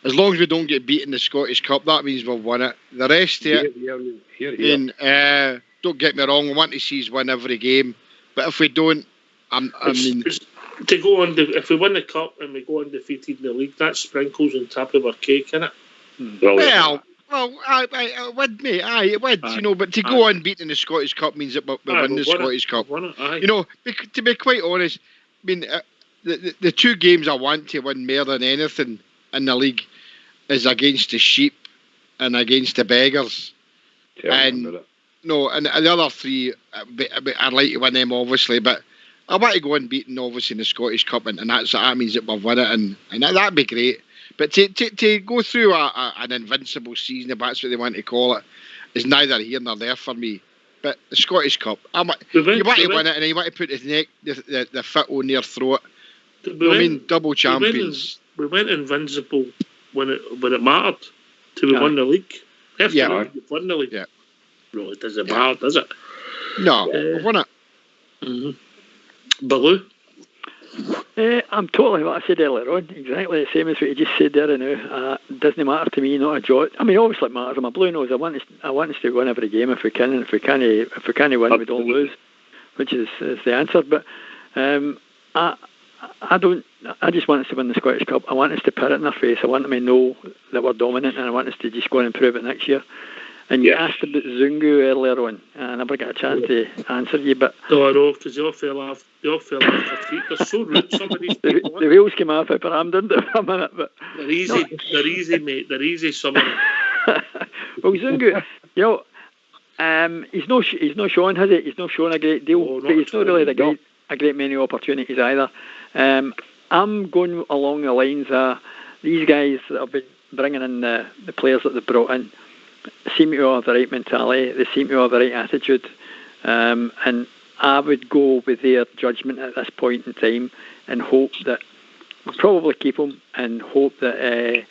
Speaker 2: As long as we don't get beaten in the Scottish Cup, that means we'll win it. The rest of it, don't get me wrong, I want to see us win every game. But if we don't,
Speaker 1: to go on, if we win the cup and we go undefeated in the league, that's sprinkles on top of our cake, isn't it?
Speaker 2: Well, it would, mate. It would. You know, but to go unbeaten in the Scottish Cup means that we win the Scottish Cup. You know, to be quite honest, I mean, the 2 games I want to win more than anything in the league is against the sheep and against the beggars. And the other 3, I'd like to win them, obviously, but I want to go unbeaten, obviously, in the Scottish Cup, and that means that we've won it, and that'd be great. But to go through an invincible season, if that's what they want to call it, is neither here nor there for me. But the Scottish Cup, you want to win it, and you want to put the foot on their throat. Double champions.
Speaker 1: We went invincible when it mattered to win the league. After we won the league. Yeah. No, it doesn't matter, does it?
Speaker 2: No, we won it.
Speaker 1: Mm-hmm. Baloo?
Speaker 13: I'm totally what I said earlier on, exactly the same as what you just said there now. Doesn't matter to me, not a jot. I mean, obviously it matters. I'm a blue nose. I want us to win every game if we can, and if we can't win, we don't lose, which is the answer. But I just want us to win the Scottish Cup. I want us to put it in their face. I want them to know that we're dominant, and I want us to just go on and prove it next year. And you asked about Zungu earlier on, and I never got a chance to answer you, but...
Speaker 1: No, I know, because they all fell off their feet. They're so rude, some of these people.
Speaker 13: The wheels came off it, but I'm done for a minute, but...
Speaker 1: They're easy, mate. They're easy, some of them.
Speaker 13: Well, Zungu, he's not shown, has he? He's not shown a great deal, but he's not really a great many opportunities either. I'm going along the lines of these guys that have been bringing in the players that they've brought in seem to have the right mentality, they seem to have the right attitude, and I would go with their judgment at this point in time and hope that I'll probably keep him and hope that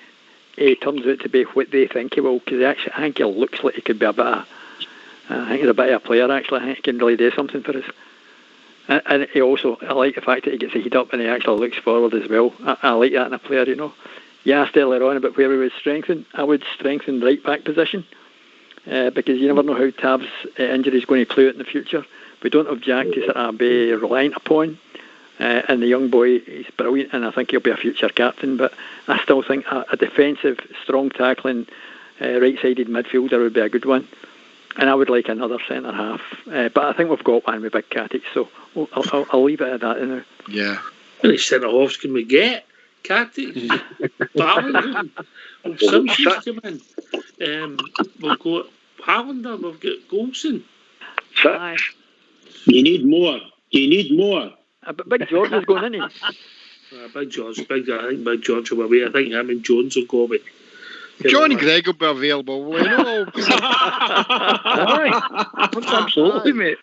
Speaker 13: he turns out to be what they think he will, because I think he looks like he could be a bit of, I think he's a bit of a player, actually. I think he can really do something for us. And he also, I like the fact that he gets the heat up and he actually looks forward as well. I like that in a player, you know. You asked earlier on about where we would strengthen. I would strengthen the right back position, because you never know how Tav's injury is going to play out in the future. We don't have Jack to sort of be reliant upon. And the young boy, he's brilliant, and I think he'll be a future captain. But I still think a defensive, strong tackling, right-sided midfielder would be a good one. And I would like another centre half. But I think we've got one with Big Katic, so I'll leave it at that now.
Speaker 2: Yeah.
Speaker 1: How many centre halves can we get? Katic, Ballard, Simpson's come in. We've got Hallander, we've got Golson.
Speaker 3: You need more.
Speaker 13: But Big George is going in.
Speaker 1: Big George, I think Big George will be away. I think him and Jones will go away.
Speaker 2: Johnny Gregg will be available. Will he not?
Speaker 13: Absolutely, mate.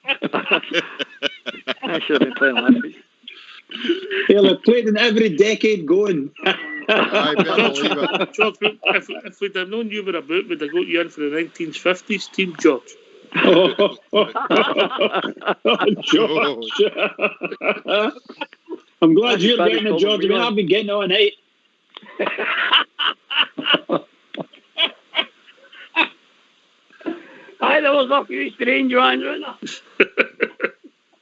Speaker 13: I should have been playing last week.
Speaker 3: He'll have played in every decade going.
Speaker 2: I better believe it.
Speaker 1: George, if we'd have known you were about, we'd have got you in for the 1950s team, George.
Speaker 3: George. I'm glad you're getting it, George. I mean, I've been getting all night.
Speaker 19: Aye, there was a few strange ones, wasn't there?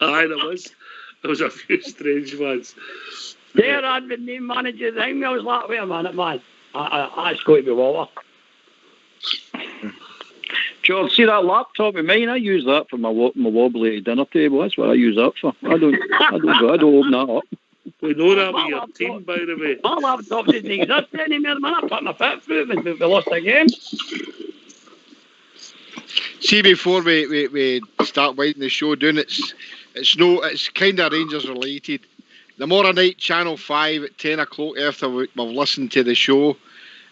Speaker 1: Aye, there was a few strange ones.
Speaker 19: There had been named manager thing. I was like, wait a minute, man. That's got to be Waller.
Speaker 13: George, see that laptop of mine? I use that for my wobbly dinner table. That's what I use that for. I don't open that up.
Speaker 1: We know that with your team, by the way.
Speaker 19: My laptop didn't exist anymore, man. I put my foot through it and we lost the game.
Speaker 2: See, before we start winding the show down, it's kind of Rangers related. Tomorrow night, Channel 5 at 10 o'clock after we've listened to the show.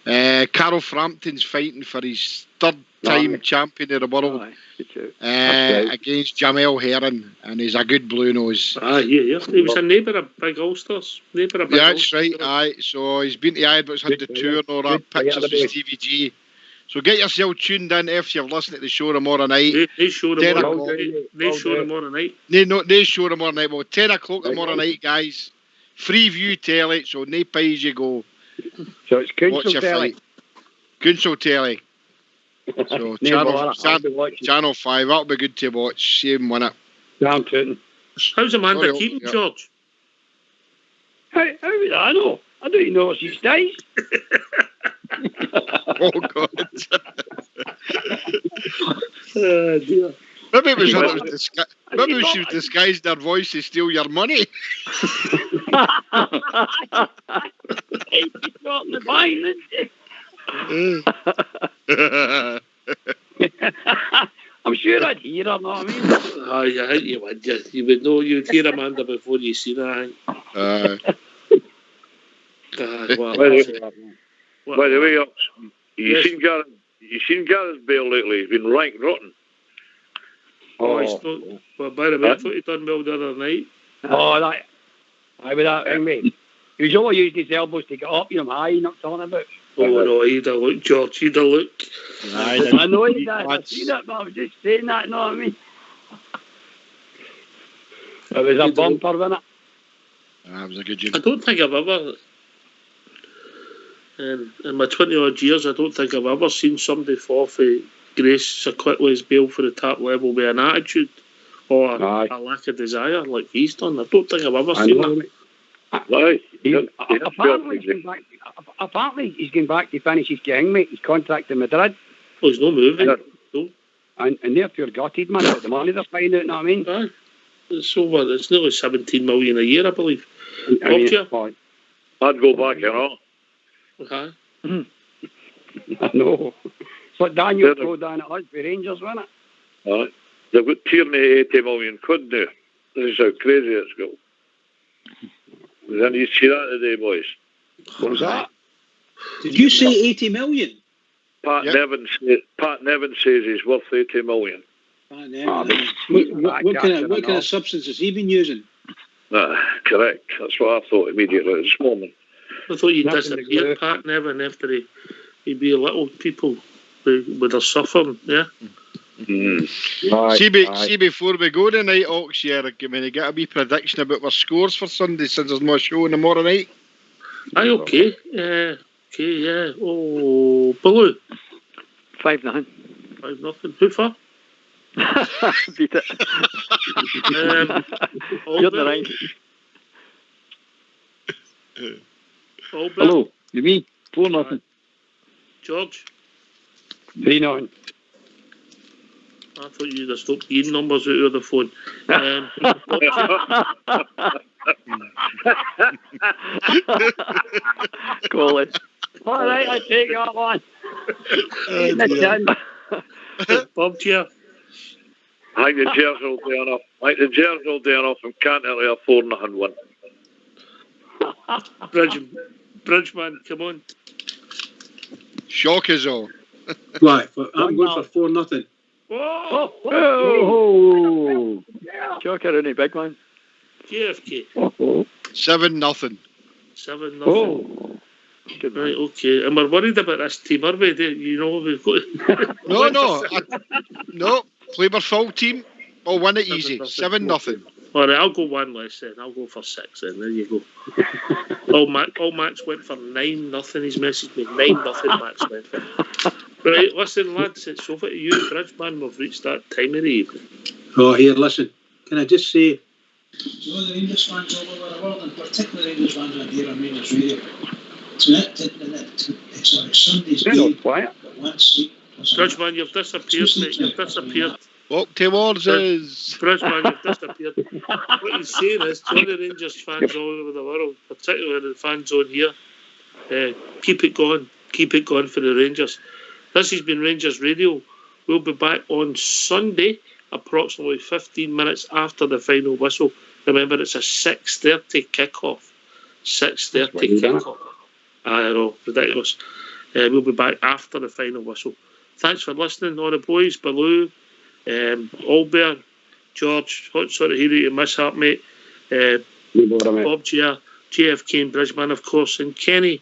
Speaker 2: Carl Frampton's fighting for his third time champion of the world against Jamel Herring, and he's a good blue nose.
Speaker 1: Yeah. He was a neighbour of Big Ulsters.
Speaker 2: That's right, aye. So he's been to Ibrox, had the tour and all that, pictures with Stevie G. So get yourself tuned in if you've listened to the show tomorrow night.
Speaker 1: They show tomorrow night.
Speaker 2: They show tomorrow night. Well, 10 o'clock tomorrow night, guys. Free view telly, so no pays you go.
Speaker 19: So it's Council Telly.
Speaker 2: Council Telly. So Channel 5, that'll be good to watch. See him win it.
Speaker 19: Damn tootin'.
Speaker 1: How's Amanda keeping, George?
Speaker 19: How would I know? I don't even know what she stays.
Speaker 2: Oh, God.
Speaker 1: Oh, dear.
Speaker 2: Maybe it was maybe she was disguised her voice to steal your money.
Speaker 19: She's got in the vine, isn't she? I'm sure I'd hear her, know what I mean?
Speaker 1: I think you would. You would know. You'd hear Amanda before you see her.
Speaker 18: By the way, you seen Gareth Bale lately? He's been ranked rotten.
Speaker 1: It's not. But by the way, I thought he done well the other night.
Speaker 19: I would that thing, mate. He was always using his elbows to get up, you know, you know what I'm talking about.
Speaker 1: No, he'd a look, George, he'd a look.
Speaker 19: I know he did. I've seen that, but I was just saying that, you know what I mean? It was a bumper, wasn't it?
Speaker 2: That was a good job.
Speaker 1: I don't think I've ever, in my 20-odd years, I don't think I've ever seen somebody fall for grace so quickly as Bale for the top level with an attitude or a lack of desire like he's done. I don't think I've ever seen that.
Speaker 19: Apparently, he's going back to finish his gang, mate. He's contracted Madrid.
Speaker 1: Oh, he's no moving. No.
Speaker 19: And they're pure gutted, man, about the money they're finding out, you know what I mean?
Speaker 1: It's over. It's nearly 17 million a year, I believe.
Speaker 18: I'd go back, you know.
Speaker 1: Okay.
Speaker 19: I know. It's like Daniel threw down at us for Rangers, wasn't it?
Speaker 18: They've got Tierney 80 million quid now. This is how crazy it's got. Then you see that today, boys.
Speaker 19: What was that?
Speaker 3: Did you say 80 million?
Speaker 18: Pat Nevin says he's worth 80 million.
Speaker 3: What kind of substance has he been using?
Speaker 18: correct. That's what I thought immediately at this moment.
Speaker 1: I thought you disappeared, Pat, never after he'd be a little people with their suffering, yeah?
Speaker 2: See, before we go tonight, Oxshire, I mean, you get a wee prediction about our scores for Sunday since there's no show tomorrow night.
Speaker 1: Aye, okay. Yeah. Oh, Baloo.
Speaker 13: 5-0.
Speaker 1: 5-0. Who for?
Speaker 13: Beat it. You're the right. Hello, you me? 4-0.
Speaker 1: George?
Speaker 13: 3-0.
Speaker 1: I thought you'd have stopped reading numbers out of the phone.
Speaker 13: Colin. All right, I take that one.
Speaker 1: Bob Chair.
Speaker 18: I think the Jers will do enough. And can't really a 4-0 win.
Speaker 1: Bridgeman, come on.
Speaker 2: Shock is all.
Speaker 20: Right, I'm going for 4-0.
Speaker 13: Oh! Shocker, any big one?
Speaker 1: JFK.
Speaker 2: 7-0.
Speaker 1: 7-0.
Speaker 13: Oh.
Speaker 1: Right, okay. And we're worried about this team, are we? You know, we've got...
Speaker 2: No. Play our full team. I'll win it easy. 7-0.
Speaker 1: All right, I'll go one less then. I'll go for 6 then. There you go. All Max went for 9-0. He's messaged me. 9-0 Max went for. Right, listen, lads, it's over to you, Bridgeman. We've reached that time of the evening.
Speaker 20: Oh, here, listen. Can I just say, to all the Rangers fans all over the world, and particularly Rangers fans on here on Rangers Radio, Sunday's game, but one sleep.
Speaker 1: Bridgeman, you've disappeared, mate. You've disappeared.
Speaker 2: Walk towards us.
Speaker 1: Bridgeman, you've disappeared. What he's saying is, to all the Rangers fans all over the world, particularly the fans on here, keep it going. Keep it going for the Rangers. This has been Rangers Radio. We'll be back on Sunday, approximately 15 minutes after the final whistle. Remember, it's a 6:30 kickoff. 6:30 kickoff. I know, ridiculous. We'll be back after the final whistle. Thanks for listening, all the boys. Baloo, Albert, George, sorry to hear you mishap, mate. Bob Gia, JFK and Bridgeman, of course, and Kenny.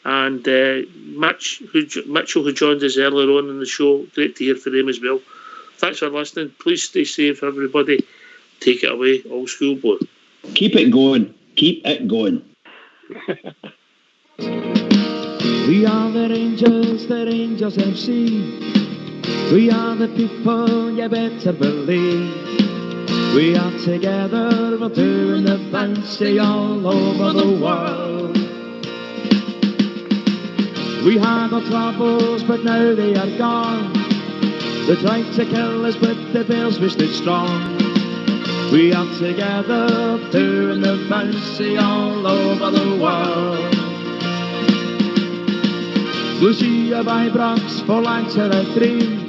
Speaker 1: And Mitchell, who joined us earlier on in the show. Great to hear from him as well. Thanks for listening. Please stay safe, everybody. Take it away, old school boy.
Speaker 21: Keep it going. Keep it going.
Speaker 22: We are the Rangers FC. We are the people, you better believe. We are together, we're doing the fancy all over the world. We had our troubles, but now they are gone. They tried to kill us, but the Bears we stood strong. We are together, doing the fancy all over the world. Lucia by Bronx for Lancer 3.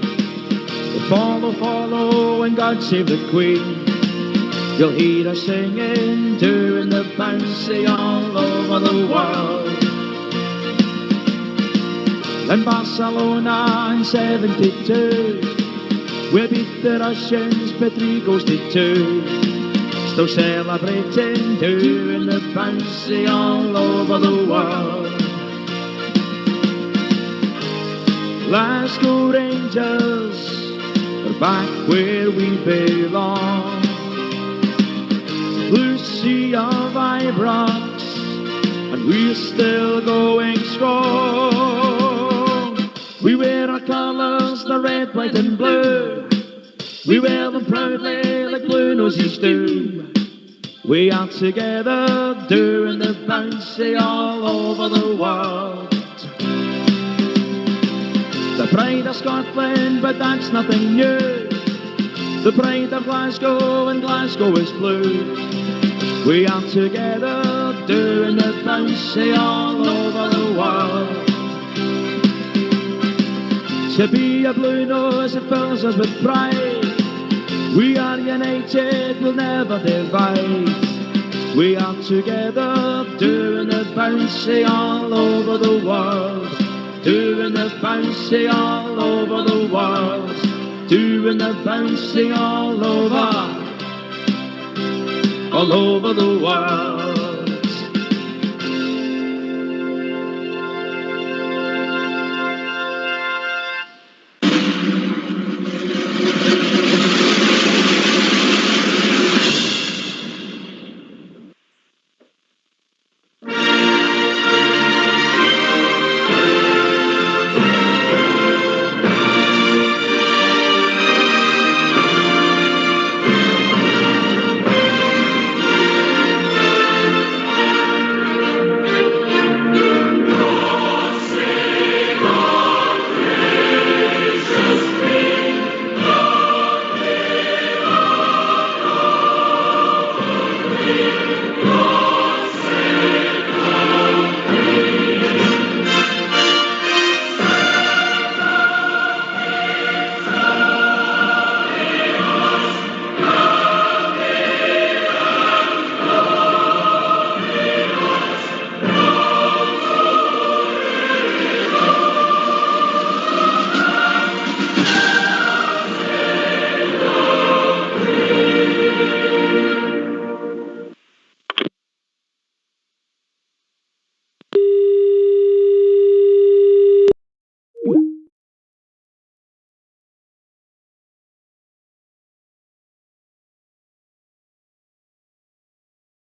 Speaker 22: Follow, and God save the Queen. You'll hear us singing, doing the fancy all over the world. In Barcelona in 72, we beat the Russians by 3-2. Still celebrating, doing the fancy all over the world. Glasgow Rangers are back where we belong. Lucia Vibrox, and we're still going strong. We wear our colours, the red, white and blue. We wear them proudly like blue noses do. We are together, doing the fancy all over the world. The pride of Scotland, but that's nothing new. The pride of Glasgow, and Glasgow is blue. We are together, doing the fancy all over the world. To be a blue nose, it fills us with pride. We are united, we'll never divide. We are together, doing the fancy all over the world. Doing the fancy all over the world. Doing the fancy all over. all over the world.